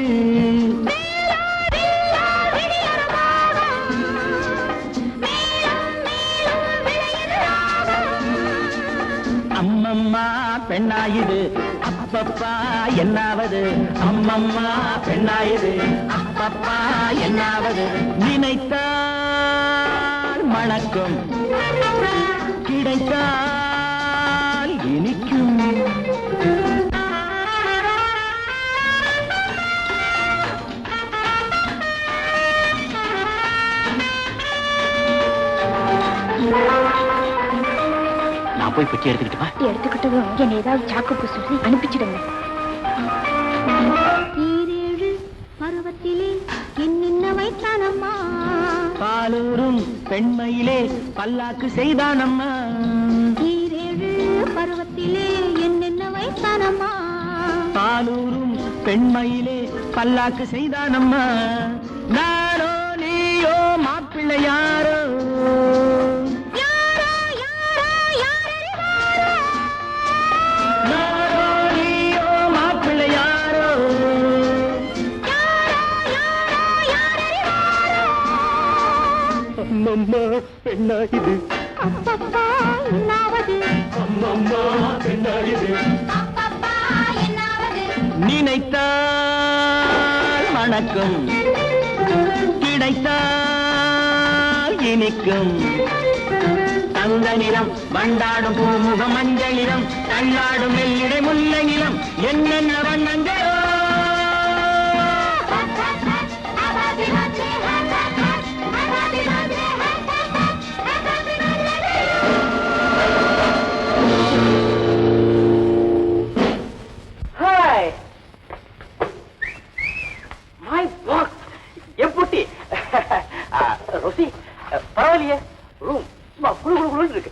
Speaker 8: அம்மம்மா பெண்ணாயுது, அப்பப்பா என்னாவது. அம்மம்மா பெண்ணாயுது, அப்பப்பா என்னாவது. நினைத்தால் மணக்கும், கிடைத்தால் இனிக்கும்.
Speaker 1: நான் போய் பெட்டி எடுத்துக்கிட்டுமா?
Speaker 3: எடுத்துக்கிட்டதும் என்ன ஏதாவது சாக்குப்பு சொல்லி அனுப்பிச்சிடுங்க. ஈரேழு பருவத்திலே என்னென்ன வைத்தானம்மா,
Speaker 8: பாலூரும் பெண்மையிலே பல்லாக்கு செய்தானம்மா.
Speaker 3: ஈரேழு பருவத்திலே என்னென்ன வைத்தானம்மா,
Speaker 8: பாலூரும் பெண்மையிலே பல்லாக்கு செய்தானம்மா. நானோ நீயோ மாப்பிள்ளை யாரோ,
Speaker 3: யாரோ யாரோ யாரறிவாரோ.
Speaker 8: நானோ நீயோ மாப்பிள்ளை யாரோ.
Speaker 3: யாரோ யாரோ யாரறிவாரோ.
Speaker 8: அம்மம்மா பெண்ணாயுது,
Speaker 3: அப்பப்பா என்னாவது.
Speaker 8: அம்மம்மா பெண்ணாயுது.
Speaker 3: அப்பப்பா என்னாவது.
Speaker 8: நினைத்தால் மணக்கும், கிடைத்தால் இனிக்கும். தங்க நிறம் வண்டாடும் பூமுகம், மஞ்சள் நிறம் தள்ளாடும் மெல்லிடை முல்லை நிறம், என்னென்ன வண்ணங்களோ.
Speaker 3: Happy birthday, happy birthday, happy birthday.
Speaker 2: Rosie பரவாயில்லையே, ரூம் சும்மா குழு குழு குழுன்னு இருக்கு.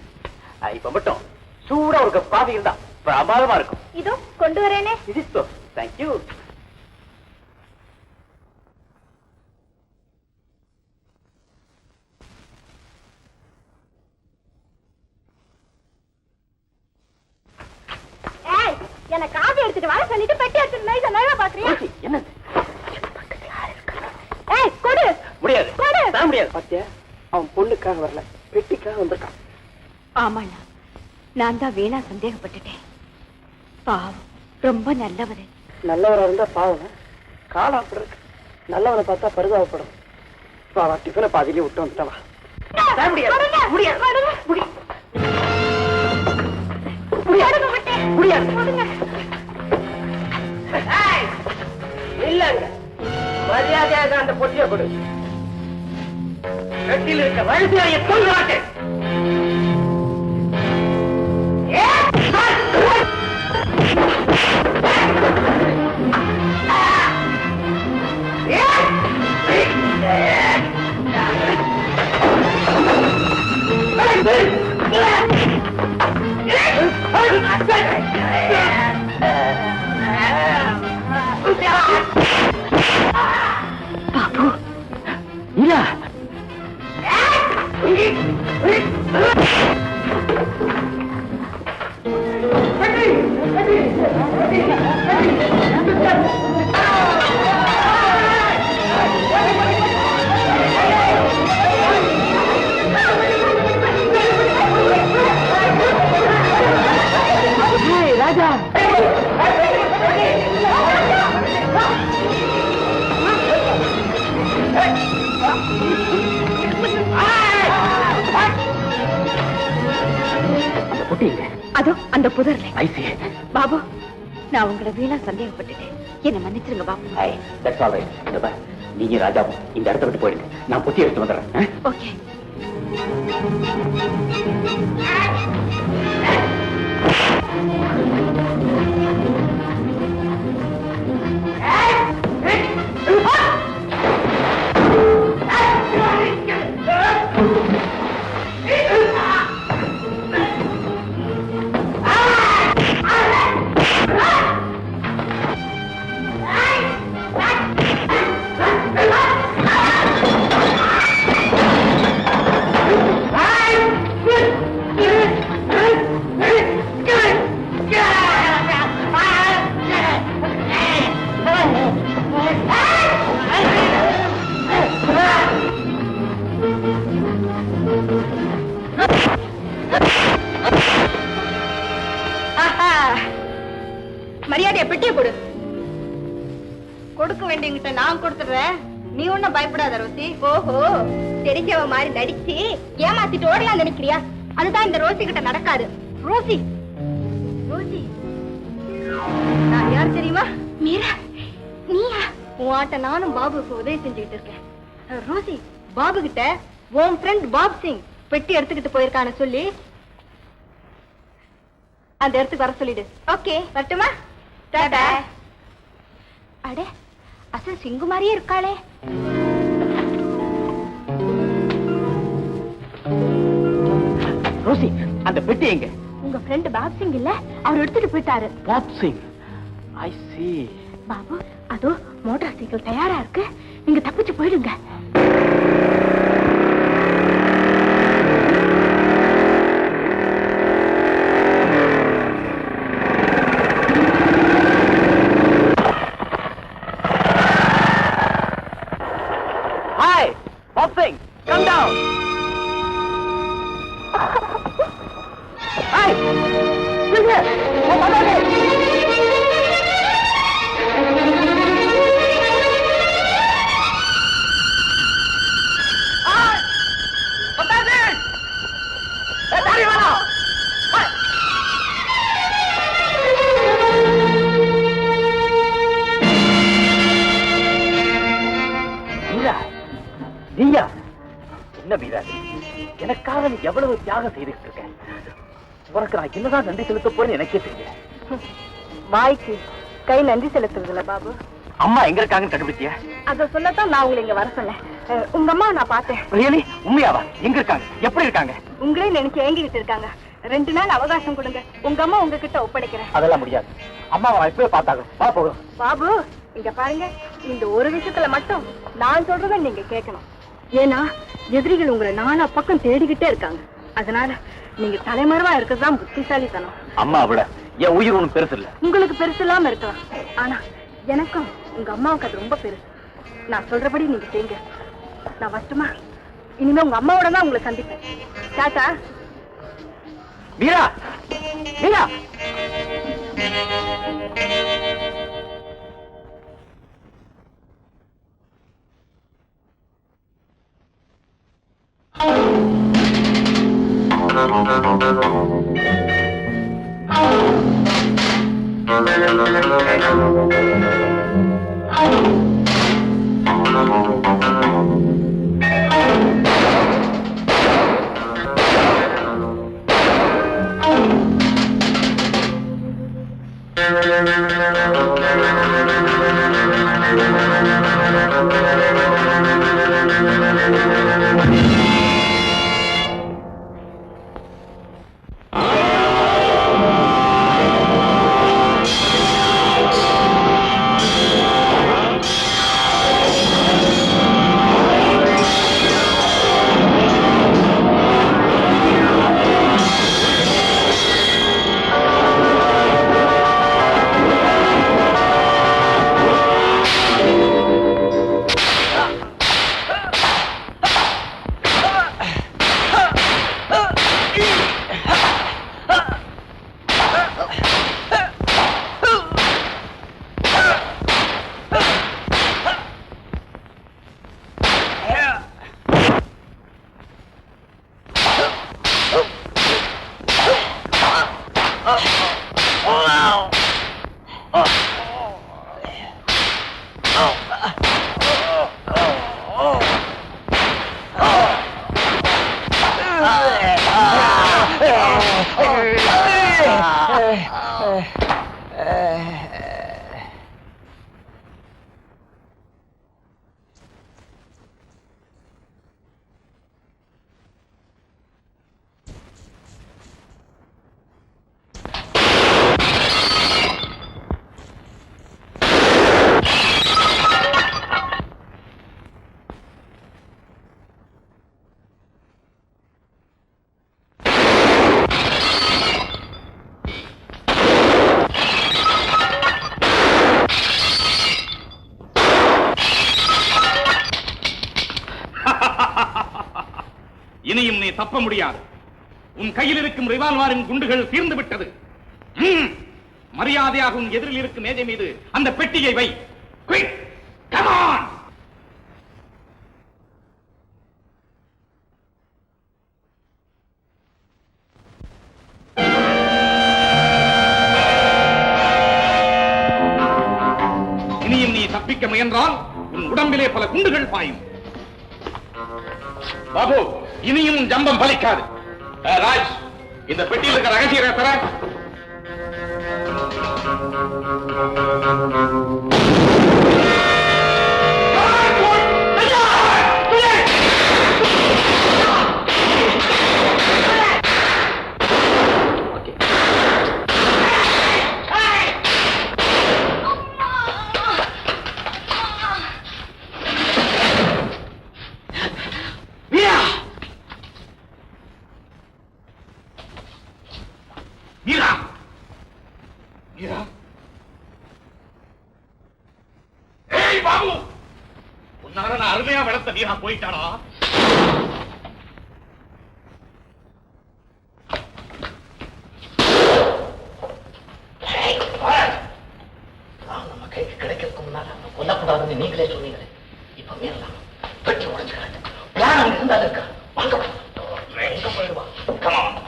Speaker 2: இப்ப மட்டும் சூடா ஒரு கப் காஃபி இருந்தா பிரமாதமா இருக்கும்.
Speaker 5: இதோ கொண்டு வரேனே.
Speaker 2: தேங்க்யூ.
Speaker 5: என்ன காஃபி எடுத்துட்டு வர சொல்லிட்டு பெட்டி எடுத்துட்டு நைஸா நைவா பாக்குறியா?
Speaker 2: என்ன
Speaker 5: கொடு.
Speaker 2: முடியாது,
Speaker 5: கொடு.
Speaker 2: தர முடியாது. பாத்தியா, அவன் பொண்ணுக்காக வரல, பெட்டிக்காக வந்திருக்கான்.
Speaker 5: ஆமாண்ணா, நான் தான் வீணா சந்தேகப்பட்டுட்டேன். பாவம், ரொம்ப நல்லவரு.
Speaker 2: நல்லவரா இருந்தா பாவம், காலம் அப்படி இருக்கு. நல்லவனை பார்த்தா பரிதாபப்படும். டிஃபனை பாதியிலே விட்டு வந்துட்டவா. இல்லங்க, மரியாதையாக அந்த பொட்டியை கொடு. வெட்டியில் இருக்க வயசுடைய சொல்வாட்டேன்.
Speaker 5: பாபு,
Speaker 2: இல்ல ராஜா,
Speaker 5: அதோ அந்த புதர்ல.
Speaker 2: ஐசி
Speaker 5: பாபு, நான் உங்களை வீணா சந்தேகப்பட்டுட்டேன். என்ன மன்னிச்சிருங்க பாபு.
Speaker 2: நீங்க ராஜாவும் இந்த இடத்த விட்டு போயிடுங்க. நான் பொட்டி எடுத்து வந்துடுறேன்.
Speaker 5: ஓகே. மரியாதையை பெட்டியை கொடு. கொடுக்க வேண்டியங்கிட்ட நான் கொடுத்துடுறேன், நீ ஒன்னும் பயப்படாத ரோசி. ஓஹோ, தெரிஞ்சவ மாதிரி நடிச்சு ஏமாத்திட்டு ஓடலாம் நினைக்கிறியா? அதுதான் இந்த ரோசி கிட்ட நடக்காது. ரோசி, ரோசி, நான் யார் தெரியுமா? மீரா, நீயா? உன் ஆட்ட நானும் பாபுக்கு உதவி செஞ்சுக்கிட்டு இருக்கேன். ரோசி, பாபு கிட்ட உன் ஃப்ரெண்ட் பாப் சிங் பெட்டி எடுத்துக்கிட்டு போயிருக்கான்னு சொல்லி அந்த இடத்துக்கு வர சொல்லிடு. ஓகே, வரட்டுமா? டாடா. அட, அசல் சிங்கு மாதிரியே இருக்காளே.
Speaker 2: ரோசி, அந்த பெட்டி எங்க?
Speaker 5: உங்க ஃப்ரெண்ட் பாப் சிங் இல்ல, அவர் எடுத்துட்டு போயிட்டாரு.
Speaker 2: பாப் சிங், ஐ சீ.
Speaker 5: பாபு, அதோ மோட்டார் சைக்கிள் தயாரா இருக்கு, நீங்க தப்பிச்சு போயிடுங்க.
Speaker 2: Bob Singh, come down. Hey, look here. What are they? Hey, what are they? Hey, Dari wala. Hey. Mira. நீயா? என்ன பீரா, எனக்காக நீ எவ்வளவு தியாகம் செய்துட்டு இருக்க. உனக்கு நான் என்னதான் நன்றி செலுத்த போறேன்னு எனக்கே தெரியல.
Speaker 5: வாய்க்கு கை நன்றி செலுத்துறதுல பாபு.
Speaker 2: அம்மா எங்க இருக்காங்கன்னு கண்டுபிடிச்சியா?
Speaker 5: அத சொல்லத்தான் நான் உங்களை இங்க வர சொன்னேன். உங்க அம்மா நான் பார்த்தேன்.
Speaker 2: ரியலி? உண்மையாவா? எங்க இருக்காங்க? எப்படி இருக்காங்க?
Speaker 5: உங்களே நினைச்சு ஏங்கிக்கிட்டு இருக்காங்க. 2 நாள் அவகாசம் கொடுங்க, உங்க அம்மா உங்ககிட்ட ஒப்படைக்கிறேன்.
Speaker 2: அதெல்லாம் முடியாது. அம்மாவை இப்பவே பார்த்தாங்க. வா போதும்.
Speaker 5: பாபு, இங்க பாருங்க, இந்த ஒரு விஷயத்துல மட்டும் நான் சொல்றத நீங்க கேட்கணும். ஏன்னா எதிரிகள் உங்களை நாலா பக்கம் தேடிக்கிட்டே இருக்காங்க. அதனால நீங்க தலைமறைவா இருக்கிறதுதான் புத்திசாலித்தனம்.
Speaker 2: அம்மா விட என் உயிர் ஒண்ணு பெருசு இல்ல.
Speaker 5: உங்களுக்கு பெருசு இல்லாம இருக்கலாம், ஆனா எனக்கும் உங்க அம்மாவுக்கு அது ரொம்ப பெருசு. நான் சொல்றபடி நீங்க செய்யுங்க. நான் வரட்டுமா? இனிமே உங்க அம்மாவோட தான் உங்களை சந்திப்பேன். டாடா.
Speaker 2: வீரா, வீரா.
Speaker 7: இனியும் நீ தப்ப முடியாது. உன் கையில் இருக்கும் ரிவால்வரின் குண்டுகள் தீர்ந்து விட்டது. மரியாதையாக உன் எதிரில் இருக்கும் மேஜை மீது அந்த பெட்டியை வை. Quick! Come on! இனியும் நீ தப்பிக்க முயன்றால் உன் உடம்பிலே பல குண்டுகள் பாயும். பாபு, இனியும் ஜம்பம் பலிக்காது. ராஜ், இந்த பெட்டியில் இருக்கிற ரகசிய தர. அருமையா வளர்த்த வீரா போயிட்டானா?
Speaker 2: நம்ம கைக்கு கிடைக்கிறதுக்கு முன்னால கொல்லக்கூடாதுன்னு நீங்களே சொன்னீங்களே. இப்ப மீறலாம். பெட்டி உடைஞ்சுக்கிறாங்க. பிளான் அங்க இருந்தாலும் இருக்கா? வாங்க போயிடுவா. கமான்.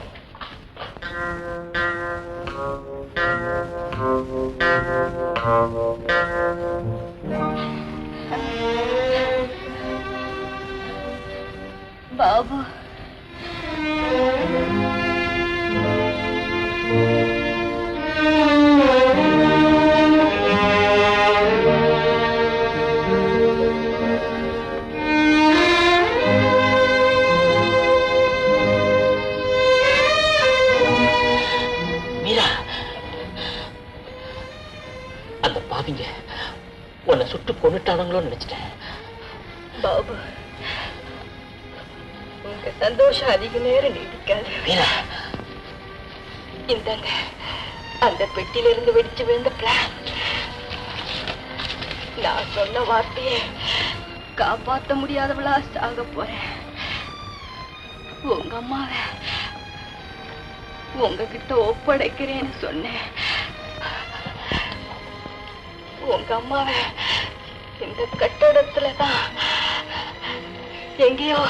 Speaker 5: பாபு,
Speaker 2: போறாங்களோன்னு நினைச்சிட்டேன்.
Speaker 5: பாபு, உங்க சந்தோஷம் அதிக நேரம் நீடிக்காது.
Speaker 2: மீனா,
Speaker 5: இந்தாங்க அந்த பெட்டியிலிருந்து வெடிச்சு விழுந்த பிளான். நான் சொன்ன வார்த்தையை காப்பாற்ற முடியாதவளா சாக போறேன். உங்க அம்மாவை உங்ககிட்ட ஒப்படைக்கிறேன்னு சொன்னேன். உங்க அம்மாவை இந்த கட்டடத்துலதான் எங்கேயோ.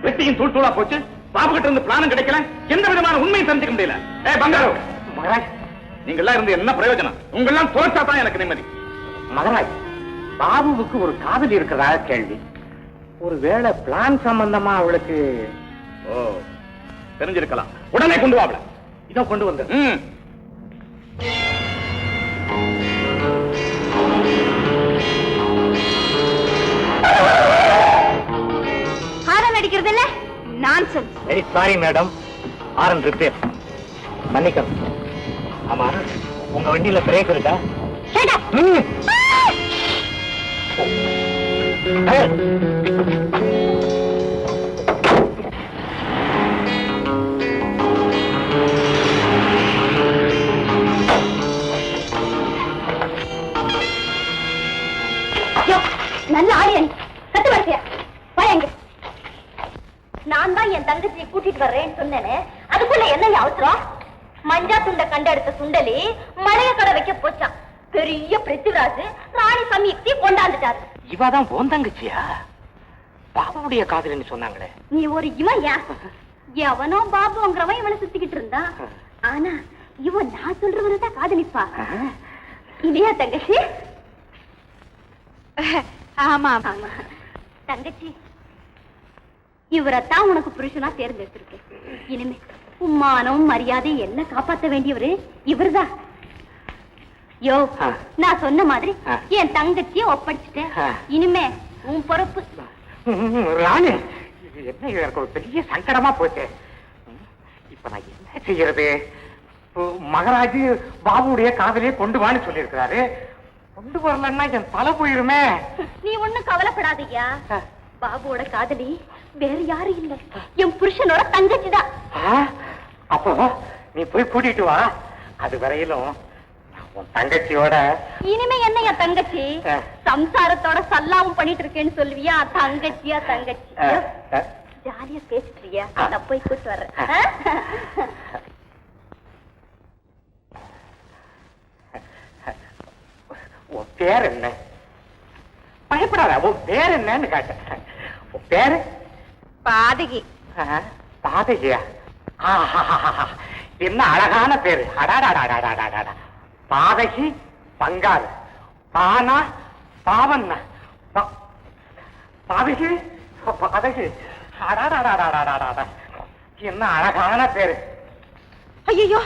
Speaker 7: வெட்டியும் தூள் தூளா போச்சு. பாபு கிட்ட இருந்து பிளானும் கிடைக்கல. எந்த விதமான உண்மையும் தெரிஞ்சுக்க முடியல. பங்காரு, மகராஜ், நீங்க எல்லாம் இருந்து என்ன பிரயோஜனம்? உங்க எல்லாம் தோற்றா தான் எனக்கு நிம்மதி.
Speaker 6: மகராஜ், பாபுவுக்கு ஒரு காதலி இருக்கிறதாக கேள்வி. ஒருவேளை பிளான் சம்பந்தமா அவளுக்கு
Speaker 7: தெரிஞ்சிருக்கலாம். உடனே கொண்டு வாப்ல.
Speaker 6: இதோ கொண்டு வந்து.
Speaker 3: ஹாரன் அடிக்கிறது இல்ல, nonsense.
Speaker 6: Very sorry madam, horn repair. மன்னிக்கணும். ஆமா, உங்க வண்டியில பிரேக் இருக்கா?
Speaker 3: நல்ல ஆரியன் சத்து வரிசையா வாங்க. நான் தான் என் தங்கச்சியை கூட்டிட்டு வர்றேன்னு சொன்னேனே, அதுக்குள்ள என்ன அவசரம்? மஞ்சா துண்டை கண்டெடுத்த சுண்டலி மழைய கடை வைக்க போச்சான். பெரிய பிருத்திவிராஜ் ராணி சமீக்தி கொண்டாந்துட்டாரு.
Speaker 6: இவாதான் போன் தங்கச்சியா? பாபுடைய காதலின்னு சொன்னாங்களே.
Speaker 3: நீ ஒரு இவன் எவனோ பாபுங்கிறவன் இவனை சுத்திக்கிட்டு இருந்தான். ஆனா இவன் நான் சொல்றவனதான் காதலிப்பா. இல்லையா தங்கச்சி? ஆமா ஆமா தங்கச்சி, இவரைத்தான் உனக்கு புருஷனா தேர்ந்தெடுத்திருக்கேன். இனிமே உம்மானம் மரியாதை எல்லாம் காப்பாற்ற வேண்டியவரு இவர்தான். யோ, நான் சொன்ன மாதிரி என் தங்கச்சியை ஒப்படைச்சிட்டேன். இனிமே உன் பொறுப்பு.
Speaker 6: ராணி, என்ன எனக்கு ஒரு பெரிய சங்கடமா போச்சு. இப்ப நான் என்ன செய்யறது? மகராஜ் பாபுடைய காதலியை கொண்டு வான்னு சொல்லியிருக்கிறாரு. கொண்டு வரலன்னா என் தலை போயிருமே.
Speaker 3: நீ ஒண்ணும் கவலைப்படாதீயா. பாபுவோட காதலி வேற யாரும் இல்ல, என் புருஷனோட தங்கச்சி தான்.
Speaker 6: அப்போ நீ போய் கூட்டிட்டு வா. அது வரையிலும் உன் தங்கச்சியோட.
Speaker 3: இனிமே என்ன என் தங்கச்சி சம்சாரத்தோட சல்லாவும் பண்ணிட்டு இருக்கேன்னு சொல்லுவியா? தங்கச்சியா தங்கச்சி ஜாலியா பேசிட்டியா? நான் போய் கூட்டு வர்றேன்.
Speaker 6: உன் பேர் என்ன? பயப்படாத, உன் பேர் என்னன்னு கேட்டேன். உன் பேரு?
Speaker 3: பாதகி.
Speaker 6: பாதகியா? என்ன அழகான பேரு. அடாடாடாடாடாடா. பாதகி பங்காரு. பானா பாவண்ணா. பாதகி பாதகி. அடாடாடாடாடாடா. என்ன அழகான பேரு.
Speaker 3: ஐயோ,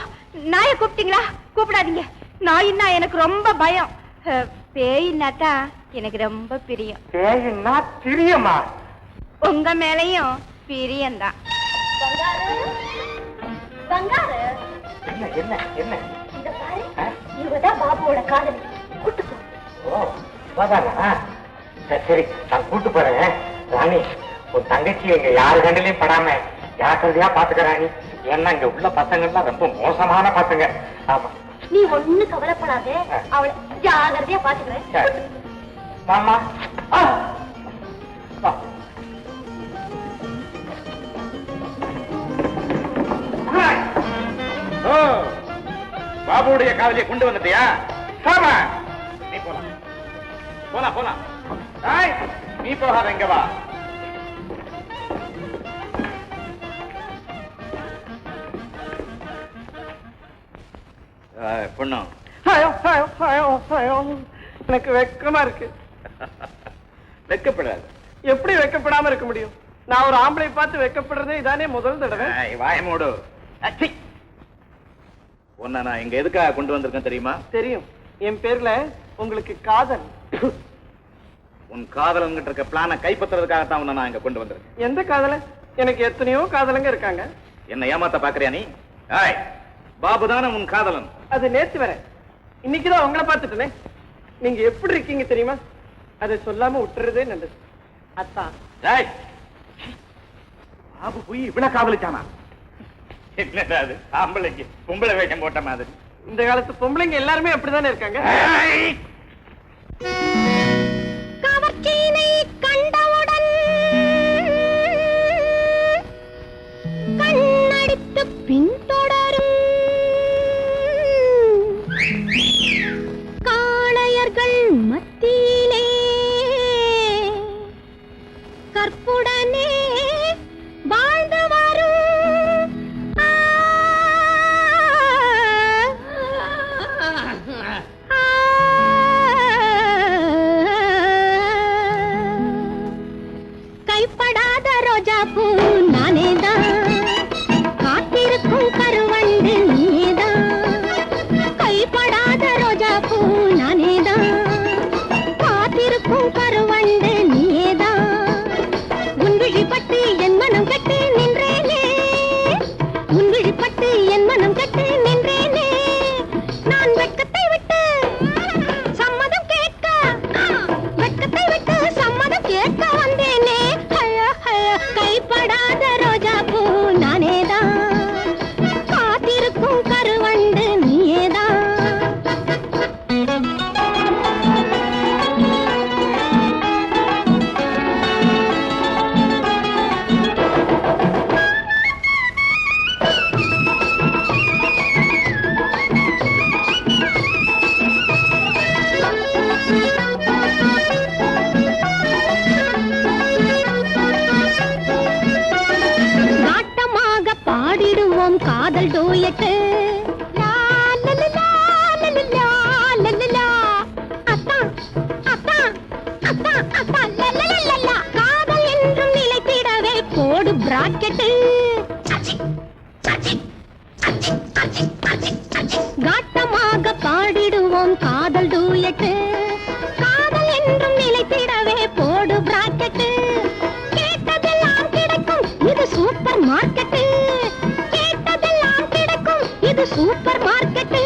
Speaker 3: நாயை கூப்பிட்டீங்களா? கூப்பிடாதீங்க. நாயின்னா எனக்கு ரொம்ப பயம். பேயின்னாட்டா எனக்கு ரொம்ப பிரியம்.
Speaker 6: பேயின்னா பிரியமா?
Speaker 3: உங்க மேலையும் பிரியம்தான்.
Speaker 6: என்ன என்ன என்ன?
Speaker 3: இந்த பாரு, இவதான் பாபுவோட காதலி. கூட்டு போ.
Speaker 6: ஓ, இவதானா? சரி, நான் கூட்டு போறேன். ராணி, உன் தங்கச்சி எங்க யாரு கண்டிலையும் படாம ஜாக்கிரதையா பாத்துக்க ராணி. ஏன்னா இங்க உள்ள பசங்கள்லாம் ரொம்ப மோசமான பசங்க. ஆமா,
Speaker 3: நீ ஒண்ணு கவலைப்படாதே, அவளை ஜாகிரதையா பாத்துக்கிறேன்.
Speaker 6: மாமா,
Speaker 7: பாபுடைய காதலியை கொண்டு வந்துட்டியா? சாமா, நீ போலாம் போலாம் போலாம். நீ போகாத, இங்க வா. பொண்ணு,
Speaker 2: எனக்கு வெக்கமா இருக்கு.
Speaker 7: வெக்கப்படாது.
Speaker 2: எப்படி வெக்கப்படாம இருக்க முடியும்? நான் ஒரு ஆம்பளை பார்த்து வெக்கப்படுறதே இதானே முதல் தடவை.
Speaker 7: வாயமோடு. உன்னை நான் இங்க எதுக்காக கொண்டு வந்திருக்கேன் தெரியுமா?
Speaker 2: தெரியும். என் பேர்ல உங்களுக்கு காதல்.
Speaker 7: உன் காதலன்கிட்ட இருக்க பிளானை கைப்பற்றுறதுக்காகத்தான் உன்னை நான் இங்க கொண்டு வந்திருக்கேன்.
Speaker 2: எந்த காதலன்? எனக்கு எத்தனையோ காதலங்க இருக்காங்க.
Speaker 7: என்ன ஏமாத்த பாக்குறியா நீ? பாபுதானே உன் காதலன்?
Speaker 2: அது நேத்து வர. இன்னைக்குதான் உங்களை பார்த்துட்டேனே. நீங்க எப்படி இருக்கீங்க தெரியுமா? அதை சொல்லாம விட்டுறதே நல்லது. அத்தா
Speaker 7: பாபு போய் இவ்வளவு காவலிச்சானா? என்னடா அது, ஆம்பளைக்கு பொம்பளை வேஷம் போட்ட மாதிரி.
Speaker 2: இந்த காலத்து பொம்பளைங்க எல்லாருமே அப்படித்தானே இருக்காங்க.
Speaker 3: கவர்ச்சியினை கண்டவுடன் கண்ணடித்து பின்தொடரும் காளையர்கள் மத்தியிலே கற்புடனே வாழ்ந்து வரும் கைப்படாத ரோஜா பூ நானேதான், காத்திருக்கும் கருவண்டு நீதான். கைப்படாத ரோஜா பூ நானேதான், காத்திருக்கும் கருவண்டு நீதான். உன் விழிப்பட்டு என் மனம் கட்டு நின்றேனே, உன் விழிப்பட்டு என் மனம் கட்டு நின்றேனே. நான் வெட்கத்தை விட்டு சம்மதம் கேட்க, வெட்கத்தை விட்டு சம்மதம் கேட்க வந்தேனே. கைப்படாத ரோஜா பூ நானேதான், காத்திருக்கும் கருவண்டு நீயேதான். நாட்டமாக பாடிடுவோம் காதல் டூயட்டு. லா, லா, லா, லா, லா, லா, லா, லா, லா. அத்தா, அத்தா, அத்தா, அத்தா, லா, லா, லா, லா, லா. காதல் என்றும் நிலைத்திடவே போடு பிராக்கெட்டு. காட்டமாக பாடிடுவோம் காதல் டூயட்டு. காதல் என்றும் நிலைத்திடவே போடு பிராக்கெட்டு. கேட்டதெல்லாம் கிடைக்கும் இது சூப்பர் மார்க்கெட்டு. கேட்டதெல்லாம் கிடைக்கும் இது சூப்பர் மார்க்கெட்டு.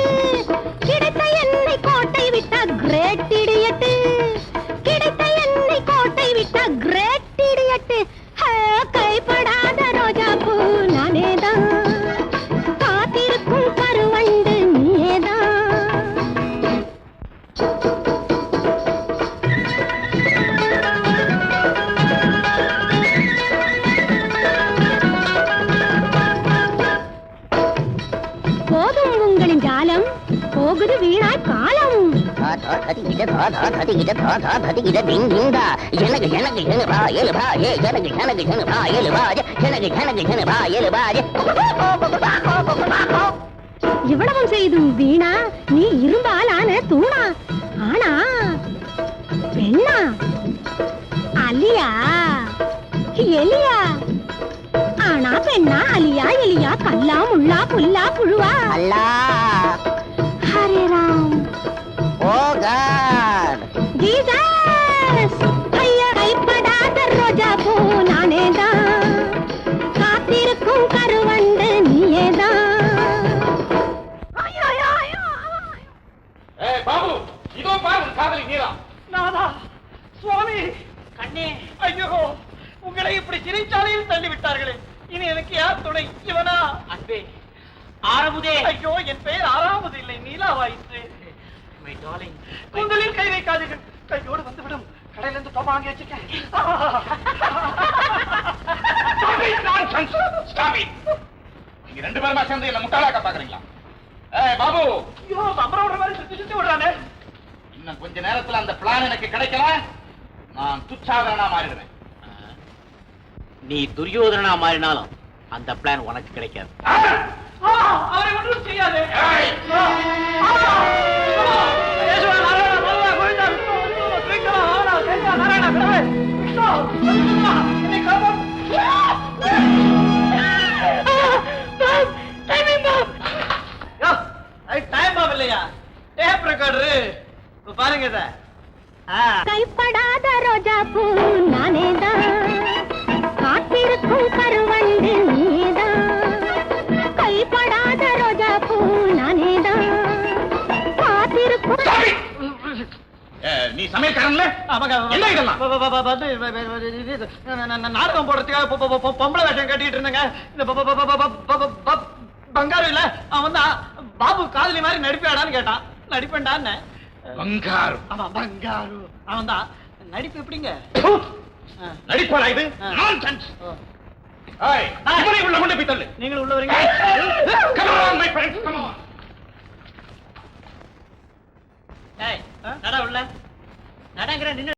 Speaker 3: கிடைத்த எண்ணெய் கோட்டை விட்ட கிரேட் இடியட்டு. கிடைத்த எண்ணெய் கோட்டை விட்ட கிரேட் இடியட்டு. கைப்படாத ரோஜா பூ நானேதான், காத்திருக்கும் கருவண்டு நீயேதான். போதும் உங்களின் ஜாலம், போகுது வீணாய் காலம். இவ்வளவும் செய்தும் வீணா, நீ இரும்பாலான தூணா. ஆனா பெண்ணா, அலியா எலியா. ஆனா பெண்ணா, அலியா எலியா, கல்லா முள்ளா புல்லா புழுவா. அல்லா ஹரே ராம், ஓ காட், ஜீசஸ். ஐயா கைப்படாத ரோஜா பூ நானேதான், காத்திருக்கும் கருவண்டு நீயேதான்.
Speaker 7: பாபு, இதோ பாரு காதலி நீரா.
Speaker 2: நாதா, சுவாமி,
Speaker 6: கண்ணே,
Speaker 2: ஐயோ, உங்களை இப்படி சிறைச்சாலையில் தள்ளி விட்டார்களே. இனி எனக்கு யார் துணை? இவனா?
Speaker 6: அன்பே, ஆரமுதே.
Speaker 2: ஐயோ, என் பெயர் ஆறாவது இல்லை, நீலாவாயிற்று.
Speaker 6: My darling,
Speaker 2: உங்களில் கை வைக்காதீர்கள், கையோடு வந்துவிடும். கடையில இருந்து டோபா வாங்கி வச்சிருக்கேன்.
Speaker 7: நீங்க ரெண்டு பேருமா சேர்ந்து என்ன முட்டாளாக்க பாக்குறீங்களா? பாபு,
Speaker 2: ஐயோ, சம்பரம் விடுற மாதிரி சுத்தி சுத்தி விடுறானே.
Speaker 7: இன்னும் கொஞ்ச நேரத்துல அந்த பிளான் எனக்கு கிடைக்கல, நான் துச்சாதனா மாறிடுவேன்.
Speaker 1: நீ துரியோதனா மாறினாலும் அந்த பிளான் உனக்கு கிடைக்காது.
Speaker 2: அவரை ஒன்றும் செய்யாது. டைம் பாம் இல்லையா, டேப் ரெக்கார்டரு. பாருங்க இத.
Speaker 3: கைப்படாத ரோஜா பூ நானேதான், காத்திருக்கும் கருவண்டு நீதான். கைப்படாத ரோஜா பூ நானேதான், காத்திருக்கும்.
Speaker 7: சமையல்காரன்ல என்ன இதெல்லாம்?
Speaker 2: நாடகம் போடுறதுக்காக பொம்பளை வேஷம் கட்டிட்டு இருந்தேங்க. இந்த பங்காரு இல்ல, அவன் தான் பாபு காதலி மாதிரி நடிப்பாடான்னு கேட்டான். நடிப்பேன்டான்னு.
Speaker 7: பங்காரு?
Speaker 2: ஆமா, பங்காரு அவன் தான். நடிப்பு எப்படிங்க?
Speaker 7: நடிப்பாடா இது? நான்சென்ஸ். இவனை உள்ள கொண்டு போய் தள்ளு.
Speaker 2: நீங்களும் உள்ள வரீங்க?
Speaker 7: Come on, my friend, come on.
Speaker 2: நடா உள்ள நடங்கிற நின்னு